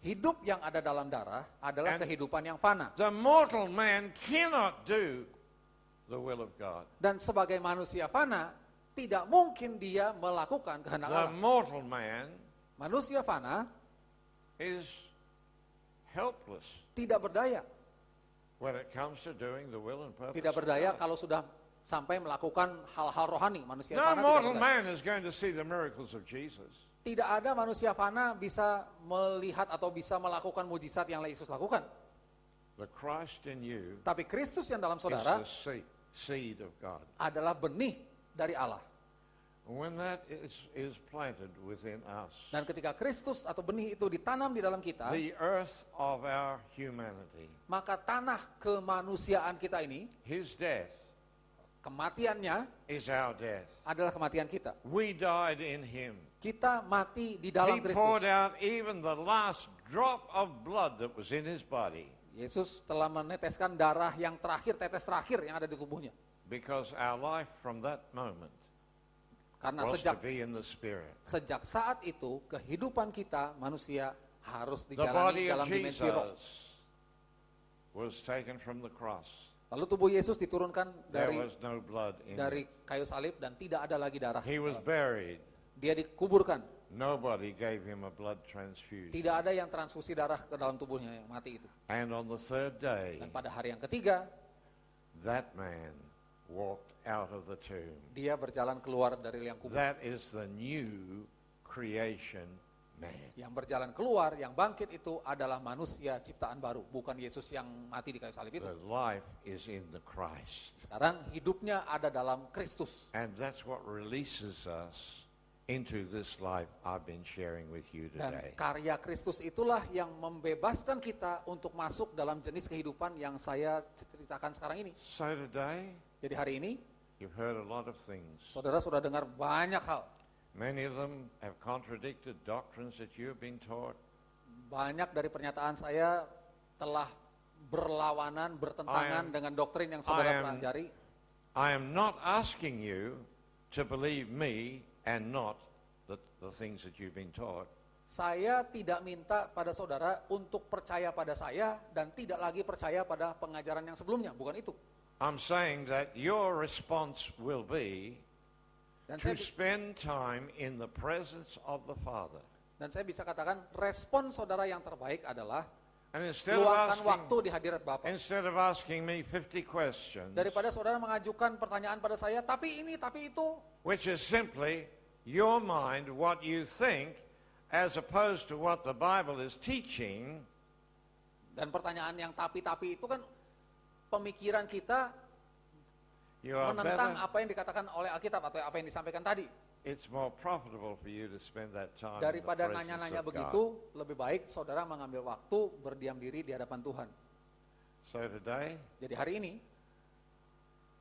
Hidup yang ada dalam darah adalah And- kehidupan yang fana. The mortal man cannot do the will of God. Dan sebagai manusia fana, tidak mungkin dia melakukan kehendak The Allah. mortal man Manusia fana is helpless tidak berdaya. when it comes to doing the will and purpose Tidak of berdaya God. kalau sudah sampai melakukan hal-hal rohani. Manusia No fana tidak mortal berdaya. man is going to see the miracles of Jesus. Tidak ada manusia fana bisa melihat atau bisa melakukan mujizat yang Yesus lakukan. The Christ in you Tapi Kristus yang dalam is saudara the seed of God. adalah benih dari Allah. When that is planted within us, Dan ketika Kristus atau benih itu ditanam di dalam kita, the earth of our humanity, maka tanah kemanusiaan kita ini, his death kematiannya is our death. adalah kematian kita. We died in him. Kita mati di He dalam poured Kristus. out even the last drop of blood that was in his body Yesus telah meneteskan darah yang terakhir, tetes terakhir yang ada di tubuhnya. because our life from that moment Karena was to sejak be in the Spirit. saat itu, kehidupan kita manusia harus The dijalani body of dalam dimensi roh. Jesus was taken from the cross. Lalu tubuh Yesus diturunkan There dari was no blood in it. dari kayu salib dan tidak ada lagi darah. He was buried. Dia dikuburkan. Nobody gave him a blood transfusion. Tidak ada yang transfusi darah ke dalam tubuhnya yang mati itu. And on the third day, Dan pada hari yang ketiga, that man walked out of the tomb. dia berjalan keluar dari liang kubur. That is the new creation man. Yang berjalan keluar, yang bangkit itu adalah manusia ciptaan baru, bukan Yesus yang mati di kayu salib itu. The life is in the Christ. Sekarang hidupnya ada dalam Kristus. And that's what releases us into this life I've been sharing with you Dan today. karya Kristus itulah yang membebaskan kita untuk masuk dalam jenis kehidupan yang saya ceritakan sekarang ini. So today, Jadi hari ini, you've heard a lot of things. saudara sudah dengar banyak hal. Many of them have contradicted doctrines that you have been taught. Banyak dari pernyataan saya telah berlawanan, bertentangan dengan doktrin yang saudara pelajari. I am not asking you to believe me and not the things that you've been taught. Saya tidak minta pada saudara untuk percaya pada saya dan tidak lagi percaya pada pengajaran yang sebelumnya, bukan itu. I'm saying that your response will be Dan to saya, spend time in the presence of the Father. dan saya bisa katakan respon saudara yang terbaik adalah And instead of luangkan asking, waktu di hadirat Bapa. me 50 questions, Daripada saudara mengajukan pertanyaan pada saya, tapi ini, tapi itu, which is simply your mind, what you think, as opposed to what the Bible is teaching, dan pertanyaan yang tapi itu kan pemikiran kita you are menentang better. apa yang dikatakan oleh Alkitab atau apa yang disampaikan tadi. It's more profitable for you to spend that time in the Daripada presence nanya-nanya of begitu, God. lebih baik saudara mengambil waktu berdiam diri di hadapan Tuhan. So today, Jadi hari ini,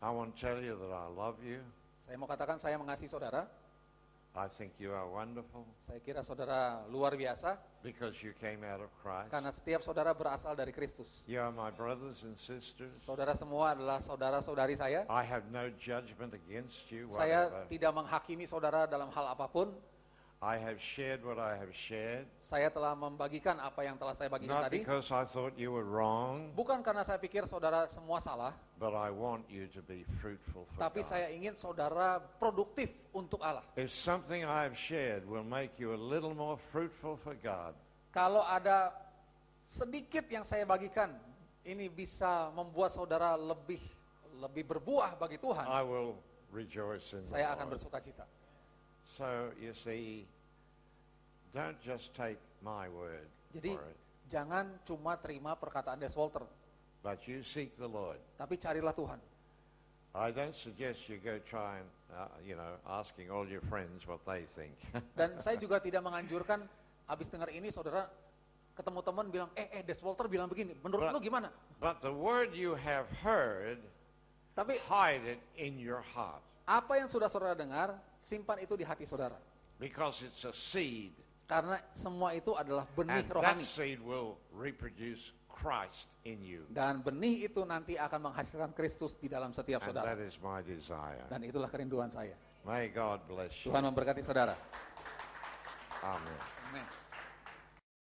I want to tell you that I love you. saya mau katakan saya mengasihi saudara. I think you are wonderful Saya kira saudara luar biasa because you came out of Christ. karena setiap saudara berasal dari Kristus. You are my brothers and sisters. Saudara semua adalah saudara-saudari saya. I have no judgment against you. Saya Whatever. tidak menghakimi saudara dalam hal apapun. I have shared what I have shared, Saya telah membagikan apa yang telah saya bagikan not tadi. because I thought you were wrong, Bukan karena saya pikir saudara semua salah, but I want you to be fruitful for tapi God. saya ingin saudara produktif untuk Allah. If something I have shared will make you a little more fruitful for God, Kalau ada sedikit yang saya bagikan, ini bisa membuat saudara lebih berbuah bagi Tuhan, I will rejoice in the saya akan Lord. bersuka cita. So you see, don't just take my word Jadi for it, jangan cuma terima perkataan Des Walter, but you seek the Lord. tapi carilah Tuhan. I don't suggest you go try and, asking all your friends what they think. Dan saya juga tidak menganjurkan habis dengar ini saudara ketemu teman bilang, Des Walter bilang begini, menurut lu gimana? But the word you have heard, Tapi hide it in your heart, apa yang sudah saudara dengar, simpan itu di hati saudara. because it's a seed, Karena semua itu adalah benih and that rohani. seed will reproduce Christ in you. Dan benih itu nanti akan menghasilkan Kristus di dalam setiap And saudara. that is my desire. Dan itulah kerinduan saya. May God bless you. Tuhan memberkati saudara. Amen. Amin.